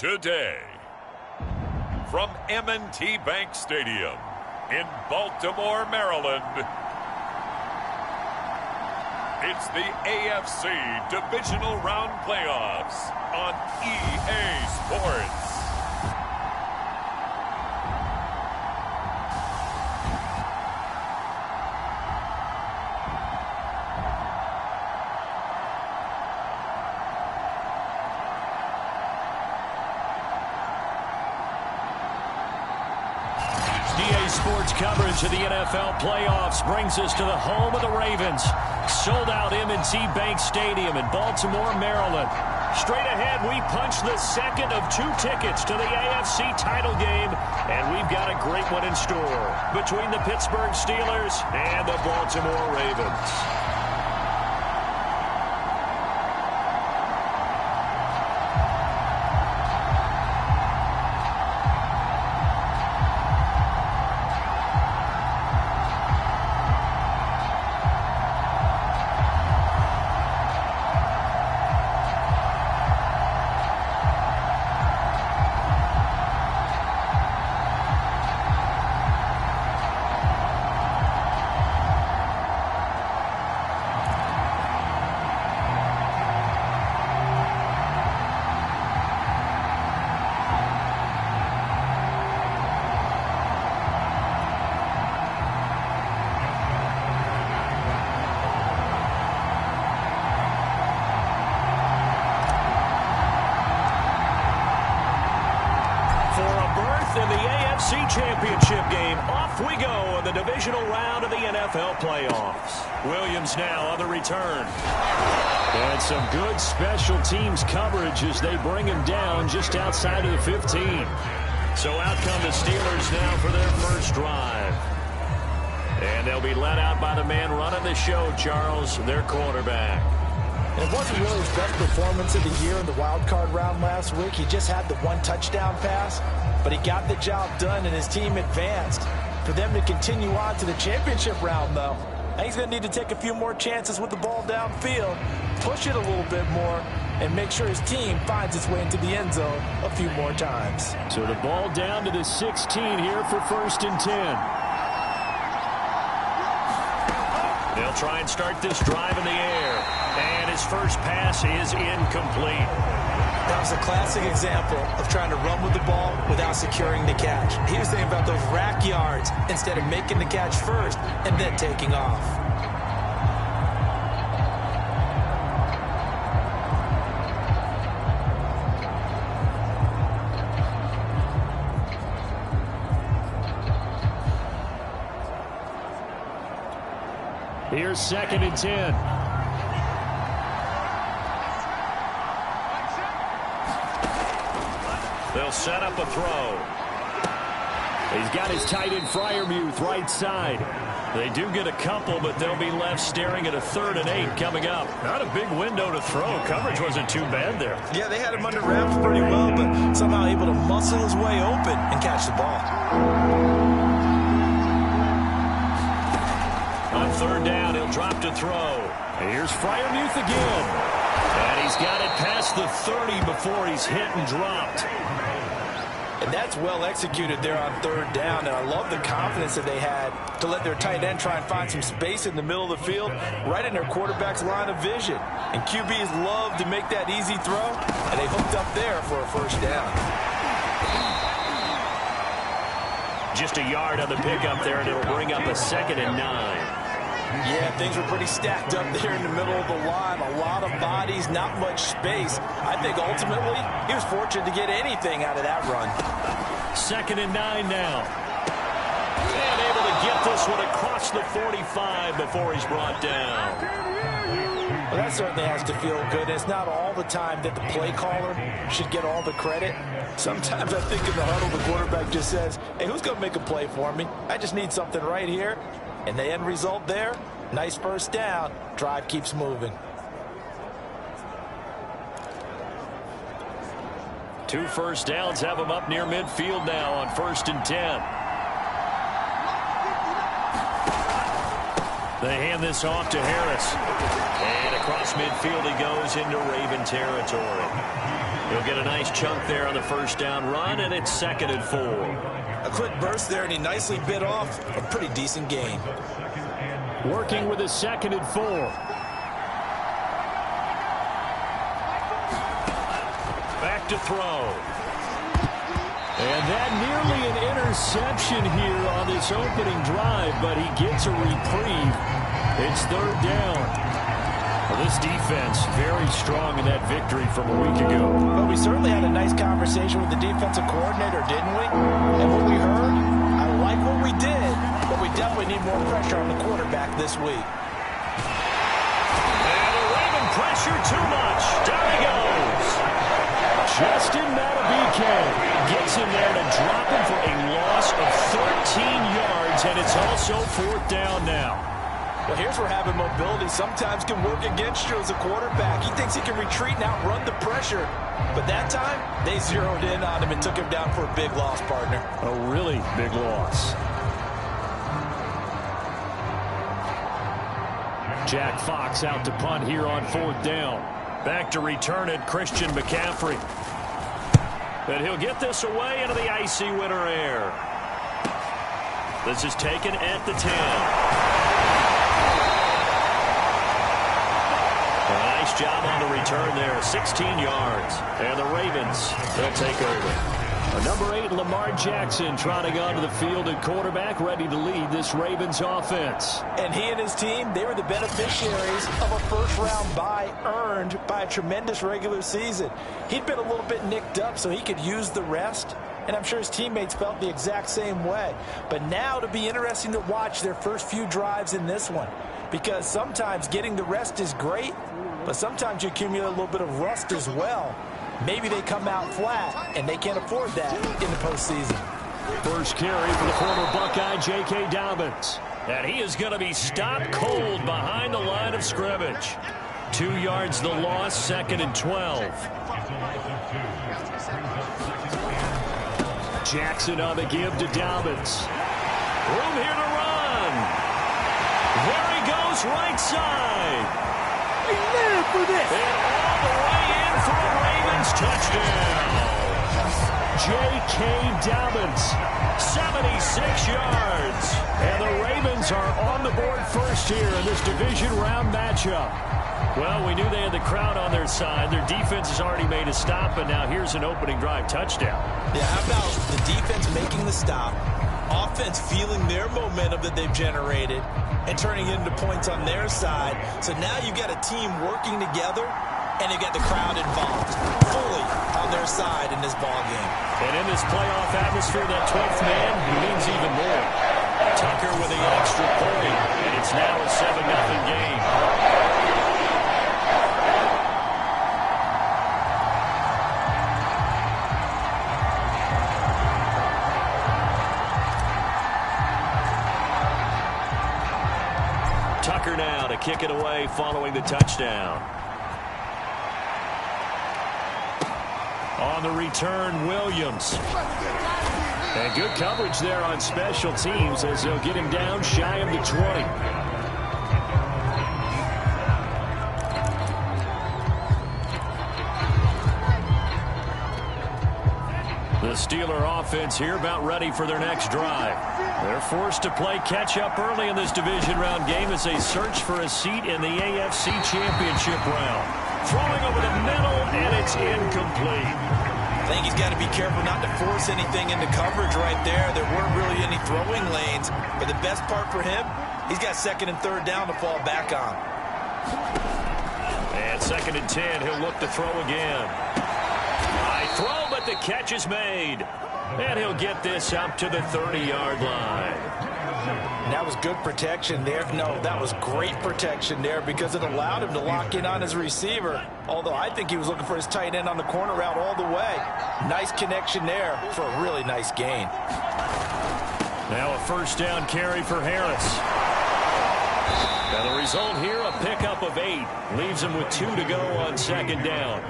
Today, from M&T Bank Stadium in Baltimore, Maryland, it's the AFC Divisional Round Playoffs on EA Sports. Sports coverage of the NFL playoffs brings us to the home of the Ravens. Sold out M&T Bank Stadium in Baltimore, Maryland. Straight ahead, we punch the second of two tickets to the AFC title game, and we've got a great one in store between the Pittsburgh Steelers and the Baltimore Ravens. In the AFC Championship game, off we go in the divisional round of the NFL playoffs. Williams now on the return. And some good special teams coverage as they bring him down just outside of the 15. So out come the Steelers now for their first drive. And they'll be led out by the man running the show, Charles, their quarterback. And it wasn't really his best performance of the year in the wild card round last week. He just had the one touchdown pass, but he got the job done and his team advanced. For them to continue on to the championship round, though, I think he's going to need to take a few more chances with the ball downfield, push it a little bit more, and make sure his team finds its way into the end zone a few more times. So the ball down to the 16 here for 1st and 10. They'll try and start this drive in the air. And his first pass is incomplete. That was a classic example of trying to run with the ball without securing the catch. He was thinking about those rack yards instead of making the catch first and then taking off. Here's 2nd and 10. They'll set up a throw. He's got his tight end Freiermuth right side. They do get a couple, but they'll be left staring at a 3rd and 8 coming up. Not a big window to throw. Coverage wasn't too bad there. Yeah, they had him under wraps pretty well, but somehow able to muscle his way open and catch the ball. On 3rd down, he'll drop to throw. And here's Freiermuth again. And he's got it past the 30 before he's hit and dropped. And that's well executed there on 3rd down. And I love the confidence that they had to let their tight end try and find some space in the middle of the field, right in their quarterback's line of vision. And QBs love to make that easy throw, and they hooked up there for a 1st down. Just a yard on the pickup there, and it'll bring up a 2nd and 9. Yeah, things were pretty stacked up there in the middle of the line. A lot of bodies, not much space. I think ultimately he was fortunate to get anything out of that run. 2nd and 9 now. And able to get this one across the 45 before he's brought down. Well, that certainly has to feel good. It's not all the time that the play caller should get all the credit. Sometimes I think in the huddle, the quarterback just says, hey, who's going to make a play for me? I just need something right here. And the end result there, nice 1st down. Drive keeps moving. 2 first downs have him up near midfield now on 1st and 10. They hand this off to Harris. And across midfield he goes into Raven territory. He'll get a nice chunk there on the first down run, and it's 2nd and 4. A quick burst there, and he nicely bit off a pretty decent gain. Working with a 2nd and 4. Back to throw. And that nearly an interception here on this opening drive, but he gets a reprieve. It's 3rd down. Well, this defense very strong in that victory from a week ago. But we certainly had a nice conversation with the defensive coordinator, didn't we? And what we heard, I like what we did, but we definitely need more pressure on the quarterback this week. And a Raven pressure too much. Down he goes. Justin Matabike gets in there to drop him for a loss of 13 yards, and it's also 4th down now. Well, here's where having mobility sometimes can work against you as a quarterback. He thinks he can retreat and outrun the pressure. But that time, they zeroed in on him and took him down for a big loss, partner. A really big loss. Jack Fox out to punt here on 4th down. Back to return it, Christian McCaffrey. And he'll get this away into the icy winter air. This is taken at the 10. Nice job on the return there, 16 yards. And the Ravens, they'll take over. Number 8, Lamar Jackson, trotting onto the field at quarterback, ready to lead this Ravens offense. And he and his team, they were the beneficiaries of a first-round bye earned by a tremendous regular season. He'd been a little bit nicked up, so he could use the rest. And I'm sure his teammates felt the exact same way. But now it'll be interesting to watch their first few drives in this one. Because sometimes getting the rest is great, but sometimes you accumulate a little bit of rust as well. Maybe they come out flat, and they can't afford that in the postseason. First carry for the former Buckeye, J.K. Dobbins. And he is going to be stopped cold behind the line of scrimmage. 2 yards the loss, 2nd and 12. Jackson on the give to Dobbins. Room here to run. There he goes, right side. He live for this. And all the way in for a Ravens touchdown. J.K. Dobbins, 76 yards. And the Ravens are on the board first here in this division round matchup. Well, we knew they had the crowd on their side. Their defense has already made a stop, but now here's an opening drive touchdown. Yeah, how about the defense making the stop, offense feeling their momentum that they've generated, and turning it into points on their side. So now you've got a team working together, and you've got the crowd involved fully on their side in this ball game. And in this playoff atmosphere, that 12th man means even more. Tucker with the extra point, and it's now a 7-0 game. Tucker now to kick it away following the touchdown. On the return, Williams. And good coverage there on special teams as they'll get him down shy of the 20. The Steeler offense here about ready for their next drive. They're forced to play catch-up early in this division round game as they search for a seat in the AFC Championship round. Throwing over the middle, and it's incomplete. I think he's got to be careful not to force anything into coverage right there. There weren't really any throwing lanes, but the best part for him, he's got 2nd and 3rd down to fall back on. And 2nd and 10, he'll look to throw again. High throw, but the catch is made. And he'll get this up to the 30-yard line. And that was good protection there. No, that was great protection there because it allowed him to lock in on his receiver. Although I think he was looking for his tight end on the corner route all the way. Nice connection there for a really nice gain. Now a first down carry for Harris. Now the result here, a pickup of 8. Leaves him with 2 to go on 2nd down.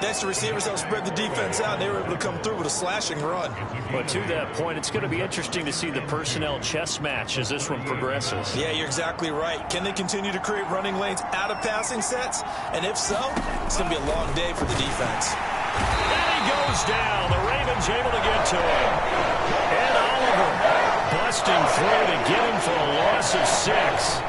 Thanks to receivers that spread the defense out, and they were able to come through with a slashing run. But to that point, it's going to be interesting to see the personnel chess match as this one progresses. Yeah, you're exactly right. Can they continue to create running lanes out of passing sets? And if so, it's going to be a long day for the defense. And he goes down. The Ravens able to get to him. And Oliver busting through to get him for a loss of 6.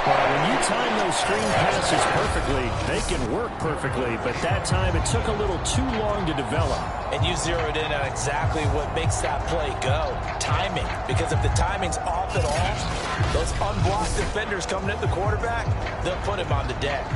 Well, when you time those screen passes perfectly, they can work perfectly. But that time, it took a little too long to develop. And you zeroed in on exactly what makes that play go. Timing. Because if the timing's off at all, those unblocked defenders coming at the quarterback, they'll put him on the deck.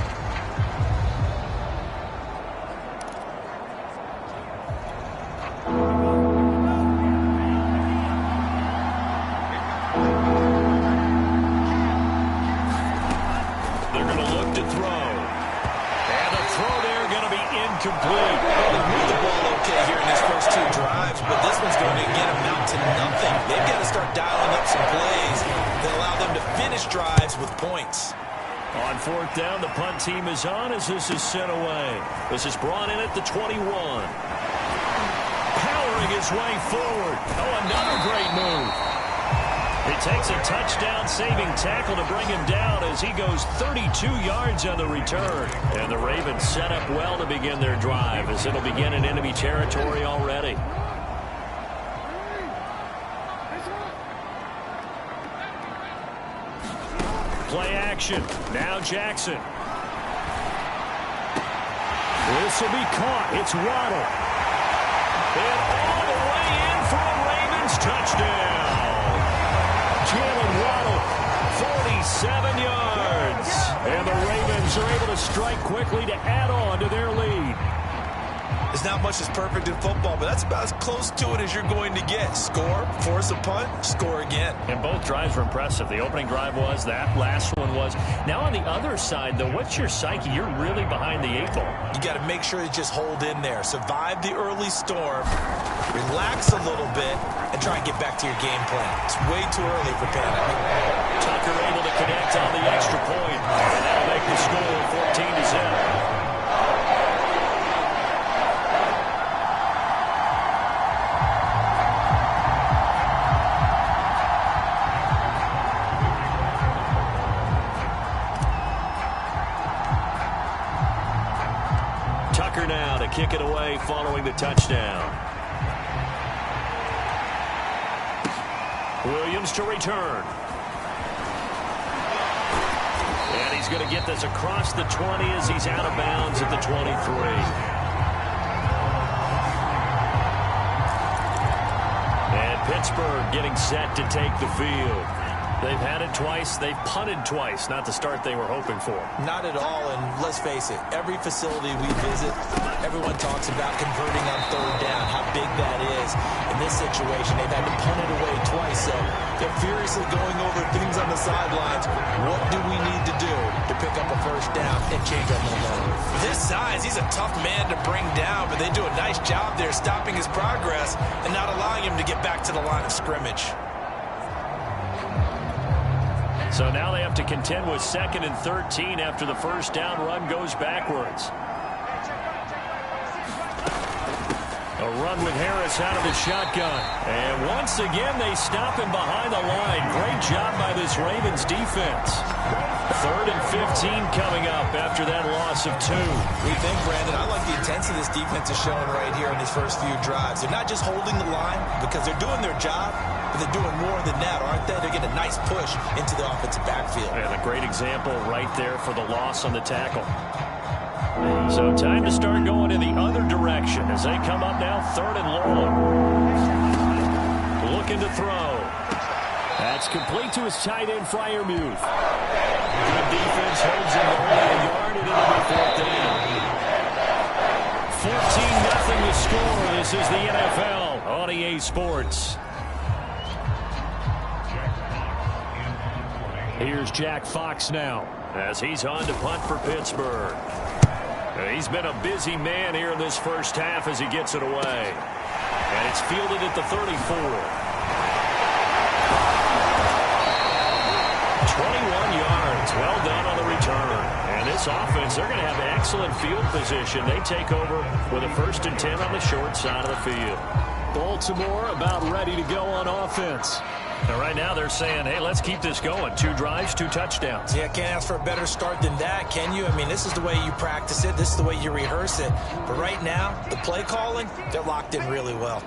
Complete. Well, they moved the ball okay here in these first 2 drives, but this one's going to get amount to nothing. They've got to start dialing up some plays that allow them to finish drives with points. On 4th down, the punt team is on as this is sent away. This is brought in at the 21. Powering his way forward. Oh, another great move. He takes a touchdown-saving tackle to bring him down as he goes 32 yards on the return. And the Ravens set up well to begin their drive as it'll begin in enemy territory already. Play action. Now Jackson. This will be caught. It's Waddle. And all the way in for a Ravens touchdown. Jalen Waddle, 47 yards. And the Ravens are able to strike quickly to add on to their lead. There's not much that's perfect in football, but that's about as close to it as you're going to get. Score, force a punt, score again. And both drives were impressive. The opening drive was, that last one was. Now on the other side, though, what's your psyche? You're really behind the 8 ball. You got to make sure you just hold in there. Survive the early storm, relax a little bit, and try and get back to your game plan. It's way too early for panic. Tucker able to connect on the extra point, and that'll make the score 14-0. Now to kick it away following the touchdown. Williams to return. And he's going to get this across the 20 as he's out of bounds at the 23. And Pittsburgh getting set to take the field. They've had it twice. They've punted twice. Not the start they were hoping for. Not at all, and let's face it, every facility we visit, everyone talks about converting on 3rd down, how big that is. In this situation, they've had to punt it away twice, so they're furiously going over things on the sidelines. What do we need to do to pick up a 1st down and change our momentum? This size, he's a tough man to bring down, but they do a nice job there stopping his progress and not allowing him to get back to the line of scrimmage. So now they have to contend with 2nd and 13 after the 1st down run goes backwards. A run with Harris out of the shotgun. And once again, they stop him behind the line. Great job by this Ravens defense. 3rd and 15 coming up after that loss of 2. We think, Brandon, I like the intensity this defense is showing right here in these first few drives. They're not just holding the line because they're doing their job, but they're doing more than that, aren't they? They're getting a nice push into the offensive backfield. And a great example right there for the loss on the tackle. So time to start going in the other direction as they come up now 3rd and long. Looking to throw. That's complete to his tight end, Freiermuth. Good defense holds him to only a yard, and it'll be 4th down. 14-0 to score. This is the NFL on EA Sports. Here's Jack Fox now as he's on to punt for Pittsburgh. He's been a busy man here in this first half as he gets it away. And it's fielded at the 34. 21 yards. Well done on the return. And this offense, they're going to have excellent field position. They take over with a 1st and 10 on the short side of the field. Baltimore about ready to go on offense. Now, right now they're saying, hey, let's keep this going. 2 drives, 2 touchdowns. Yeah, can't ask for a better start than that, can you? I mean, this is the way you practice it. This is the way you rehearse it. But right now, the play calling, they're locked in really well.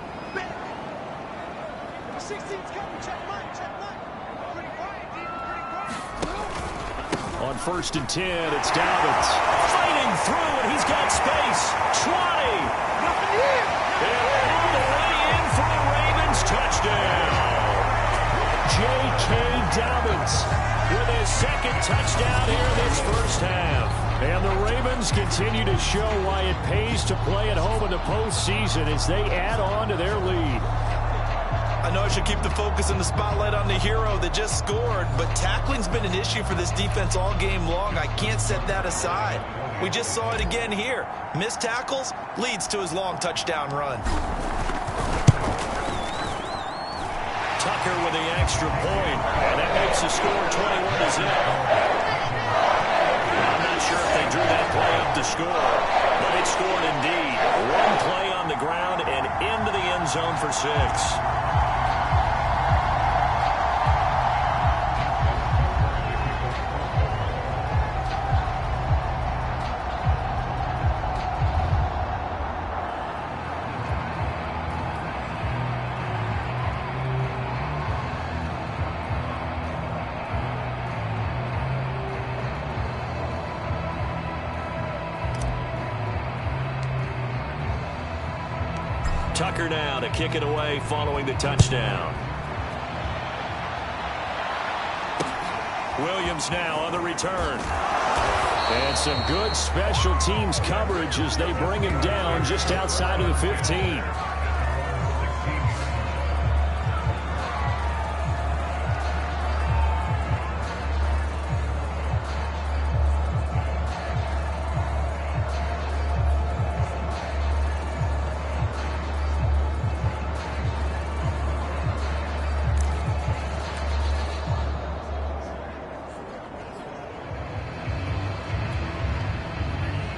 On 1st and 10, it's Dobbins. Fighting through, and he's got space. 20. And all the way in for a Ravens touchdown. J.K. Dobbins With his 2nd touchdown here in this first half. And the Ravens continue to show why it pays to play at home in the postseason as they add on to their lead. I know I should keep the focus and the spotlight on the hero that just scored, but tackling's been an issue for this defense all game long. I can't set that aside. We just saw it again here. Missed tackles leads to his long touchdown run. Tucker with the extra point, and that makes the score 21-0. I'm not sure if they drew that play up to score, but it scored indeed. 1 play on the ground and into the end zone for 6. Tucker now to kick it away following the touchdown. Williams now on the return. And some good special teams coverage as they bring him down just outside of the 15.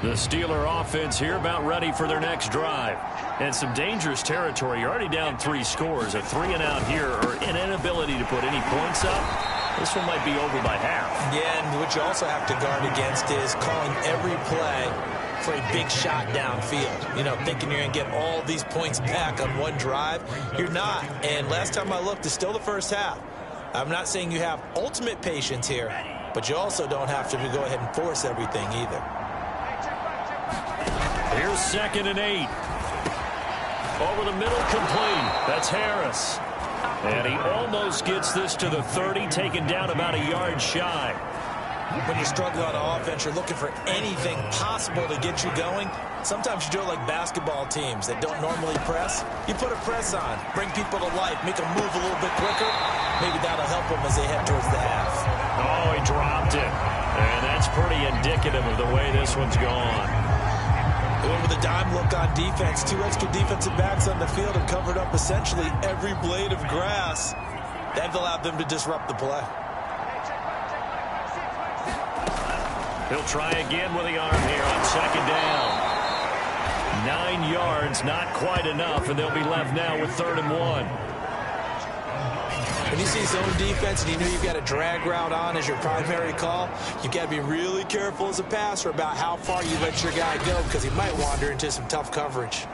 The Steeler offense here about ready for their next drive. And some dangerous territory. You're already down 3 scores. A 3-and-out here or an inability to put any points up. This one might be over by half. Yeah, and what you also have to guard against is calling every play for a big shot downfield. You know, thinking you're going to get all these points back on one drive. You're not. And last time I looked, it's still the first half. I'm not saying you have ultimate patience here, but you also don't have to go ahead and force everything either. Here's 2nd and 8. Over the middle, complete. That's Harris. And he almost gets this to the 30, taken down about a yard shy. When you struggle on offense, you're looking for anything possible to get you going. Sometimes you do it like basketball teams that don't normally press. You put a press on, bring people to life, make them move a little bit quicker. Maybe that'll help them as they head towards the half. Oh, he dropped it. And that's pretty indicative of the way this one's gone. Going with a dime look on defense. 2 extra defensive backs on the field and covered up essentially every blade of grass. That allowed them to disrupt the play. He'll try again with the arm here on 2nd down. 9 yards, not quite enough, and they'll be left now with 3rd and 1. When you see zone defense and you know you've got a drag route on as your primary call, you've got to be really careful as a passer about how far you let your guy go because he might wander into some tough coverage.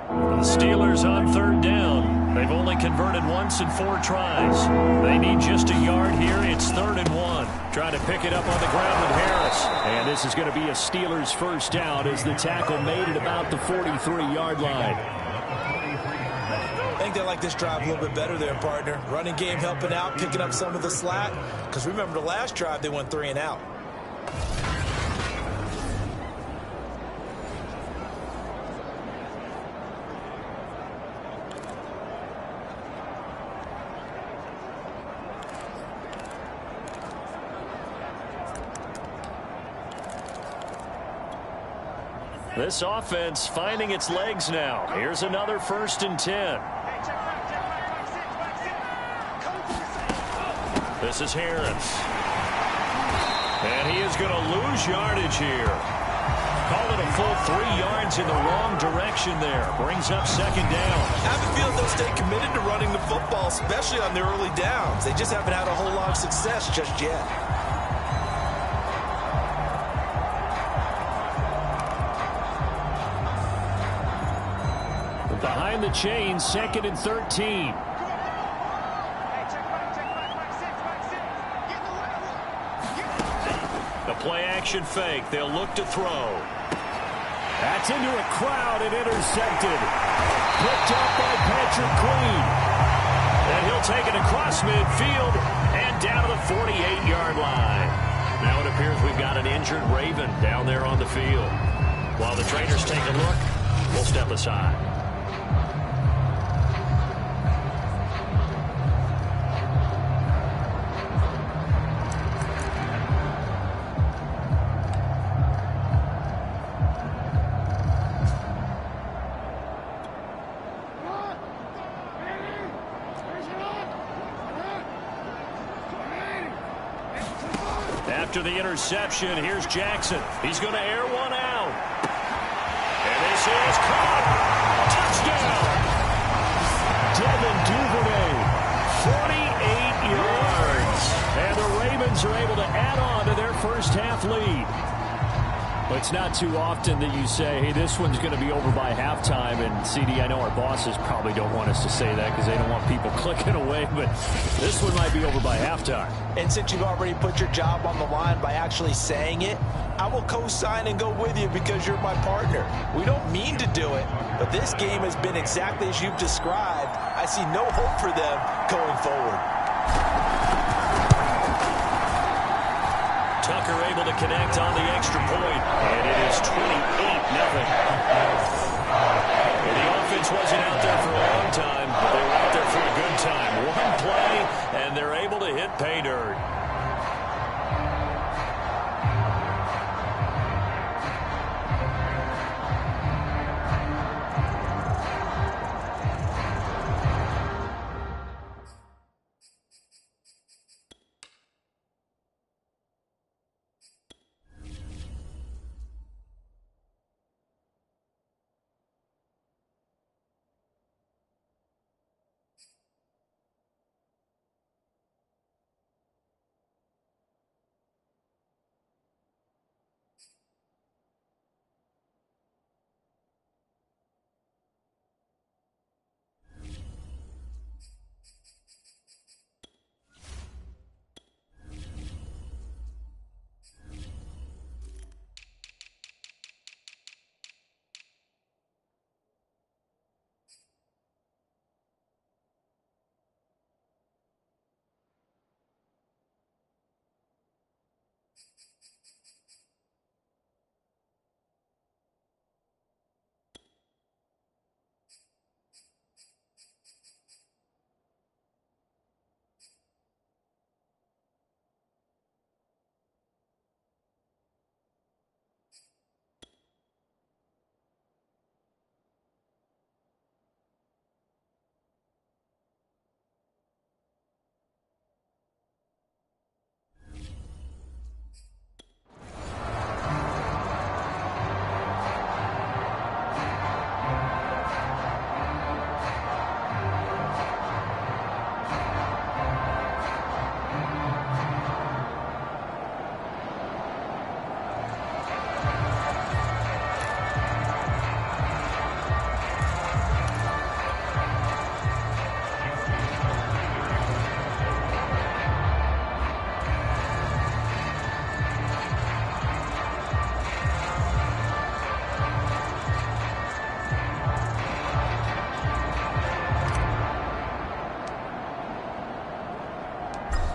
The Steelers on 3rd down. They've only converted once in 4 tries. They need just a yard here. It's 3rd and 1. Trying to pick it up on the ground with Harris. And this is going to be a Steelers first down as the tackle made at about the 43-yard line. I think they like this drive a little bit better there, partner. Running game helping out, picking up some of the slack. Because remember the last drive, they went 3 and out. This offense finding its legs now. Here's another 1st and 10. This is Harris. And he is going to lose yardage here. Call it a full 3 yards in the wrong direction there. Brings up 2nd down. I have a feeling they'll stay committed to running the football, especially on their early downs. They just haven't had a whole lot of success just yet. Behind the chains, 2nd and 13. The play-action fake. They'll look to throw. That's into a crowd and intercepted. Picked up by Patrick Queen. And he'll take it across midfield and down to the 48-yard line. Now it appears we've got an injured Raven down there on the field. While the trainers take a look, we'll step aside. After the interception, here's Jackson. He's going to air one out. And this is caught. Touchdown. Devin Duvernay, 48 yards. And the Ravens are able to add on to their first half lead. Well, it's not too often that you say, hey, this one's going to be over by halftime. And, CD, I know our bosses probably don't want us to say that because they don't want people clicking away. But this one might be over by halftime. And since you've already put your job on the line by actually saying it, I will co-sign and go with you because you're my partner. We don't mean to do it, but this game has been exactly as you've described. I see no hope for them going forward. Tucker able to connect on the extra point, and it is 28-0. The offense wasn't out there for a long time, but they were out there for a good time. One play, and they're able to hit pay dirt.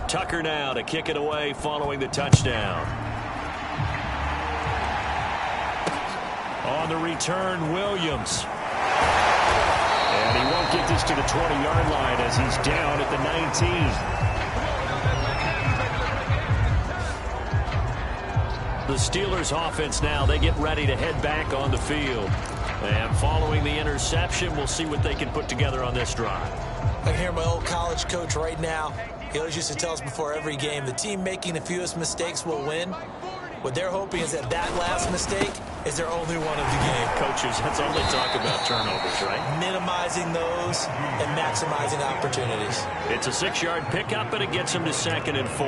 Tucker now to kick it away following the touchdown. On the return, Williams. And he won't get this to the 20-yard line as he's down at the 19. The Steelers offense now, they get ready to head back on the field. And following the interception, we'll see what they can put together on this drive. I hear my old college coach right now. He always used to tell us before every game, the team making the fewest mistakes will win. What they're hoping is that last mistake is their only one of the game. Coaches, that's all they talk about, turnovers, right? Minimizing those and maximizing opportunities. It's a 6-yard pickup, and it gets them to 2nd and 4.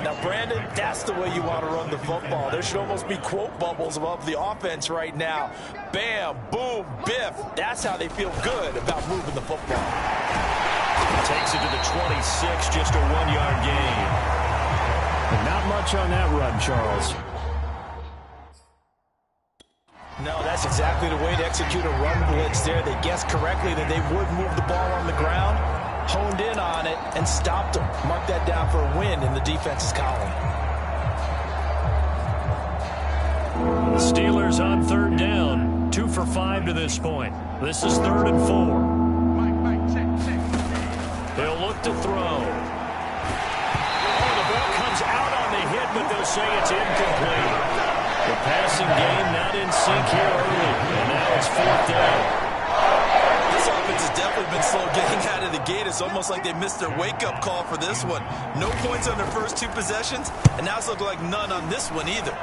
Now, Brandon, that's the way you want to run the football. There should almost be quote bubbles above the offense right now. Bam, boom, biff. That's how they feel good about moving the football. Takes it to the 26, just a 1-yard gain. But not much on that run, Charles. No, that's exactly the way to execute a run blitz there. They guessed correctly that they would move the ball on the ground, honed in on it, and stopped them. Mark that down for a win in the defense's column. The Steelers on 3rd down. 2 for 5 to this point. This is 3rd and 4. They'll look to throw. Oh, the ball comes out on the hit, but they'll say it's incomplete. The passing game not in sync here early, and now it's 4th down. This offense has definitely been slow getting out of the gate. It's almost like they missed their wake-up call for this one. No points on their first 2 possessions, and now it's looking like none on this one either.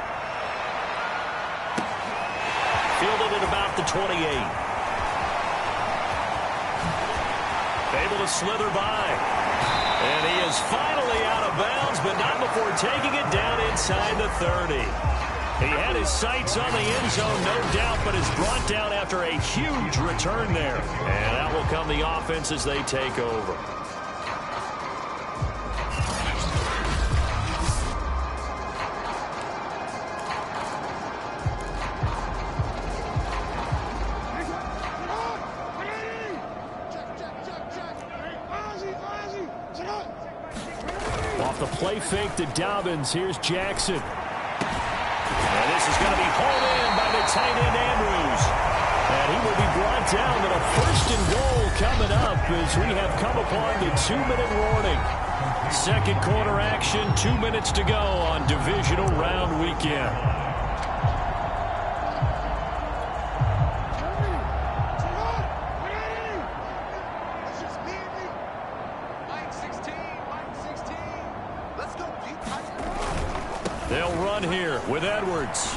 Fielded at about the 28. Able to slither by. And he is finally out of bounds, but not before taking it down inside the 30. He had his sights on the end zone, no doubt, but is brought down after a huge return there. And out will come the offense as they take over. Off the play fake to Dobbins, here's Jackson. And this is going to be hauled in by the tight end Andrews. And he will be brought down at a 1st and goal coming up as we have come upon the 2-minute warning. 2nd quarter action, 2 minutes to go on divisional round weekend. They'll run here with Edwards.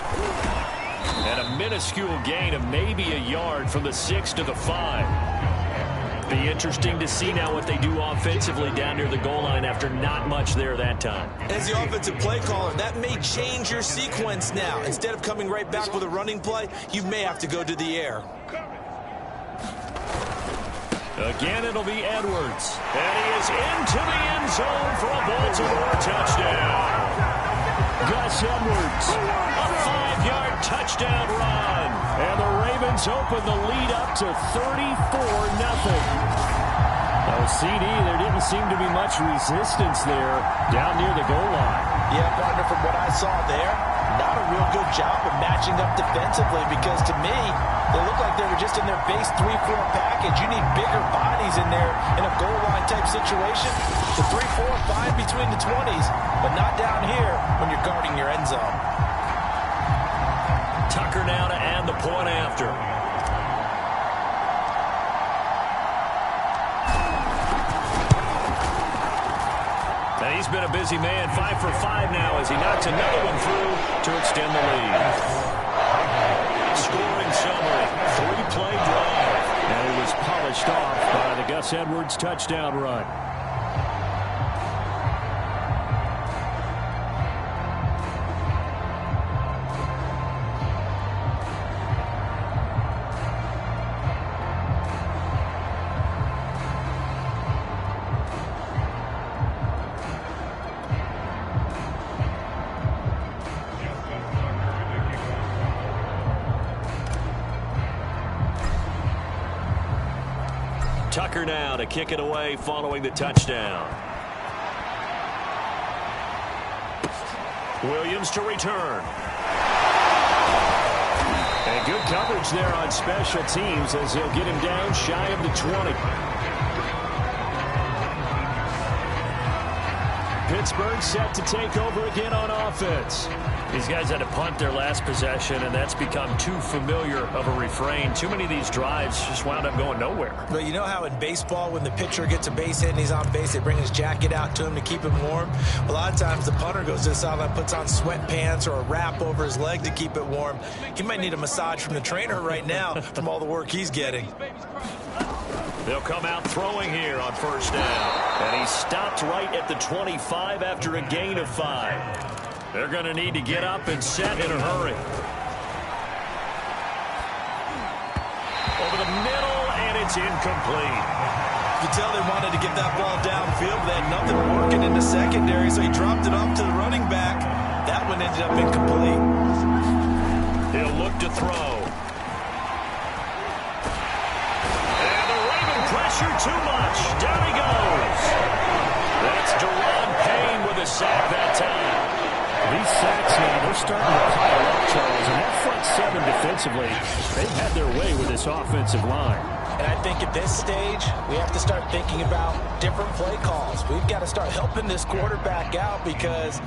And a minuscule gain of maybe a yard from the 6 to the 5. Be interesting to see now what they do offensively down near the goal line after not much there that time. As the offensive play caller, that may change your sequence now. Instead of coming right back with a running play, you may have to go to the air. Again, it'll be Edwards. And he is into the end zone for a Baltimore touchdown. Gus Edwards, a 5-yard touchdown run. And the Ravens open the lead up to 34-0. Oh, CD, there didn't seem to be much resistance there down near the goal line. Yeah, partner, from what I saw there, not a real good job of matching up defensively because to me, they look like they were just in their base 3-4 package. You need bigger bodies in there in a goal line type situation. The 3-4 fine between the 20s, but not down here when you're guarding your end zone. Tucker now to add the point after. And he's been a busy man, 5 for 5 now as he knocks another one through to extend the lead. Scoring summary, 3-play drive. And it was polished off by the Gus Edwards touchdown run. Tucker now to kick it away following the touchdown. Williams to return. And good coverage there on special teams as he'll get him down shy of the 20. Pittsburgh set to take over again on offense. These guys had to punt their last possession, and that's become too familiar of a refrain. Too many of these drives just wound up going nowhere. Well, you know how in baseball, when the pitcher gets a base hit and he's on base, they bring his jacket out to him to keep him warm? A lot of times the punter goes to the sideline, puts on sweatpants or a wrap over his leg to keep it warm. He might need a massage from the trainer right now from all the work he's getting. They'll come out throwing here on first down. And he stopped right at the 25 after a gain of 5. They're going to need to get up and set in a hurry. Over the middle, and it's incomplete. You can tell they wanted to get that ball downfield, but they had nothing working in the secondary, so he dropped it off to the running back. That one ended up incomplete. He'll look to throw. And the Raven pressure too much. Down he goes. That's Deron Payne with a sack that time. These sacks now, they're starting to pile up, Charles. And that front seven defensively, they've had their way with this offensive line. And I think at this stage, we have to start thinking about different play calls. We've got to start helping this quarterback out because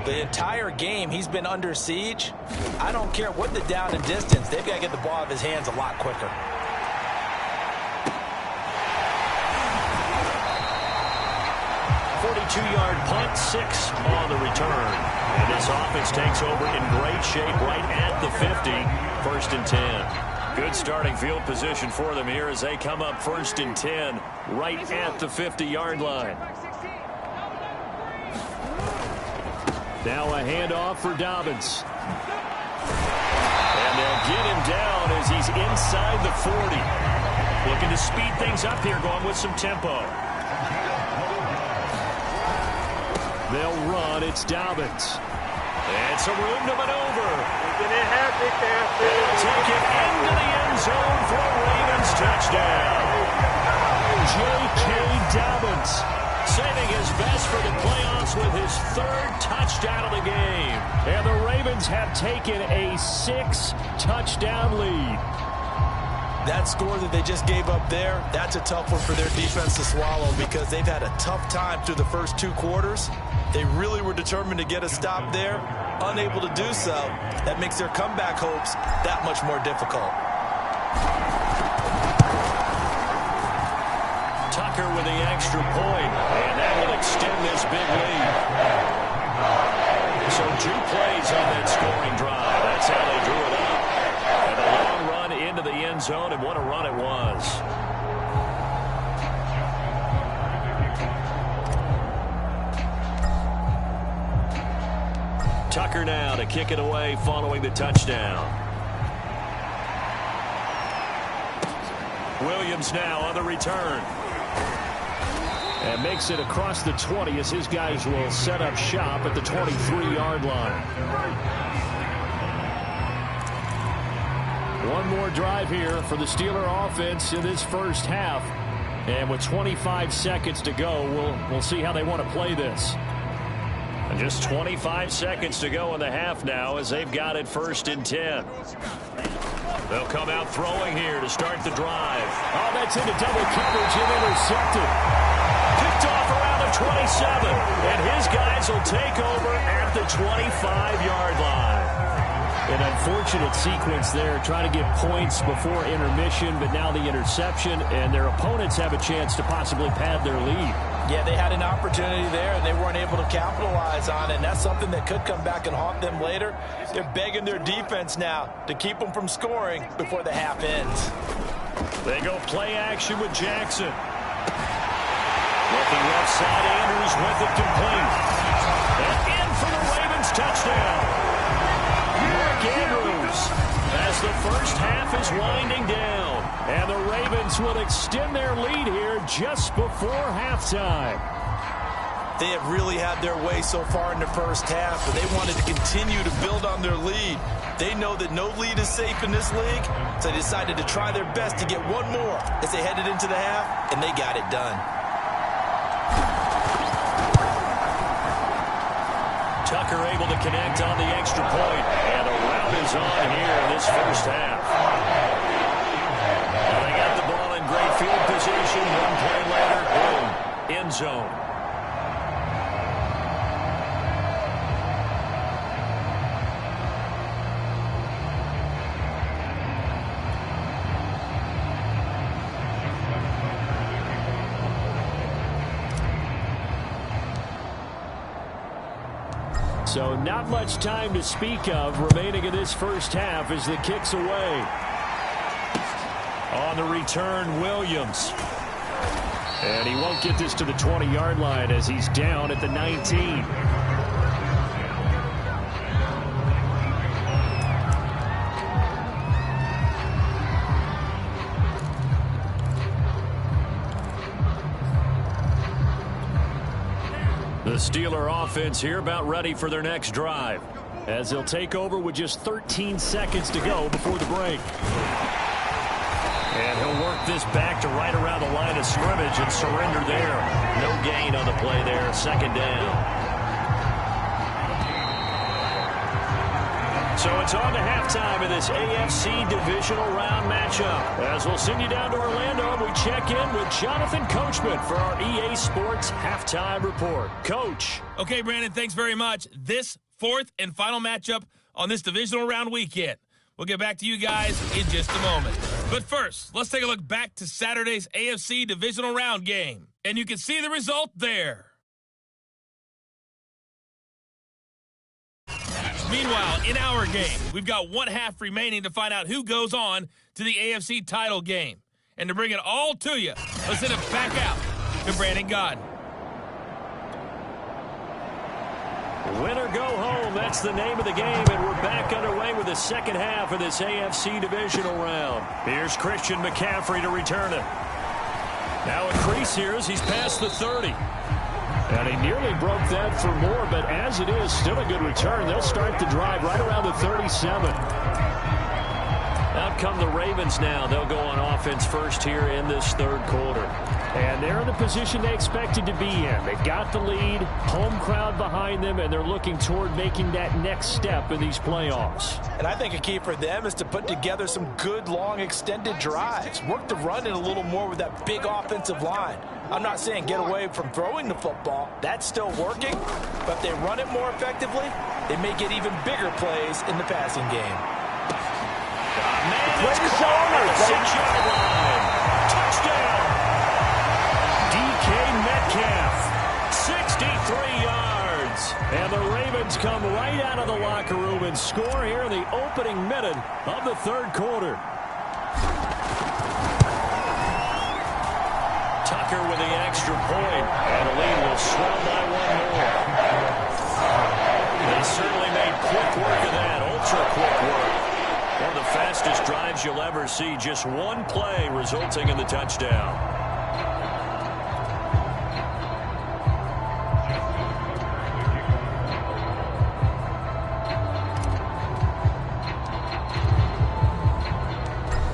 the entire game he's been under siege. I don't care what the down and distance. They've got to get the ball out of his hands a lot quicker. Yard punt, 6 on the return. And this offense takes over in great shape right at the 50. First and 10. Good starting field position for them here as they come up first and 10 right at the 50-yard line. Now a handoff for Dobbins. And they'll get him down as he's inside the 40. Looking to speed things up here, going with some tempo. They'll run. It's Dobbins. And some room to maneuver. They'll take it into the end zone for a Ravens touchdown. J.K. Dobbins saving his best for the playoffs with his 3rd touchdown of the game. And the Ravens have taken a 6-touchdown lead. That score that they just gave up there, that's a tough one for their defense to swallow because they've had a tough time through the first 2 quarters. They really were determined to get a stop there, unable to do so. That makes their comeback hopes that much more difficult. Tucker with the extra point, and that will extend this big lead. So 2 plays on that scoring drive. That's how they drew it up. And a long run into the end zone, and what a run it was. Tucker now to kick it away following the touchdown. Williams now on the return. And makes it across the 20 as his guys will set up shop at the 23-yard line. One more drive here for the Steeler offense in this first half. And with 25 seconds to go, we'll see how they want to play this. And just 25 seconds to go in the half now as they've got it first and 10. They'll come out throwing here to start the drive. Oh, that's into double coverage and intercepted. Picked off around the 27. And his guys will take over at the 25-yard line. An unfortunate sequence there, trying to get points before intermission, but now the interception, and their opponents have a chance to possibly pad their lead. Yeah, they had an opportunity there, and they weren't able to capitalize on it, and that's something that could come back and haunt them later. They're begging their defense now to keep them from scoring before the half ends. They go play action with Jackson. Looking left side, Andrews with it complete. And in for the Ravens touchdown. Mark Andrews as the first half is winding down. And the Ravens will extend their lead here just before halftime. They have really had their way so far in the first half, but they wanted to continue to build on their lead. They know that no lead is safe in this league, so they decided to try their best to get one more as they headed into the half, and they got it done. Tucker able to connect on the extra point, and a rout is on here in this first half. Now they got the ball in great field position. One play later, boom, end zone. So not much time to speak of remaining in this first half as the kick's away. On the return, Williams. And he won't get this to the 20-yard line as he's down at the 19. The Steeler offense here about ready for their next drive, as they'll take over with just 13 seconds to go before the break. And he'll work this back to right around the line of scrimmage and surrender there. No gain on the play there. Second down. So it's on to halftime in this AFC divisional round matchup. As we'll send you down to Orlando, and we check in with Jonathan Coachman for our EA Sports Halftime Report. Coach. Okay, Brandon, thanks very much. This fourth and final matchup on this divisional round weekend. We'll get back to you guys in just a moment. But first, let's take a look back to Saturday's AFC divisional round game. And you can see the result there. Meanwhile, in our game, we've got one half remaining to find out who goes on to the AFC title game. And to bring it all to you, let's send it back out to Brandon Gaudin. Win or go home, that's the name of the game, and we're back underway with the second half of this AFC divisional round. Here's Christian McCaffrey to return it. Now a crease here as he's past the 30. And he nearly broke that for more, but as it is, still a good return. They'll start the drive right around the 37. Out come the Ravens now. They'll go on offense first here in this third quarter. And they're in the position they expected to be in. They've got the lead, home crowd behind them, and they're looking toward making that next step in these playoffs. And I think a key for them is to put together some good, long, extended drives. Work the run in a little more with that big offensive line. I'm not saying get away from throwing the football. That's still working. But if they run it more effectively, they may get even bigger plays in the passing game. Man, it's corner, 6-yard line. Touchdown. DK Metcalf, 63 yards. And the Ravens come right out of the locker room and score here in the opening minute of the third quarter. Tucker with the extra point, and the lead will swell by one more. They certainly made quick work of that, ultra-quick work. One of the fastest drives you'll ever see, just one play resulting in the touchdown.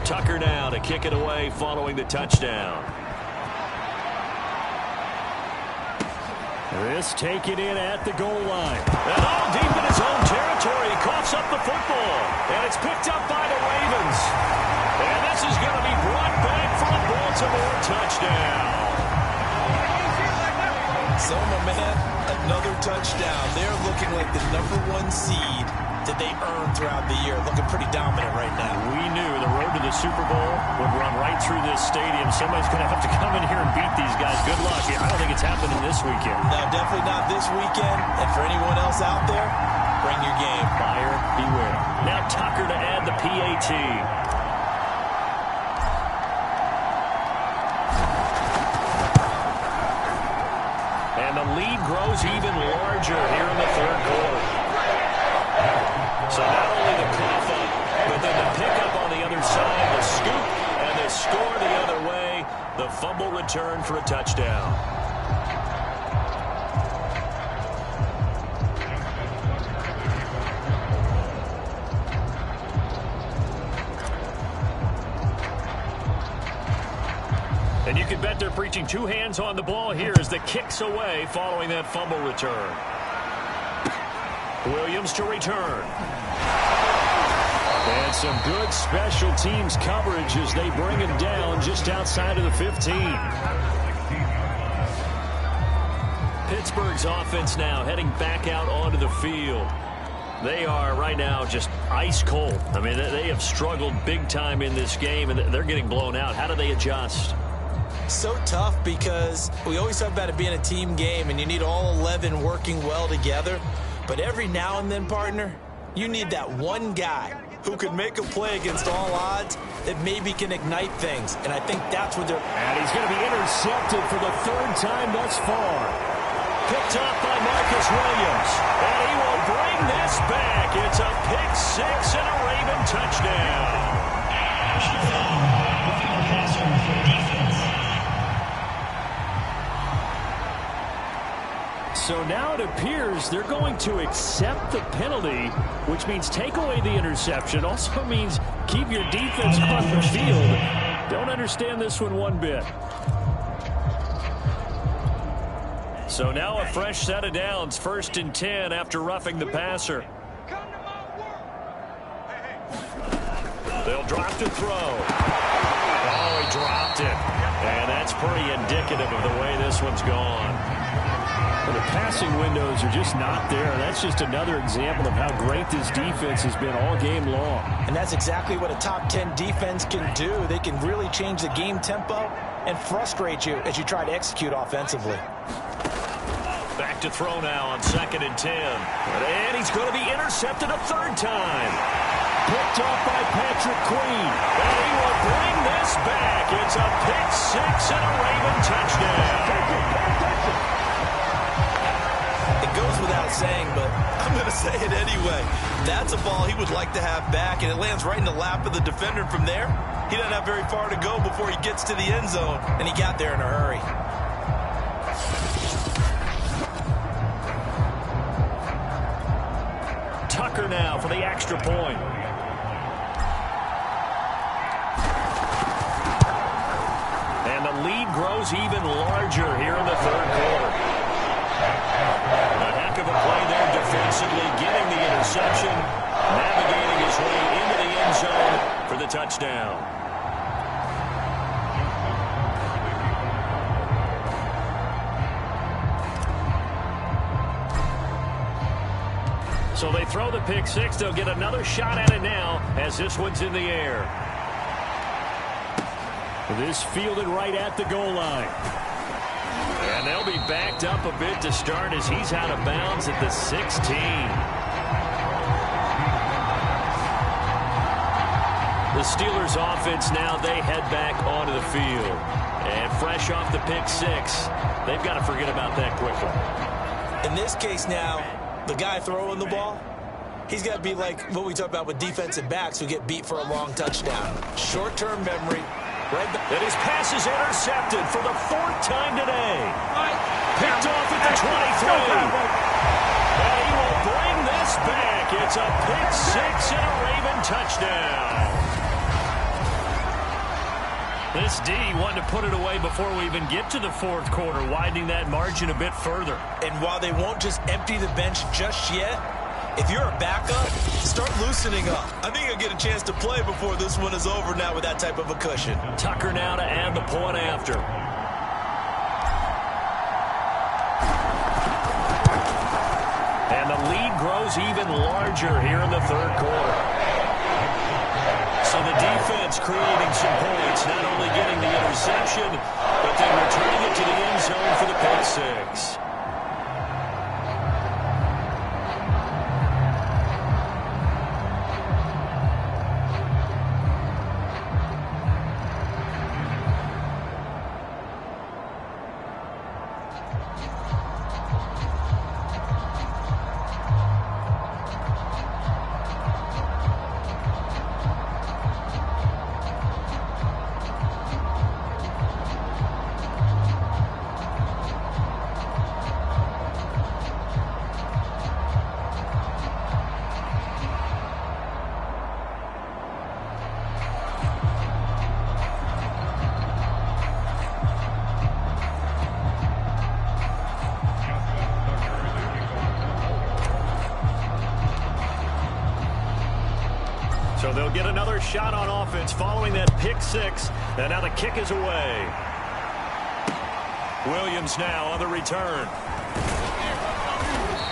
Tucker now to kick it away following the touchdown. This taken in at the goal line. And all deep in his own territory. He coughs up the football. And it's picked up by the Ravens. And this is going to be brought back for a Baltimore touchdown. Selma, man, another touchdown. They're looking like the #1 seed that they earned throughout the year. Looking pretty dominant right now. We knew the road to the Super Bowl would run right through this stadium. Somebody's going to have to come in here and beat these guys. Good luck. I don't think it's happening this weekend. No, definitely not this weekend. And for anyone else out there, bring your game. Buyer beware. Now Tucker to add the PAT. And the lead grows even larger here in the third quarter. So not only the cough up, but then the pickup on the other side, the scoop, and the score the other way. The fumble return for a touchdown. And you can bet they're preaching two hands on the ball here as the kick's away following that fumble return. Williams to return. And some good special teams coverage as they bring him down just outside of the 15. Pittsburgh's offense now heading back out onto the field. They are right now just ice cold. I mean, they have struggled big time in this game, and they're getting blown out. How do they adjust? So tough because we always talk about it being a team game, and you need all 11 working well together. But every now and then, partner, you need that one guy who can make a play against all odds that maybe can ignite things. And I think that's what they're... And he's going to be intercepted for the third time thus far. Picked off by Marcus Williams. And he will bring this back. It's a pick six and a Raven touchdown. So now it appears they're going to accept the penalty, which means take away the interception. Also means keep your defense on the field. Don't understand this one bit. So now a fresh set of downs, 1st and 10 after roughing the passer. They'll drop to throw. Oh, he dropped it. And that's pretty indicative of the way this one's gone. Well, the passing windows are just not there. That's just another example of how great this defense has been all game long. And that's exactly what a top 10 defense can do. They can really change the game tempo and frustrate you as you try to execute offensively. Back to throw now on 2nd and 10. And he's going to be intercepted a third time. Picked off by Patrick Queen. And he will bring this back. It's a pick six and a Raven touchdown. It goes without saying, but I'm going to say it anyway. That's a ball he would like to have back, and it lands right in the lap of the defender from there. He doesn't have very far to go before he gets to the end zone, and he got there in a hurry. Tucker now for the extra point. And the lead grows even larger here in the third quarter. A heck of a play there defensively, getting the interception, navigating his way into the end zone for the touchdown. So they throw the pick six. They'll get another shot at it now as this one's in the air. This fielded right at the goal line. And they'll be backed up a bit to start as he's out of bounds at the 16. The Steelers offense now, they head back onto the field. And fresh off the pick six, they've got to forget about that quickly. In this case now, the guy throwing the ball, he's got to be like what we talk about with defensive backs who get beat for a long touchdown. Short-term memory. And his pass is intercepted for the 4th time today. Picked off at the 23. And he will bring this back. It's a pick six and a Raven touchdown. This D wanted to put it away before we even get to the 4th quarter, widening that margin a bit further. And while they won't just empty the bench just yet, if you're a backup, start loosening up. I think you'll get a chance to play before this one is over now with that type of a cushion. Tucker now to add the point after. And the lead grows even larger here in the third quarter. So the defense creating some points, not only getting the interception, but then returning it to the end zone for the pick six. So they'll get another shot on offense following that pick six. And now the kick is away. Williams now on the return.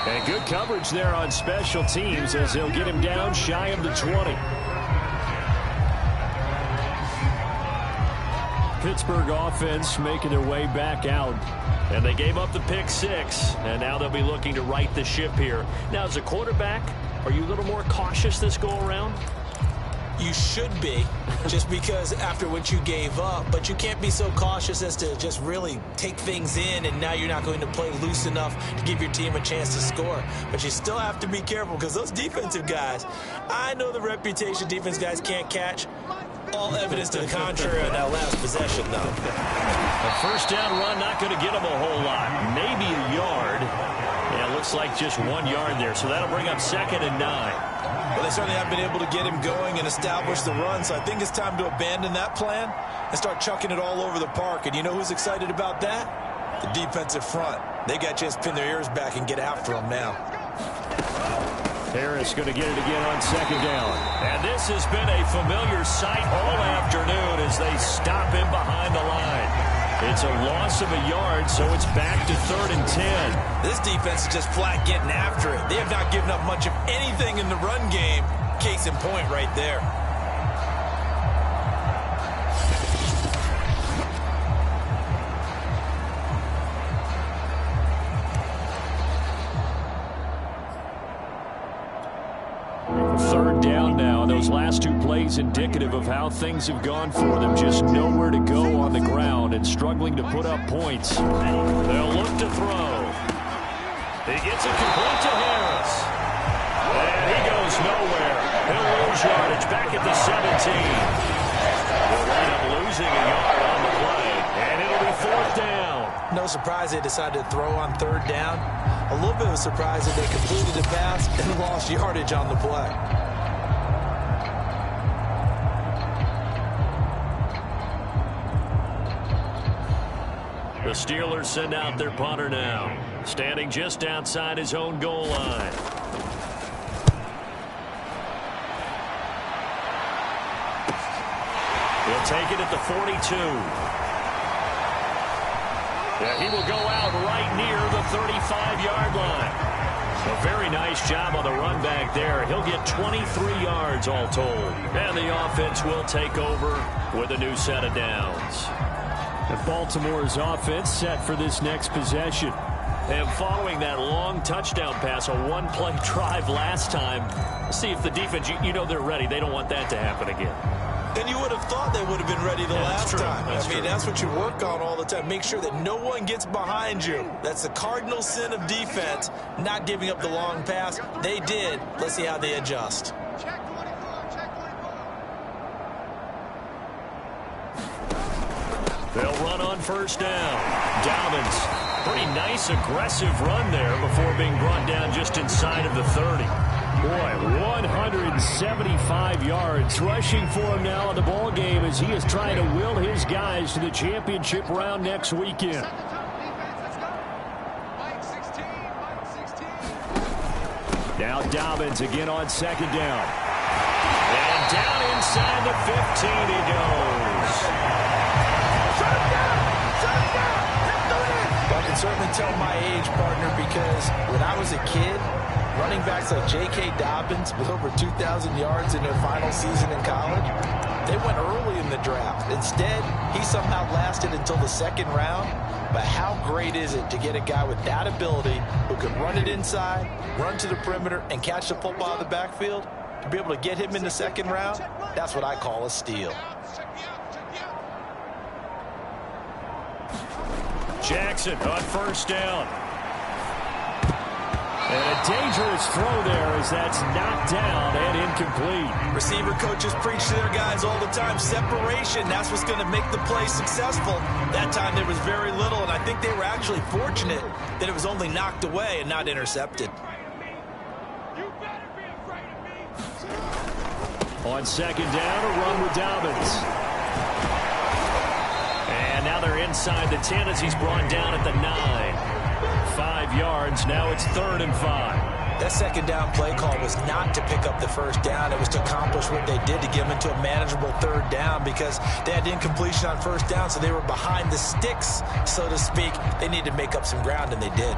And good coverage there on special teams as they'll get him down shy of the 20. Pittsburgh offense making their way back out. And they gave up the pick 6, and now they'll be looking to right the ship here. Now, as a quarterback, are you a little more cautious this go-around? You should be, just because after what you gave up, but you can't be so cautious as to just really take things in, and now you're not going to play loose enough to give your team a chance to score. But you still have to be careful, because those defensive guys, I know the reputation defense guys can't catch. All evidence to the contrary on that last possession, though. A first down run, not going to get them a whole lot. Maybe a yard. Yeah, it looks like just 1 yard there, so that'll bring up 2nd and 9. Well, they certainly haven't been able to get him going and establish the run, so I think it's time to abandon that plan and start chucking it all over the park. And you know who's excited about that? The defensive front. They got a chance to pin their ears back and get after him now. Harris going to get it again on 2nd down. And this has been a familiar sight all afternoon as they stop him behind the line. It's a loss of a yard, so it's back to 3rd and 10. This defense is just flat getting after it. They have not given up much of anything in the run game. Case in point right there. Third down now. Those last 2 plays indicative of how things have gone for them. Just nowhere to go on the ground and struggling to put up points. They'll look to throw. He gets it complete to Harris. And he goes nowhere. He'll lose yardage back at the 17. They'll end up losing a yard on the play. And it'll be 4th down. No surprise they decided to throw on 3rd down. A little bit of a surprise that they completed the pass and lost yardage on the play. The Steelers send out their punter now, standing just outside his own goal line. He'll take it at the 42. Yeah, he will go out right near the 35-yard line. A very nice job on the run back there. He'll get 23 yards all told. And the offense will take over with a new set of downs. And Baltimore's offense set for this next possession. And following that long touchdown pass, a one-play drive last time, let's see if the defense, you know they're ready. They don't want that to happen again. And you would have thought they would have been ready the last time. That's what you work on all the time. Make sure that no one gets behind you. That's the cardinal sin of defense, not giving up the long pass. They did. Let's see how they adjust. They'll run on first down. Dobbins, pretty nice aggressive run there before being brought down just inside of the 30. Boy, 175 yards rushing for him now in the ball game as he is trying to will his guys to the championship round next weekend. Now Dobbins again on second down. And down inside the 15 he goes. I can certainly tell my age, partner, because when I was a kid, running backs like J.K. Dobbins with over 2,000 yards in their final season in college, they went early in the draft. Instead, he somehow lasted until the 2nd round. But how great is it to get a guy with that ability who can run it inside, run to the perimeter, and catch the football in the backfield? To be able to get him in the 2nd round, that's what I call a steal. Jackson on first down. And a dangerous throw there as that's knocked down and incomplete. Receiver coaches preach to their guys all the time. Separation, that's what's going to make the play successful. That time there was very little, and I think they were actually fortunate that it was only knocked away and not intercepted. On second down, a run with Dobbins. And now they're inside the 10 as he's brought down at the 9. 5 yards. Now it's 3rd and 5. That second down play call was not to pick up the first down. It was to accomplish what they did to get them into a manageable 3rd down because they had incompletion on first down, so they were behind the sticks, so to speak. They needed to make up some ground, and they did.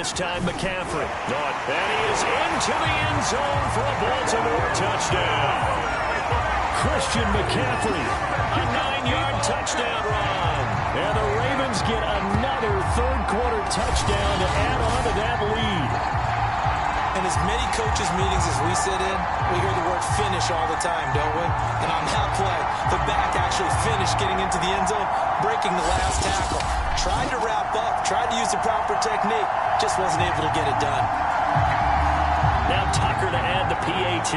this time McCaffrey. And he is into the end zone for a Baltimore touchdown. Christian McCaffrey, a 9-yard touchdown run. And the Ravens get another third-quarter touchdown to add on to that lead. In as many coaches' meetings as we sit in, we hear the word finish all the time, don't we? And on that play, the back actually finished getting into the end zone, breaking the last tackle. Tried to wrap up, tried to use the proper technique, just wasn't able to get it done. Now Tucker to add the PAT.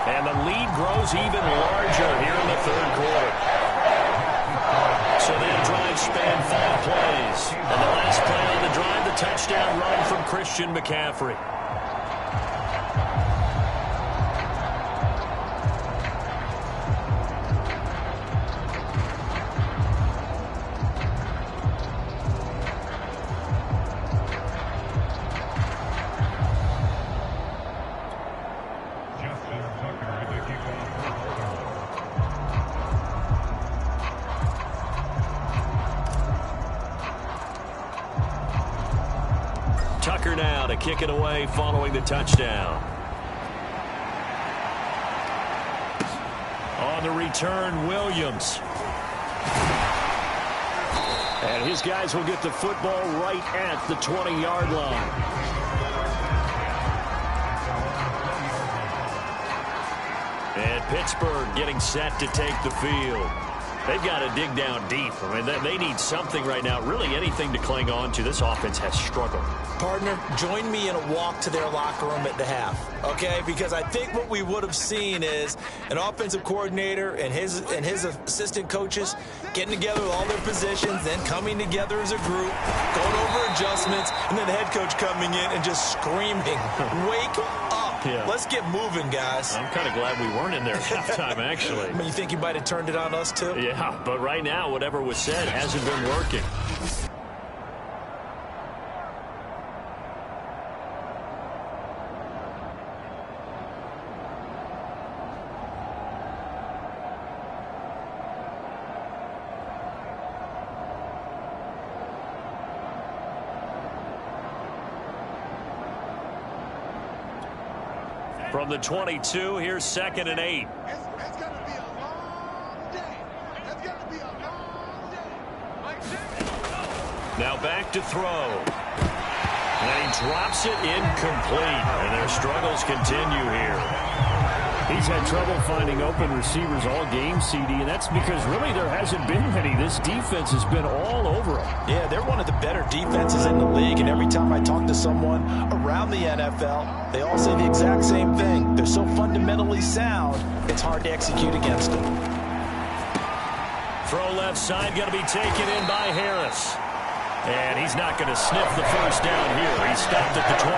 And the lead grows even larger here in the third quarter. So that drive spanned 5 plays. And the last play on the drive, the touchdown run from Christian McCaffrey. Tucker now to kick it away following the touchdown. On the return, Williams. And his guys will get the football right at the 20-yard line. And Pittsburgh getting set to take the field. They've got to dig down deep. I mean, they need something right now, really anything to cling on to. This offense has struggled. Partner, join me in a walk to their locker room at the half, okay? Because I think what we would have seen is an offensive coordinator and his assistant coaches getting together with all their positions, then coming together as a group, going over adjustments, and then the head coach coming in and just screaming, wake up. Yeah. Let's get moving, guys. I'm kind of glad we weren't in there at halftime, actually. I mean, you think you might have turned it on us, too? Yeah, but right now, whatever was said hasn't been working. From the 22, here's 2nd and 8. It's going to be a long day. It's going to be a long day. Now back to throw. And he drops it incomplete. And their struggles continue here. He's had trouble finding open receivers all game, CD, and that's because really there hasn't been many. This defense has been all over him. Yeah, they're one of the better defenses in the league, and every time I talk to someone around the NFL, they all say the exact same thing. They're so fundamentally sound, it's hard to execute against them. Throw left side, going to be taken in by Harris. And he's not going to sniff the first down here. He stopped at the 25.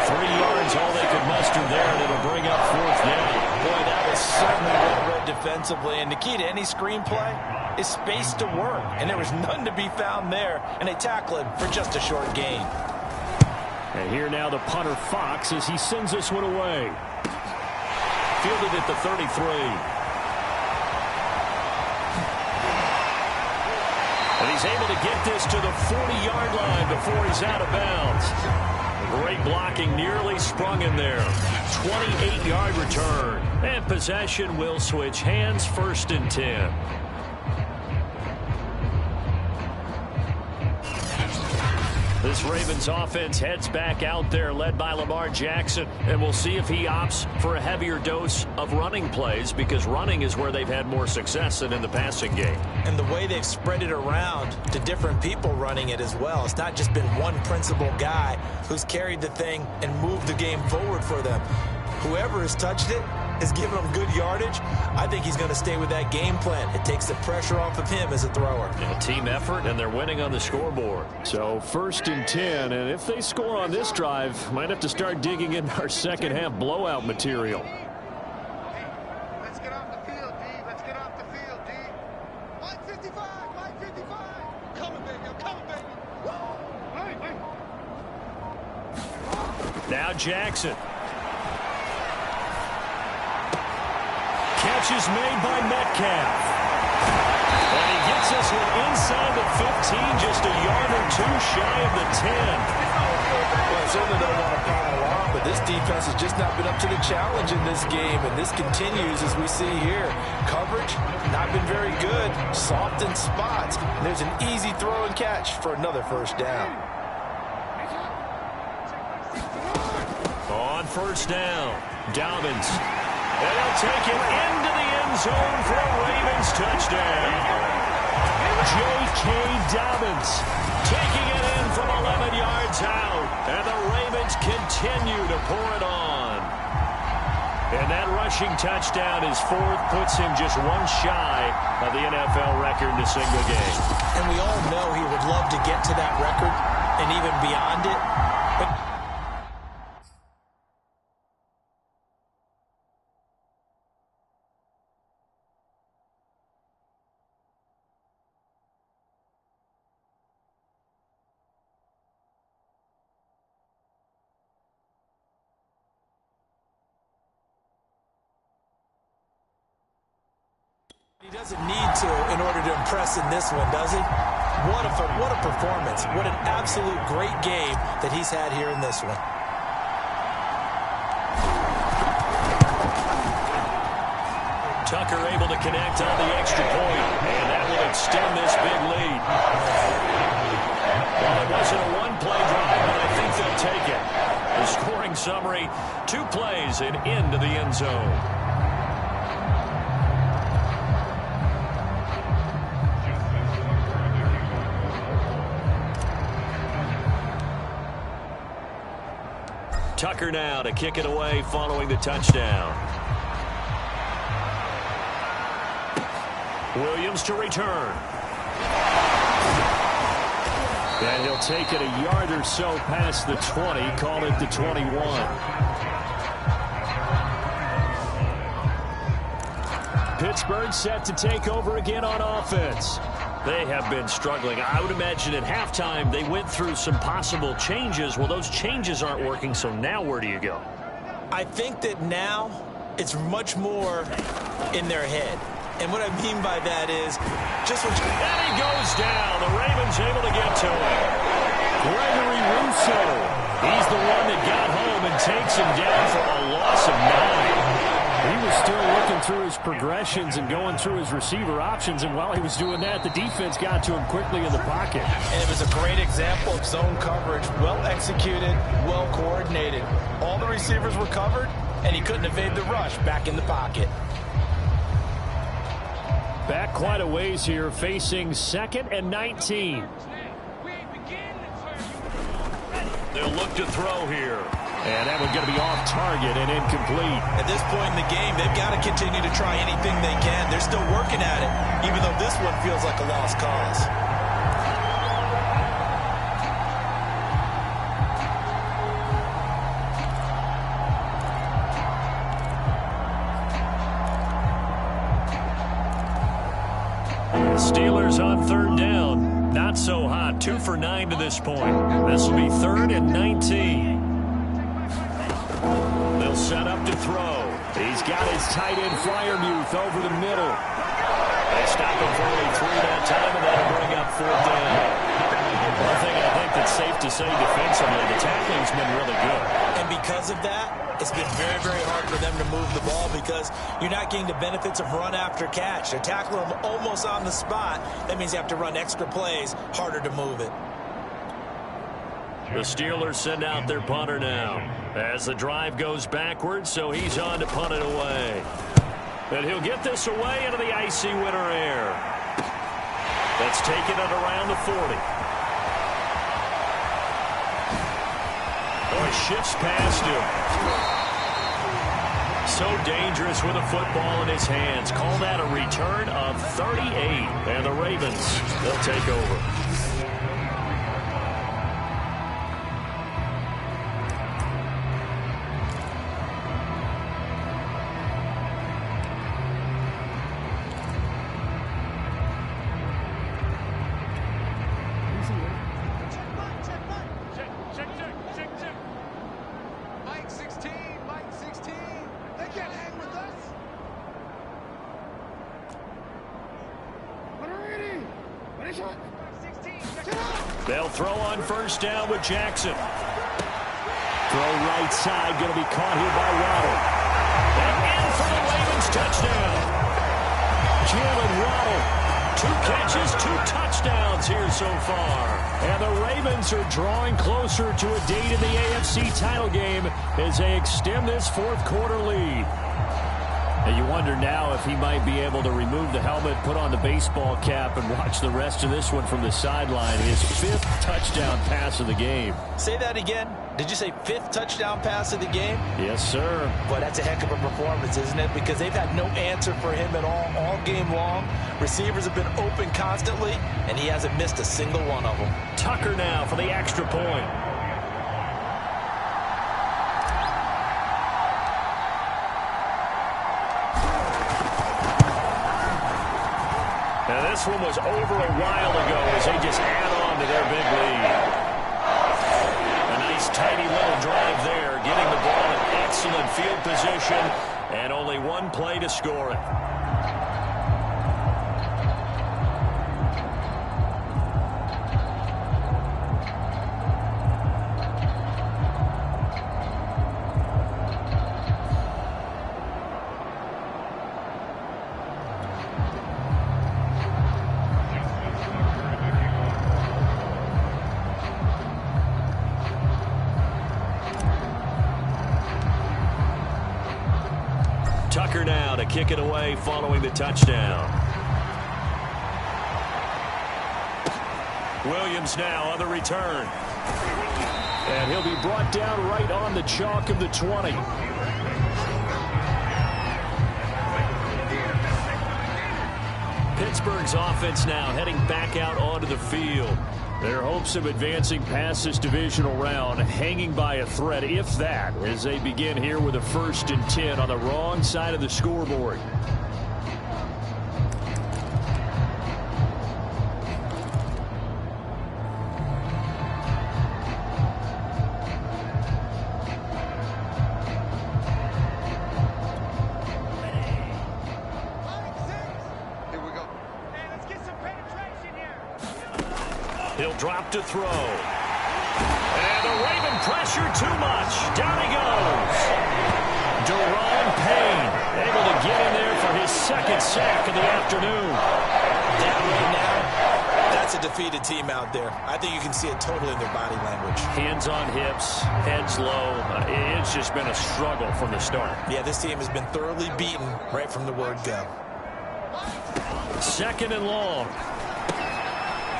3 yards, all they could muster there, and it'll bring up 4th down. Boy, that was certainly well read defensively. And the key to any screenplay is space to work. And there was none to be found there. And they tackle it for just a short gain. And here now the punter Fox as he sends this one away. Fielded at the 33. And he's able to get this to the 40-yard line before he's out of bounds. Great blocking, nearly sprung in there. 28-yard return. And possession will switch hands, 1st and 10. This Ravens offense heads back out there, led by Lamar Jackson. And we'll see if he opts for a heavier dose of running plays, because running is where they've had more success than in the passing game. And the way they've spread it around to different people running it as well. It's not just been one principal guy who's carried the thing and moved the game forward for them. Whoever has touched it has given them good yardage. I think he's going to stay with that game plan. It takes the pressure off of him as a thrower. A team effort, and they're winning on the scoreboard. So 1st and 10, and if they score on this drive, might have to start digging in our second half blowout material. Let's get off the field, D. Let's get off the field, D. Line 55, line 55. Coming, baby. I'm coming, baby. Woo! Hey. Now Jackson. catch is made by Metcalf. And he gets us one inside the 15, just a yard or two shy of the 10. Well, certainly don't want to pile on, but this defense has just not been up to the challenge in this game, and this continues as we see here. Coverage, not been very good, soft in spots. And there's an easy throw and catch for another first down. On first down, Dobbins. And he'll take it into the end zone for a Ravens touchdown. J.K. Dobbins taking it in from 11 yards out. And the Ravens continue to pour it on. And that rushing touchdown, his fourth, puts him just one shy of the NFL record in a single game. And we all know he would love to get to that record and even beyond it. But he doesn't need to in order to impress in this one, does he? What a performance. What an absolute great game that he's had here in this one. Tucker able to connect on the extra point, and that will extend this big lead. Well, it wasn't a one-play drive, but I think they'll take it. The scoring summary, 2 plays and into the end zone. Tucker now to kick it away following the touchdown. Williams to return. And he'll take it a yard or so past the 20, call it the 21. Pittsburgh set to take over again on offense. They have been struggling. I would imagine at halftime they went through some possible changes. Well, those changes aren't working, so now where do you go? I think that now it's much more in their head. And what I mean by that is just when... And he goes down. The Ravens able to get to him. Gregory Rousseau. He's the one that got home and takes him down for a loss of 9. He was still looking through his progressions and going through his receiver options, and while he was doing that, the defense got to him quickly in the pocket. And it was a great example of zone coverage, well executed, well coordinated. All the receivers were covered, and he couldn't evade the rush back in the pocket. Back quite a ways here, facing 2nd and 19. They'll look to throw here. And that one's going to be off target and incomplete. At this point in the game, they've got to continue to try anything they can. They're still working at it, even though this one feels like a lost cause. Steelers on 3rd down. Not so hot. 2 for 9 to this point. This will be 3rd and 19. They'll set up to throw. He's got his tight end Fryermuth over the middle. They stop him for only 3 that time, and that'll bring up 4th down. One thing I think that's safe to say defensively, the tackling's been really good. And because of that, it's been very, very hard for them to move the ball because you're not getting the benefits of run after catch. They're tackling them almost on the spot. That means you have to run extra plays, harder to move it. The Steelers send out their punter now as the drive goes backwards, so he's on to punt it away. And he'll get this away into the icy winter air. That's taken it around the 40. Oh, he shifts past him. So dangerous with a football in his hands. Call that a return of 38. And the Ravens, they'll take over. They'll throw on first down with Jackson. Throw right side, going to be caught here by Waddle. And in for the Ravens touchdown. Jalen Waddle. 2 catches, 2 touchdowns here so far. And the Ravens are drawing closer to a date in the AFC title game as they extend this fourth quarter lead. And you wonder now if he might be able to remove the helmet, put on the baseball cap, and watch the rest of this one from the sideline. His 5th touchdown pass of the game. Say that again. Did you say 5th touchdown pass of the game? Yes, sir. Boy, that's a heck of a performance, isn't it? Because they've had no answer for him at all game long. Receivers have been open constantly, and he hasn't missed a single one of them. Tucker now for the extra point. Now this one was over a while ago as they just add on to their big lead. A nice tidy little drive there, getting the ball in excellent field position, and only one play to score it. Tucker now to kick it away following the touchdown. Williams now on the return. And he'll be brought down right on the chalk of the 20. Pittsburgh's offense now heading back out onto the field. Their hopes of advancing past this divisional round hanging by a thread, if that, as they begin here with a 1st and 10 on the wrong side of the scoreboard. He'll drop to throw. And the Raven pressure too much. Down he goes. Deron Payne able to get in there for his 2nd sack of the afternoon. That right now, that's a defeated team out there. I think you can see it totally in their body language. Hands on hips, heads low. It's just been a struggle from the start. Yeah, this team has been thoroughly beaten right from the word go. 2nd and long.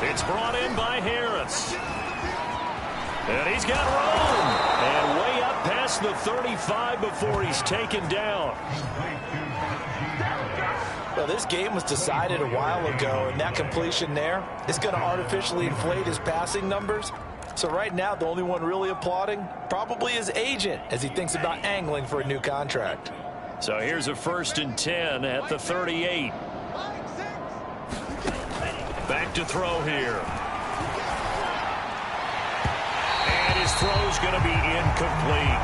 It's brought in by Harris. And he's got room. And way up past the 35 before he's taken down. Well, this game was decided a while ago, and that completion there is going to artificially inflate his passing numbers. So right now, the only one really applauding probably his agent as he thinks about angling for a new contract. So here's a 1st and 10 at the 38. Back to throw here. And his throw's going to be incomplete.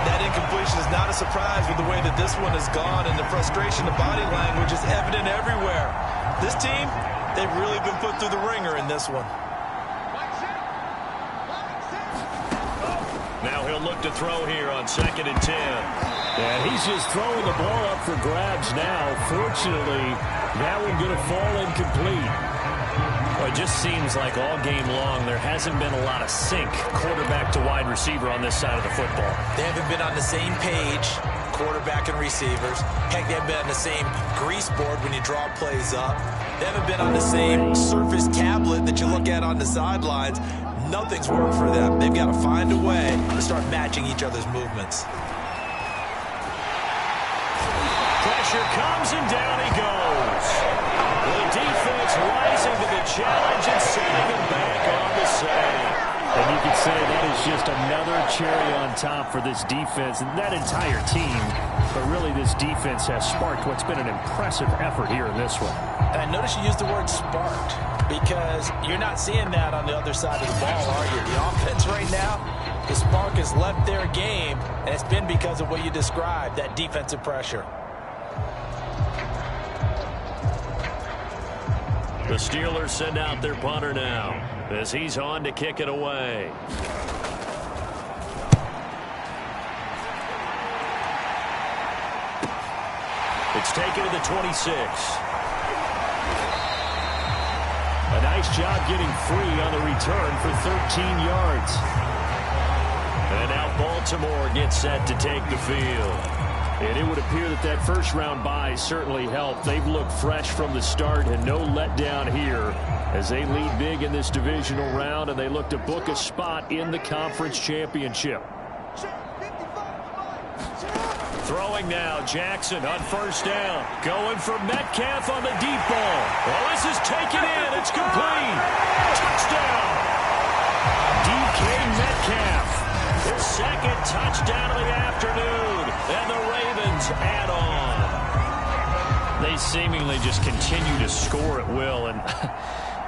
That incompletion is not a surprise with the way that this one has gone, and the frustration, the body language is evident everywhere. This team, they've really been put through the ringer in this one. Now he'll look to throw here on 2nd and 10. And he's just throwing the ball up for grabs now. Fortunately, that one going to fall incomplete. Well, it just seems like all game long there hasn't been a lot of sync quarterback to wide receiver on this side of the football. They haven't been on the same page, quarterback and receivers. Heck, they haven't been on the same grease board when you draw plays up. They haven't been on the same Surface tablet that you look at on the sidelines. Nothing's worked for them. They've got to find a way to start matching each other's movements. Pressure comes and down he goes. The defense rising to the challenge and sending him back on the save. And you could say that is just another cherry on top for this defense and that entire team. But really this defense has sparked what's been an impressive effort here in this one. And I notice you use the word sparked because you're not seeing that on the other side of the ball, are you? The offense right now, the spark has left their game, and it's been because of what you described, that defensive pressure. The Steelers send out their punter now as he's on to kick it away. It's taken to the 26. A nice job getting free on the return for 13 yards. And now Baltimore gets set to take the field. And it would appear that that first-round bye certainly helped. They've looked fresh from the start and no letdown here as they lead big in this divisional round, and they look to book a spot in the conference championship. Throwing now, Jackson on first down. Going for Metcalf on the deep ball. Oh, this is taken in. It's complete. Touchdown. DK Metcalf. His second touchdown of the afternoon. And the Ravens add on. They seemingly just continue to score at will. And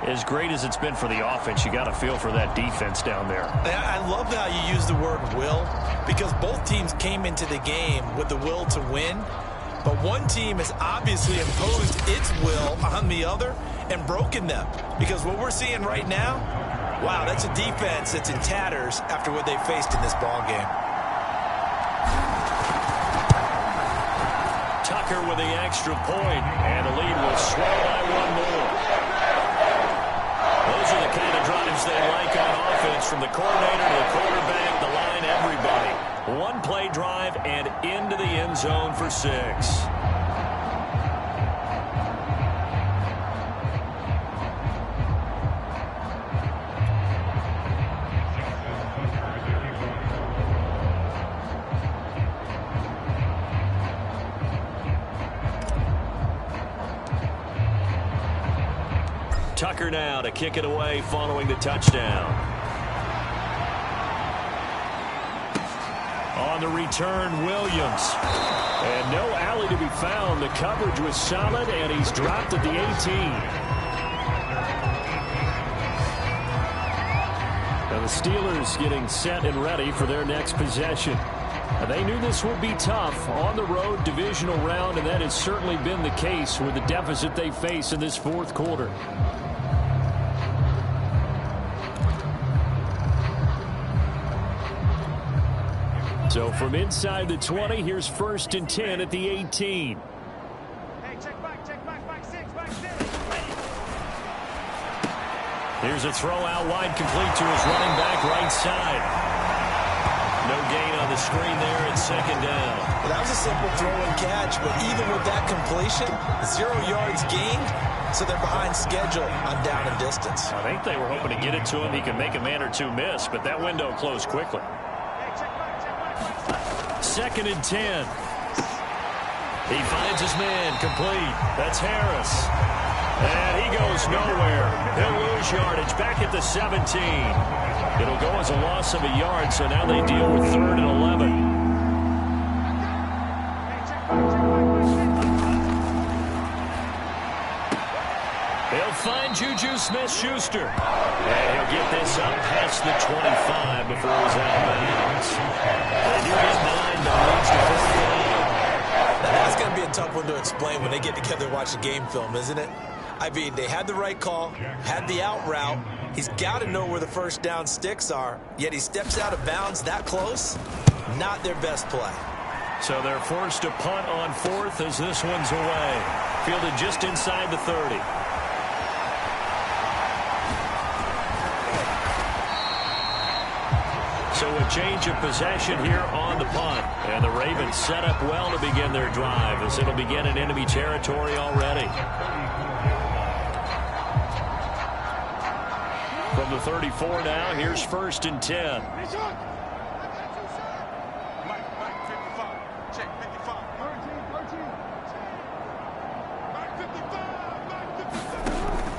as great as it's been for the offense, you got to feel for that defense down there. I love how you use the word will, because both teams came into the game with the will to win, but one team has obviously imposed its will on the other and broken them. Because what we're seeing right now, wow, that's a defense that's in tatters after what they faced in this ball game. Tucker with the extra point, and the lead will swell by one more. Those are the kind of drives they like on offense, from the coordinator to the quarterback, the line, everybody. One play drive and into the end zone for 6. Tucker now to kick it away following the touchdown. On the return, Williams. And no alley to be found. The coverage was solid, and he's dropped at the 18. Now the Steelers getting set and ready for their next possession. They knew this would be tough on the road divisional round, and that has certainly been the case with the deficit they face in this fourth quarter. So from inside the 20, here's 1st and 10 at the 18. Hey, check back 6, back 6. Here's a throw out wide, complete to his running back right side. No gain on the screen there. It's 2nd down. Well, that was a simple throw and catch, but even with that completion, 0 yards gained, so they're behind schedule on down and distance. I think they were hoping to get it to him. He can make a man or two miss, but that window closed quickly. 2nd and 10. He finds his man, complete. That's Harris. And he goes nowhere. He'll lose yardage back at the 17. It'll go as a loss of a yard, so now they deal with 3rd and 11. He'll find Juju Smith-Schuster. And he'll get this up past the 25 before he's out of bounds. They do get 9, but leads to 1st down. Now that's going to be a tough one to explain when they get together and watch the game film, isn't it? I mean, they had the right call, had the out route. He's got to know where the 1st down sticks are, yet he steps out of bounds that close. Not their best play. So they're forced to punt on 4th as this one's away. Fielded just inside the 30. So a change of possession here on the punt. And the Ravens set up well to begin their drive, as it'll begin in enemy territory already. From the 34 now, here's 1st and 10.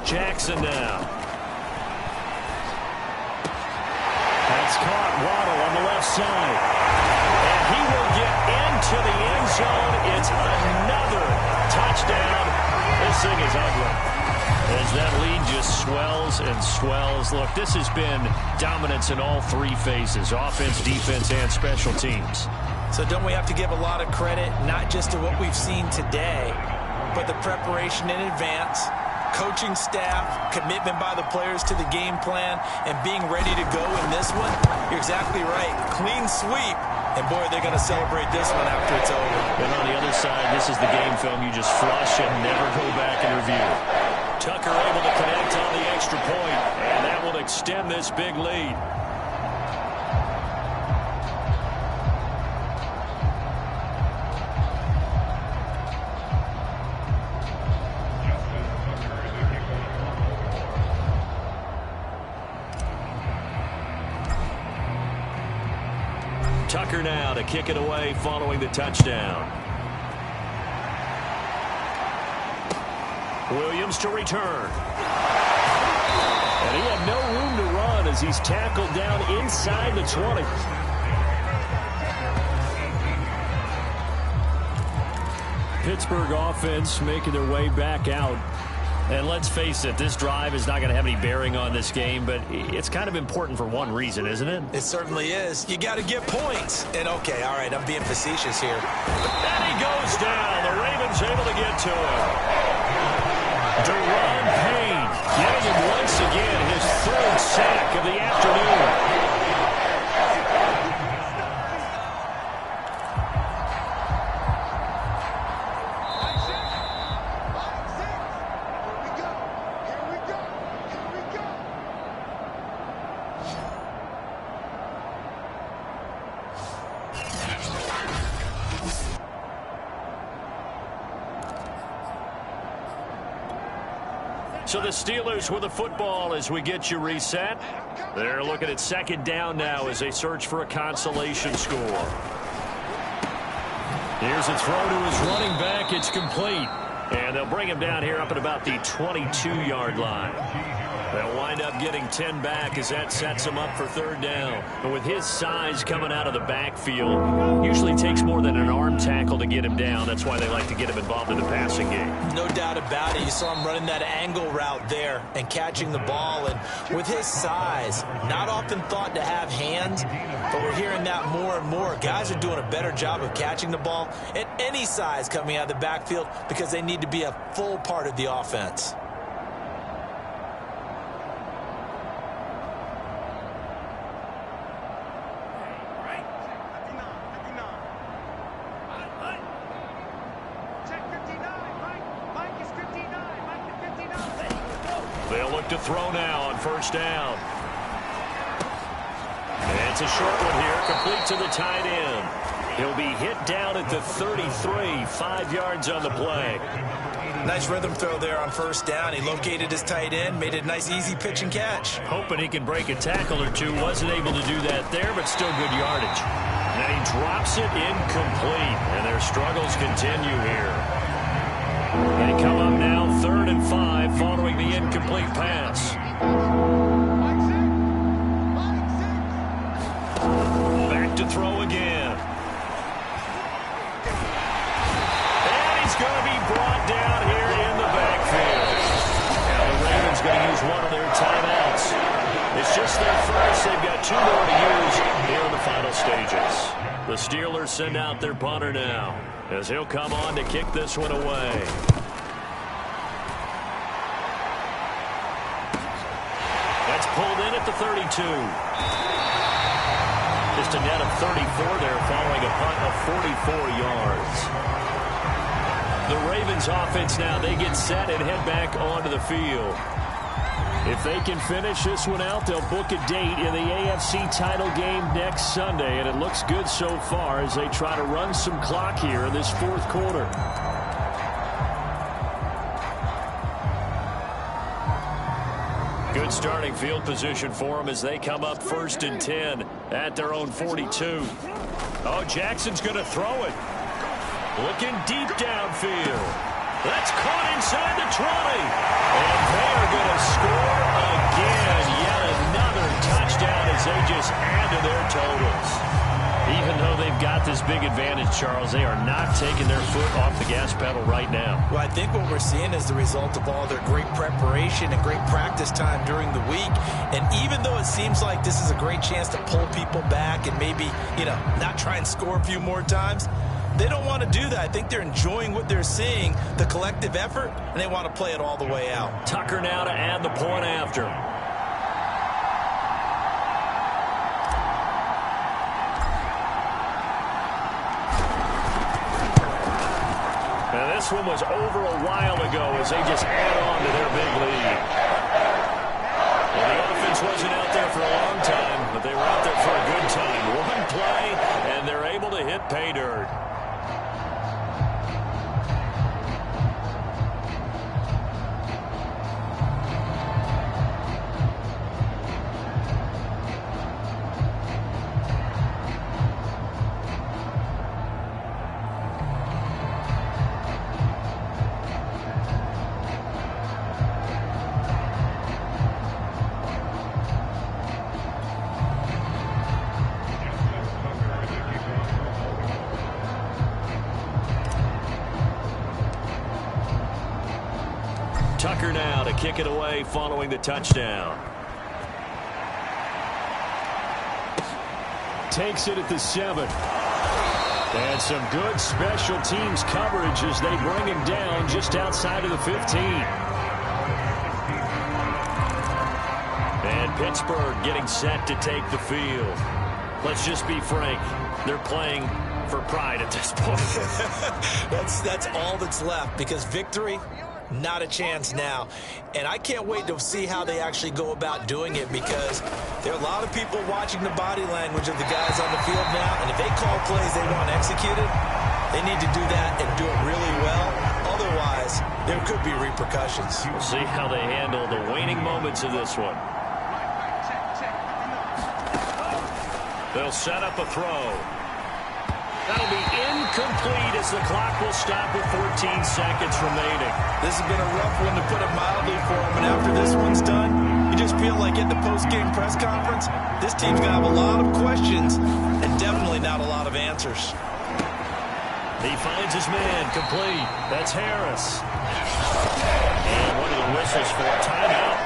Jackson now. That's caught. Waddle on the left side. And he will get into the end zone. It's another touchdown. This thing is ugly. As that lead just swells and swells. Look, this has been dominance in all 3 phases: offense, defense, and special teams. So don't we have to give a lot of credit, not just to what we've seen today, but the preparation in advance, coaching staff, commitment by the players to the game plan, and being ready to go in this one, you're exactly right. Clean sweep. And, boy, they're going to celebrate this one after it's over. And on the other side, this is the game film you just flush and never go back and review. Tucker able to connect on the extra point, and that will extend this big lead. Tucker now to kick it away following the touchdown. Williams to return. And he had no room to run as he's tackled down inside the 20. Pittsburgh offense making their way back out. And let's face it, this drive is not going to have any bearing on this game, but it's kind of important for one reason, isn't it? It certainly is. You got to get points. And, okay, all right, I'm being facetious here. And he goes down. The Ravens able to get to him. Deron Payne getting him once again, his third sack of the afternoon. So the Steelers with the football as we get you reset. They're looking at second down now as they search for a consolation score. Here's a throw to his running back. It's complete. And they'll bring him down here up at about the 22-yard line. They'll wind up getting 10 back as that sets him up for third down. But with his size coming out of the backfield, usually takes more than an arm tackle to get him down. That's why they like to get him involved in the passing game. No doubt about it. You saw him running that angle route there and catching the ball. And with his size, not often thought to have hands, but we're hearing that more and more. Guys are doing a better job of catching the ball at any size coming out of the backfield because they need to be a full part of the offense. They'll look to throw now on first down. And it's a short one here, complete to the tight end. He'll be hit down at the 33, 5 yards on the play. Nice rhythm throw there on first down. He located his tight end, made it a nice, easy pitch and catch. Hoping he can break a tackle or two. Wasn't able to do that there, but still good yardage. Then he drops it incomplete, and their struggles continue here. They come up now 3rd and 5 following the incomplete pass. Back to throw again. And he's going to be brought down here in the backfield. Now the Ravens going to use one of their timeouts. It's just their first. They've got 2 more to use here in the final stages. The Steelers send out their punter now as he'll come on to kick this one away. That's pulled in at the 32. Just a net of 34 there following a punt of 44 yards. The Ravens offense now, they get set and head back onto the field. If they can finish this one out, they'll book a date in the AFC title game next Sunday, and it looks good so far as they try to run some clock here in this 4th quarter. Good starting field position for them as they come up 1st and 10 at their own 42. Oh, Jackson's going to throw it. Looking deep downfield. That's caught inside the 20. And they are going to score again. Yet another touchdown as they just add to their totals. Even though they've got this big advantage, Charles, they are not taking their foot off the gas pedal right now. Well, I think what we're seeing is the result of all their great preparation and great practice time during the week. And even though it seems like this is a great chance to pull people back and maybe, not try and score a few more times, they don't want to do that. I think they're enjoying what they're seeing, the collective effort, and they want to play it all the way out. Tucker now to add the point after. And this one was over a while ago as they just add on to their big lead. Well, the offense wasn't out there for a long time, but they were out there for a good time. One play, and they're able to hit pay dirt. Tucker now to kick it away following the touchdown. Takes it at the 7. And some good special teams coverage as they bring him down just outside of the 15. And Pittsburgh getting set to take the field. Let's just be frank. They're playing for pride at this point. That's all that's left, because victory, not a chance now. And I can't wait to see how they actually go about doing it, because there are a lot of people watching the body language of the guys on the field now, and if they call plays they want executed, they need to do that and do it really well. Otherwise, there could be repercussions. We'll see how they handle the waning moments of this one. They'll set up a throw. That'll be incomplete as the clock will stop with 14 seconds remaining. This has been a rough one, to put it mildly, for them. And after this one's done, you just feel like at the post-game press conference, this team's going to have a lot of questions and definitely not a lot of answers. He finds his man, complete. That's Harris. And one of the whistles for a timeout.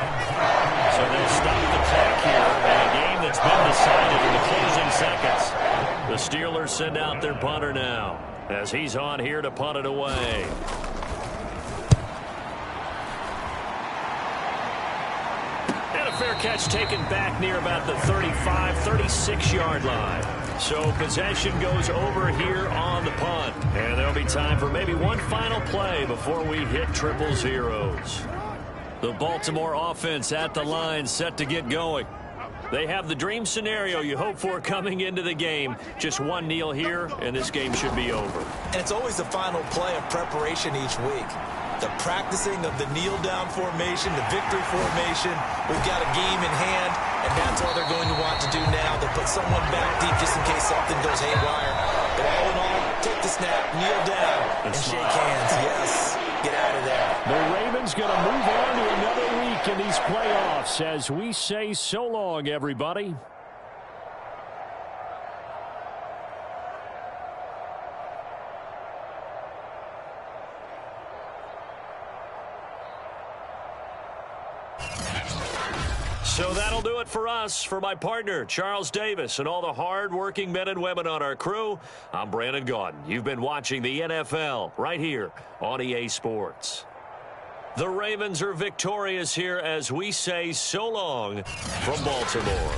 So they'll stop the clock here in a game that's been decided in the closing seconds. The Steelers send out their punter now as he's on here to punt it away. And a fair catch taken back near about the 35, 36-yard line. So possession goes over here on the punt. And there'll be time for maybe one final play before we hit triple zeros. The Baltimore offense at the line, set to get going. They have the dream scenario you hope for coming into the game. Just one kneel here, and this game should be over. And it's always the final play of preparation each week. The practicing of the kneel-down formation, the victory formation. We've got a game in hand, and that's all they're going to want to do now. They'll put someone back deep just in case something goes haywire. But all in all, take the snap, kneel down, and shake hands. Yes, get out of there. The Ravens going to move on to another week in these playoffs as we say so long, everybody. So that'll do it for us. For my partner, Charles Davis, and all the hard-working men and women on our crew, I'm Brandon Gaudin. You've been watching the NFL right here on EA Sports. The Ravens are victorious here as we say so long from Baltimore.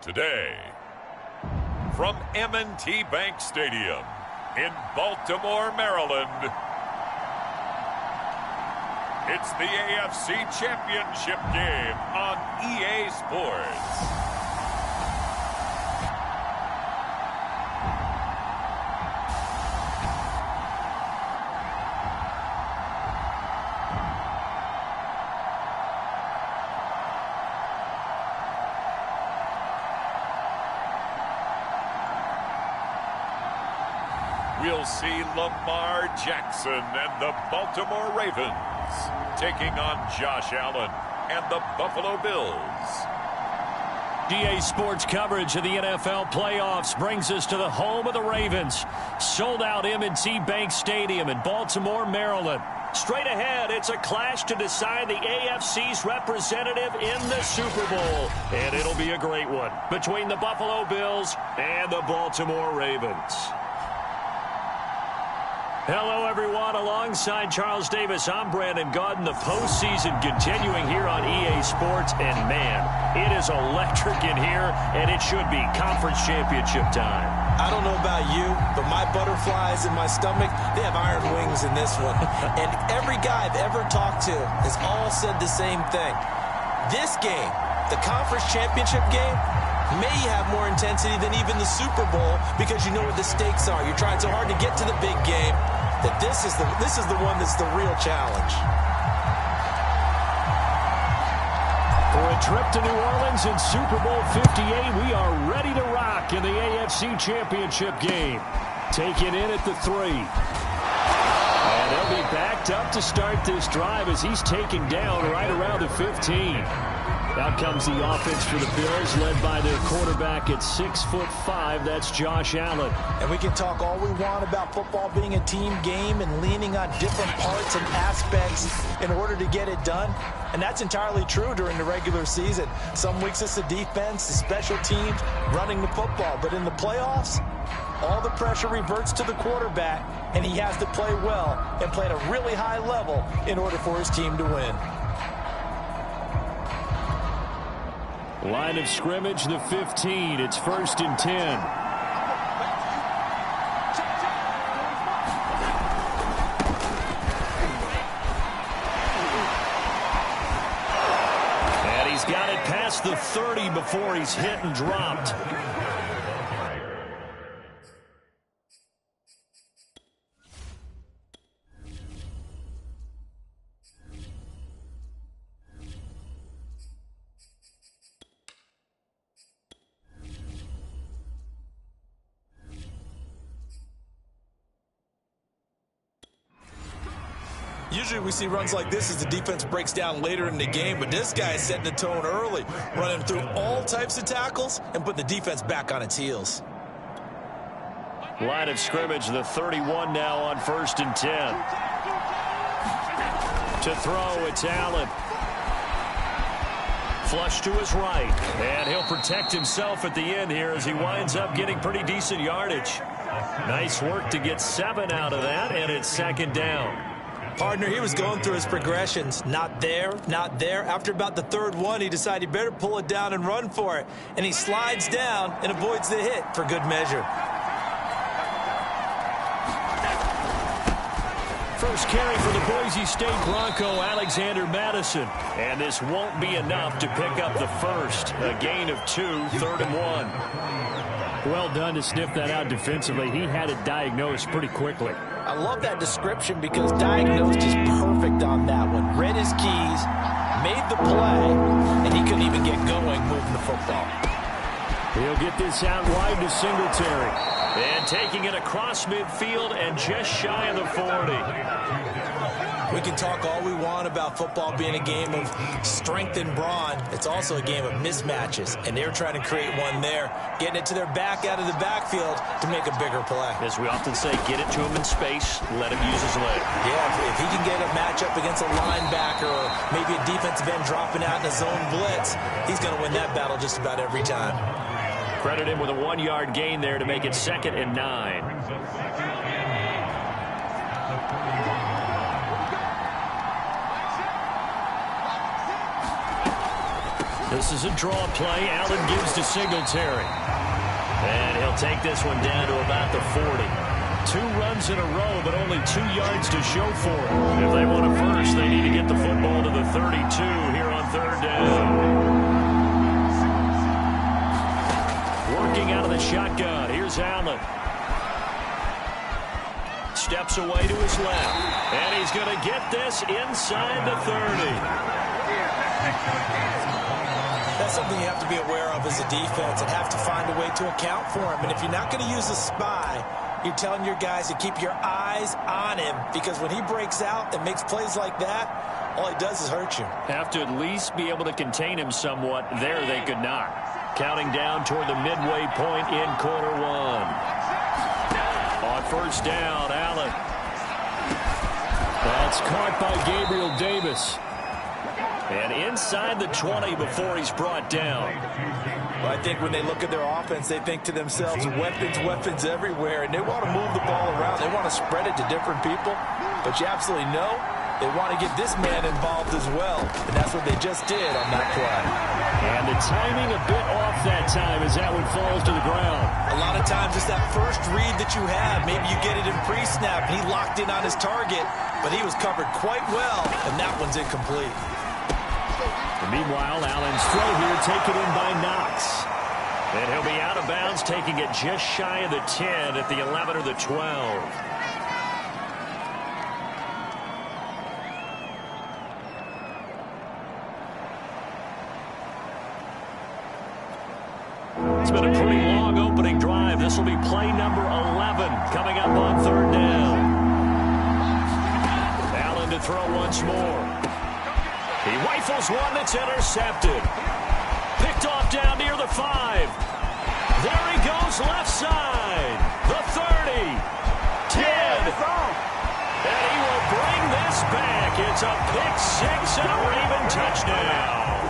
Today, from M&T Bank Stadium in Baltimore, Maryland, it's the AFC Championship game on EA Sports. We'll see Lamar Jackson and the Baltimore Ravens taking on Josh Allen and the Buffalo Bills. EA Sports coverage of the NFL playoffs brings us to the home of the Ravens. Sold out M&T Bank Stadium in Baltimore, Maryland. Straight ahead, it's a clash to decide the AFC's representative in the Super Bowl. And it'll be a great one between the Buffalo Bills and the Baltimore Ravens. Hello, everyone. Alongside Charles Davis, I'm Brandon Gaudin. The postseason continuing here on EA Sports. And, man, it is electric in here, and it should be conference championship time. I don't know about you, but my butterflies in my stomach, they have iron wings in this one. And every guy I've ever talked to has all said the same thing. This game, the conference championship game, may have more intensity than even the Super Bowl because you know what the stakes are. You're trying so hard to get to the big game that this is the one that's the real challenge. For a trip to New Orleans in Super Bowl 58, we are ready to rock in the AFC Championship game. Taking in at the 3. And they'll be backed up to start this drive as he's taken down right around the 15. Out comes the offense for the Bills, led by their quarterback at 6'5". That's Josh Allen. And we can talk all we want about football being a team game and leaning on different parts and aspects in order to get it done. And that's entirely true during the regular season. Some weeks it's the defense, the special teams, running the football. But in the playoffs, all the pressure reverts to the quarterback, and he has to play well and play at a really high level in order for his team to win. Line of scrimmage, the 15. It's 1st and 10. And he's got it past the 30 before he's hit and dropped. Usually we see runs like this as the defense breaks down later in the game, but this guy is setting the tone early, running through all types of tackles and putting the defense back on its heels. Line of scrimmage, the 31 now on 1st and 10. To throw, it's Allen. Flush to his right, and he'll protect himself at the end here as he winds up getting pretty decent yardage. Nice work to get 7 out of that, and it's 2nd down. Partner, he was going through his progressions. Not there, not there. After about the 3rd one, he decided he better pull it down and run for it. And he slides down and avoids the hit for good measure. First carry for the Boise State Bronco, Alexander Madison. And this won't be enough to pick up the first. A gain of 2, 3rd and 1. Well done to sniff that out defensively. He had it diagnosed pretty quickly. I love that description because diagnosed is perfect on that one. Read his keys, made the play, and he couldn't even get going moving the football. He'll get this out wide to Singletary. And taking it across midfield and just shy of the 40. We can talk all we want about football being a game of strength and brawn. It's also a game of mismatches, and they're trying to create one there, getting it to their back out of the backfield to make a bigger play. As we often say, get it to him in space, let him use his leg. Yeah, if he can get a matchup against a linebacker or maybe a defensive end dropping out in a zone blitz, he's going to win that battle just about every time. Credit him with a 1-yard gain there to make it 2nd and 9. This is a draw play. Allen gives to Singletary. And he'll take this one down to about the 40. 2 runs in a row, but only 2 yards to show for it. If they want a first, they need to get the football to the 32 here on 3rd down. Working out of the shotgun. Here's Allen. Steps away to his left. And he's going to get this inside the 30. That's something you have to be aware of as a defense and have to find a way to account for him. And if you're not going to use a spy, you're telling your guys to keep your eyes on him, because when he breaks out and makes plays like that, all he does is hurt you. Have to at least be able to contain him somewhat. There they could not. Counting down toward the midway point in quarter 1. On 1st down, Allen. That's caught by Gabriel Davis. And inside the 20 before he's brought down. Well, I think when they look at their offense, they think to themselves, weapons everywhere, and they want to move the ball around. They want to spread it to different people, but you absolutely know they want to get this man involved as well, and that's what they just did on that play. And the timing a bit off that time as that one falls to the ground. A lot of times it's that first read that you have. Maybe you get it in pre-snap, and he locked in on his target, but he was covered quite well, and that one's incomplete. And meanwhile, Allen's throw here taken in by Knox. And he'll be out of bounds, taking it just shy of the 10 at the 11 or the 12. It's been a pretty long opening drive. This will be play number 11 coming up on 3rd down. Allen to throw once more. He rifles one that's intercepted. Picked off down near the 5. There he goes left side. The 30. 10. And he will bring this back. It's a pick-6 and a Raven touchdown.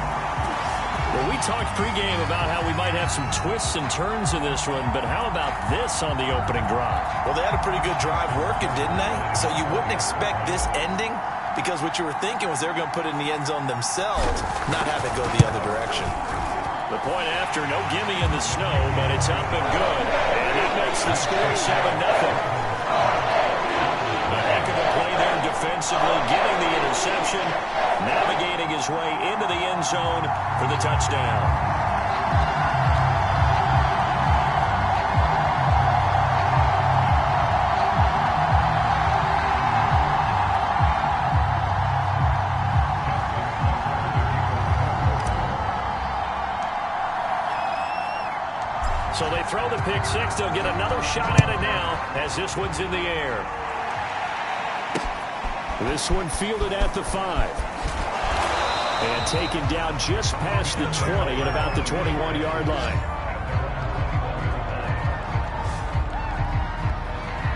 Well, we talked pregame about how we might have some twists and turns in this one, but how about this on the opening drive? Well, they had a pretty good drive working, didn't they? So you wouldn't expect this ending, because what you were thinking was they were going to put it in the end zone themselves, not have it go the other direction. The point after, no gimme in the snow, but it's up and good. And it makes the score 7-0. A heck of a play there defensively, getting the interception, navigating his way into the end zone for the touchdown. So they throw the pick-6. They'll get another shot at it now as this one's in the air. This one fielded at the 5. And taken down just past the 20 at about the 21-yard line.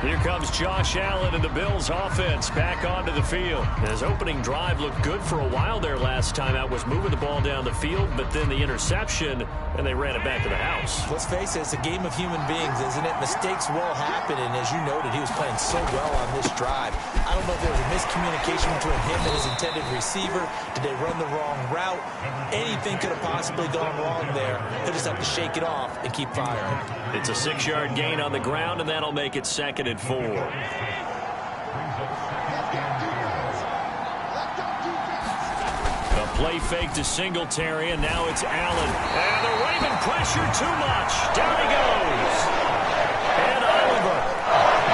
Here comes Josh Allen and the Bills offense back onto the field. His opening drive looked good for a while there last time out, was moving the ball down the field, but then the interception, and they ran it back to the house. Let's face it, it's a game of human beings, isn't it? Mistakes will happen, and as you noted, he was playing so well on this drive. I don't know if there was a miscommunication between him and his intended receiver. Did they run the wrong route? Anything could have possibly gone wrong there. He'll just have to shake it off and keep firing. It's a 6-yard gain on the ground, and that'll make it 2nd and 4. A play fake to Singletary, and now it's Allen. And the Raven pressure too much. Down he goes. And Oliver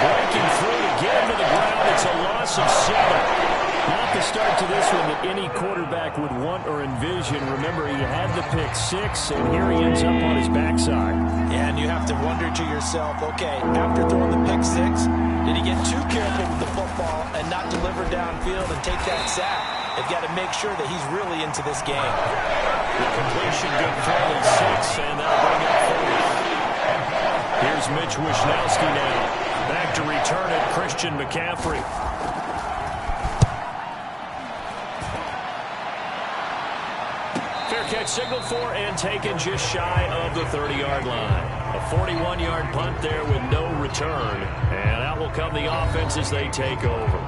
breaking through to get him to the ground. It's a loss of 7. Not the start to this one that any quarterback would want or envision. Remember, he had the pick-6, and here he ends up on his backside. Yeah, and you have to wonder to yourself, okay, after throwing the pick-6, did he get too careful with the football and not deliver downfield and take that sack? They've got to make sure that he's really into this game. The completion good throw at 6, and that'll bring up 4. Here's Mitch Wishnowsky now. Back to return it, Christian McCaffrey. Fair catch signaled for and taken just shy of the 30-yard line. A 41-yard punt there with no return. And out will come the offense as they take over.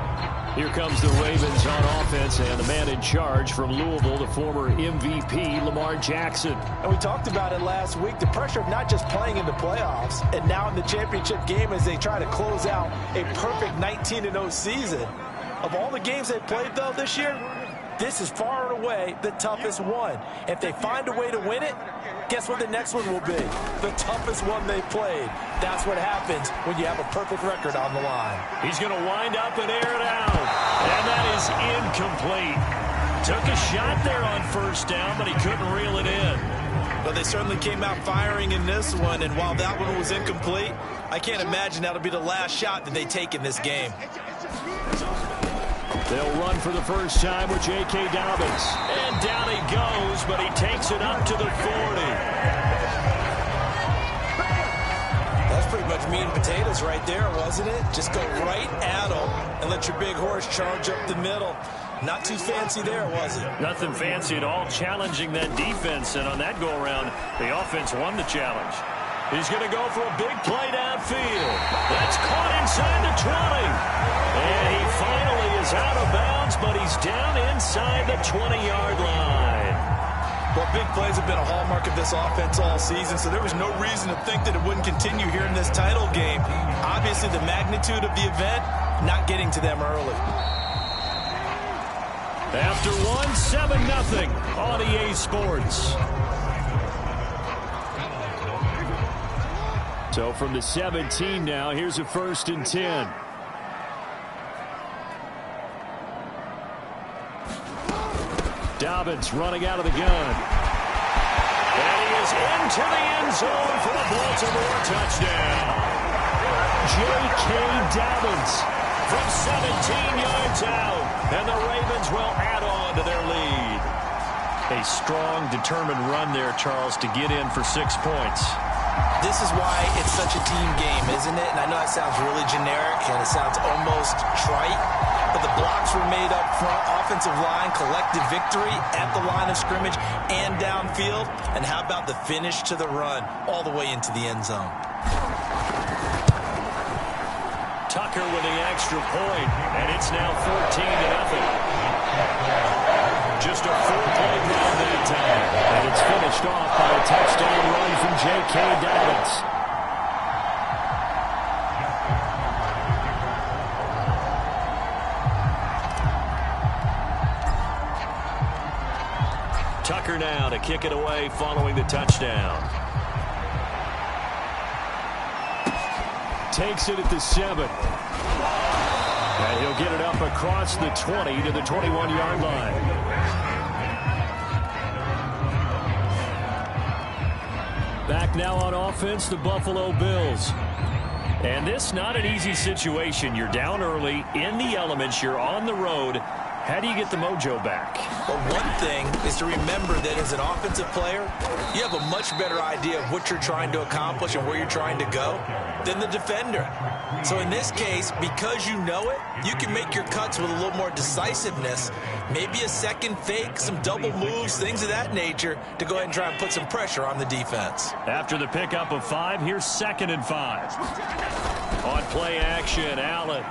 Here comes the Ravens on offense, and the man in charge from Louisville, the former MVP, Lamar Jackson. And we talked about it last week, the pressure of not just playing in the playoffs and now in the championship game as they try to close out a perfect 19-0 season. Of all the games they played, though, this year, this is far and away the toughest one. If they find a way to win it, guess what the next one will be? The toughest one they played. That's what happens when you have a perfect record on the line. He's going to wind up and air it out. And that is incomplete. Took a shot there on first down, but he couldn't reel it in. But they certainly came out firing in this one, and while that one was incomplete, I can't imagine that'll be the last shot that they take in this game. They'll run for the first time with J.K. Dobbins. And down he goes, but he takes it up to the 40. That's pretty much meat and potatoes right there, wasn't it? Just go right at them and let your big horse charge up the middle. Not too fancy there, was it? Nothing fancy at all, challenging that defense. And on that go-around, the offense won the challenge. He's going to go for a big play downfield. That's caught inside the 20. And he finally is out of bounds, but he's down inside the 20-yard line. Well, big plays have been a hallmark of this offense all season, so there was no reason to think that it wouldn't continue here in this title game. Obviously, the magnitude of the event, not getting to them early. After one, 7-0 on EA Sports. So from the 17 now, here's a 1st and 10. Dobbins running out of the gun. And he is into the end zone for the Baltimore touchdown. J.K. Dobbins from 17 yards out. And the Ravens will add on to their lead. A strong, determined run there, Charles, to get in for 6 points. This is why it's such a team game, isn't it? And I know that sounds really generic and it sounds almost trite, but the blocks were made up front, offensive line, collective victory at the line of scrimmage and downfield. And how about the finish to the run all the way into the end zone? Tucker with the extra point, and it's now 14-0. Just a 4-play drive that time. And it's finished off by a touchdown run from J.K. Dobbins. Tucker now to kick it away following the touchdown. Takes it at the 7. And he'll get it up across the 20 to the 21-yard line. Back now on offense, the Buffalo Bills. And this not an easy situation. You're down early, in the elements, you're on the road. How do you get the mojo back? Well, one thing is to remember that as an offensive player, you have a much better idea of what you're trying to accomplish and where you're trying to go than the defender. So in this case, because you know it, you can make your cuts with a little more decisiveness, maybe a second fake, some double moves, things of that nature, to go ahead and try and put some pressure on the defense. After the pickup of 5, here's 2nd and 5. On play action, Allen.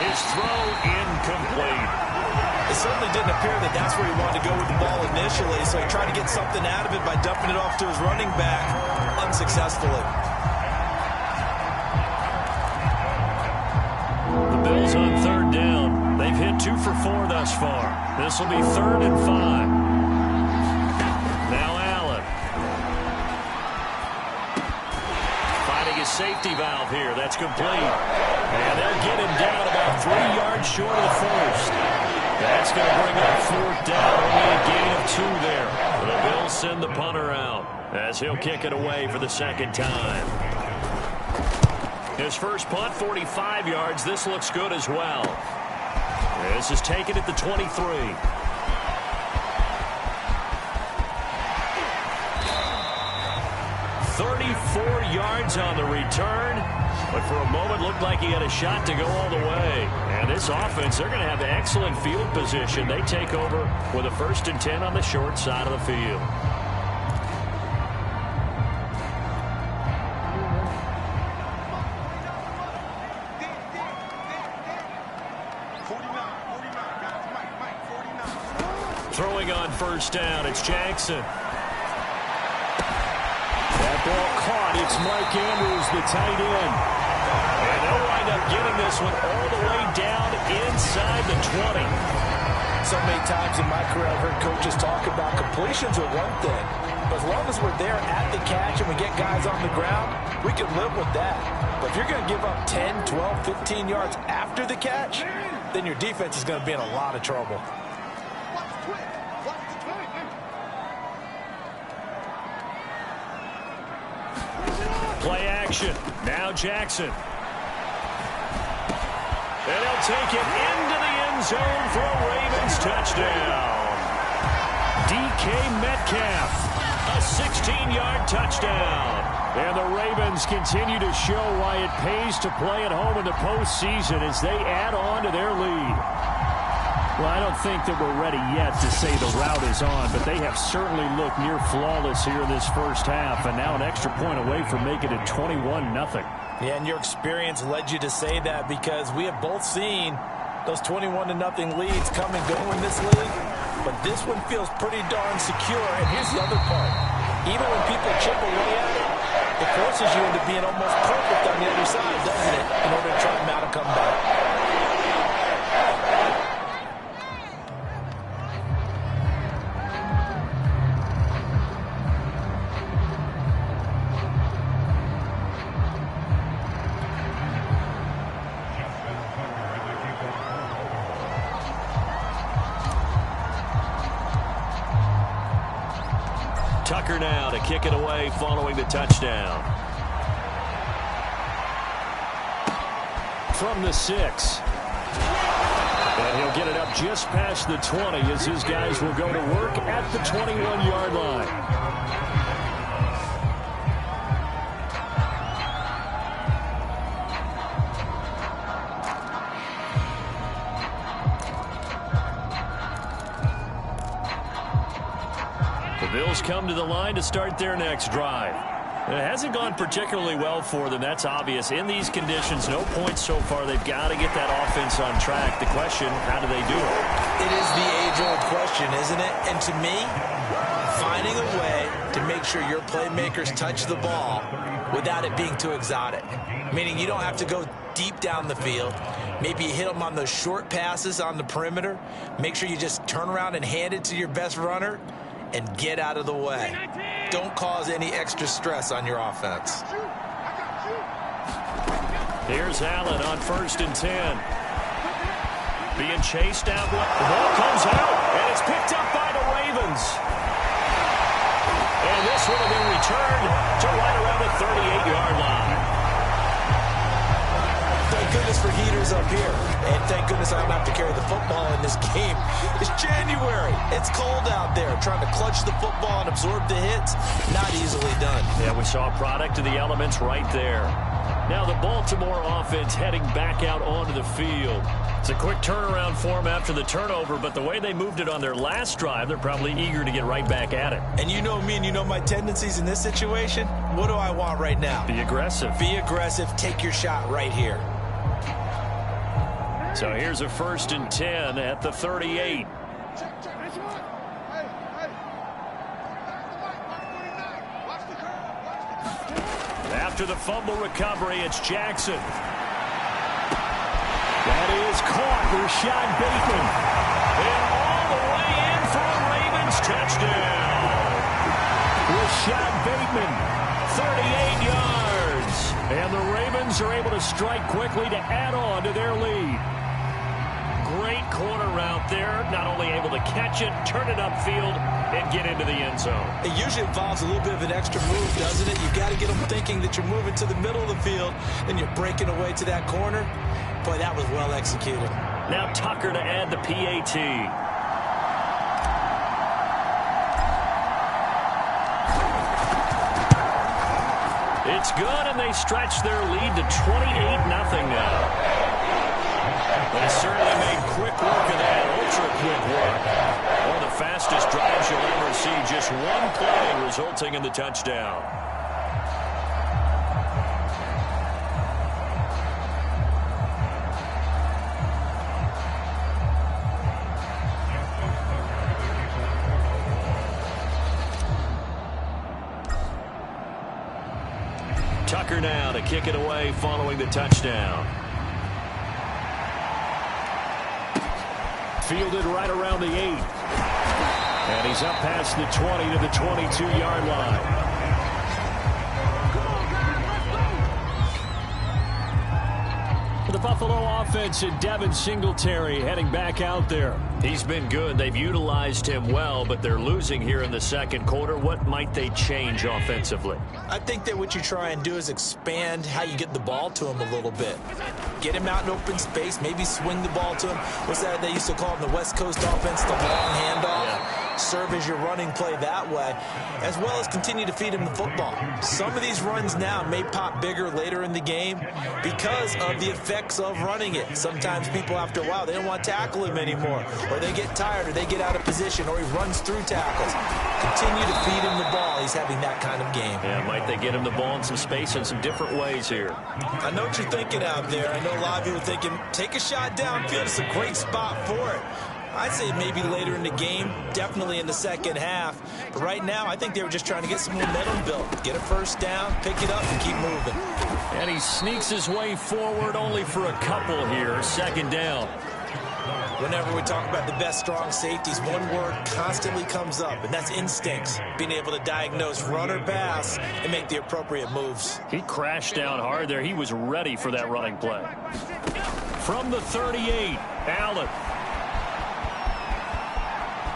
His throw incomplete. It certainly didn't appear that that's where he wanted to go with the ball initially, so he tried to get something out of it by dumping it off to his running back unsuccessfully. The Bills on 3rd down. They've hit 2 for 4 thus far. This will be 3rd and 5. Now Allen. Finding his safety valve here. That's complete. And they'll get him down about 3 yards short of the first. That's going to bring up 4th down. Only a gain of 2 there. The Bills send the punter out as he'll kick it away for the 2nd time. His first punt, 45 yards. This looks good as well. This is taken at the 23. 34 yards on the return, but for a moment looked like he had a shot to go all the way. And this offense, they're going to have excellent field position. They take over with a 1st and 10 on the short side of the field. Throwing on first down, it's Jackson. That ball caught. It's Mike Andrews, the tight end. And they'll wind up getting this one all the way down inside the 20. So many times in my career, I've heard coaches talk about completions are one thing. But as long as we're there at the catch and we get guys on the ground, we can live with that. But if you're going to give up 10, 12, 15 yards after the catch, then your defense is going to be in a lot of trouble. Play action. Now Jackson. And he'll take it into the end zone for a Ravens touchdown. DK Metcalf, a 16-yard touchdown. And the Ravens continue to show why it pays to play at home in the postseason as they add on to their lead. Well, I don't think that we're ready yet to say the route is on, but they have certainly looked near flawless here in this first half, and now an extra point away from making it 21-0. Yeah, and your experience led you to say that because we have both seen those 21-0 leads come and go in this league, but this one feels pretty darn secure. And here's the other part. Even when people chip away at it, it forces you into being almost perfect on the other side, doesn't it, in order to try and mount a comeback. Tucker now to kick it away following the touchdown. From the 6. And he'll get it up just past the 20 as his guys will go to work at the 21-yard line. Bills come to the line to start their next drive. It hasn't gone particularly well for them. That's obvious. In these conditions, no points so far. They've got to get that offense on track. The question, how do they do it? It is the age-old question, isn't it? And to me, finding a way to make sure your playmakers touch the ball without it being too exotic. Meaning you don't have to go deep down the field. Maybe you hit them on those short passes on the perimeter. Make sure you just turn around and hand it to your best runner and get out of the way. Don't cause any extra stress on your offense. Here's Allen on 1st and 10. Being chased out. The ball comes out, and it's picked up by the Ravens. And this will have been returned to right around the 38-yard line. Thank goodness for heaters up here. And thank goodness I don't have to carry the football in this game. It's January. It's cold out there. Trying to clutch the football and absorb the hits, not easily done. Yeah, we saw a product of the elements right there. Now the Baltimore offense heading back out onto the field. It's a quick turnaround for them after the turnover, but the way they moved it on their last drive, they're probably eager to get right back at it. And you know me and you know my tendencies in this situation. What do I want right now? Be aggressive. Be aggressive. Take your shot right here. So here's a 1st and 10 at the 38. After the fumble recovery, it's Jackson. That is caught. Rashad Bateman. And all the way in for a Ravens touchdown. Rashad Bateman, 38 yards. And the Ravens are able to strike quickly to add on to their lead. Great corner route there. Not only able to catch it, turn it upfield, and get into the end zone. It usually involves a little bit of an extra move, doesn't it? You've got to get them thinking that you're moving to the middle of the field, and you're breaking away to that corner. Boy, that was well executed. Now Tucker to add the PAT. It's good, and they stretch their lead to 28-0 now. They certainly made quick work of that, ultra-quick work. One of the fastest drives you'll ever see, just one play resulting in the touchdown. Tucker now to kick it away following the touchdown. Fielded right around the 8. And he's up past the 20 to the 22-yard line. The Buffalo offense and Devin Singletary heading back out there. He's been good. They've utilized him well, but they're losing here in the second quarter. What might they change offensively? I think that what you try and do is expand how you get the ball to him a little bit. Get him out in open space, maybe swing the ball to him. What's that they used to call in the West Coast offense, the long handoff? Yeah. Serve as your running play that way, as well as continue to feed him the football. Some of these runs now may pop bigger later in the game because of the effects of running it. Sometimes people, after a while, they don't want to tackle him anymore, or they get tired, or they get out of position, or he runs through tackles. Continue to feed him the ball. He's having that kind of game. Yeah, might they get him the ball in some space in some different ways here? I know what you're thinking out there. I know a lot of you are thinking, take a shot downfield. It's a great spot for it. I'd say maybe later in the game, definitely in the second half. But right now, I think they were just trying to get some momentum built. Get a first down, pick it up, and keep moving. And he sneaks his way forward only for a couple here. Second down. Whenever we talk about the best strong safeties, one word constantly comes up, and that's instincts. Being able to diagnose run or pass and make the appropriate moves. He crashed down hard there. He was ready for that running play. From the 38, Allen.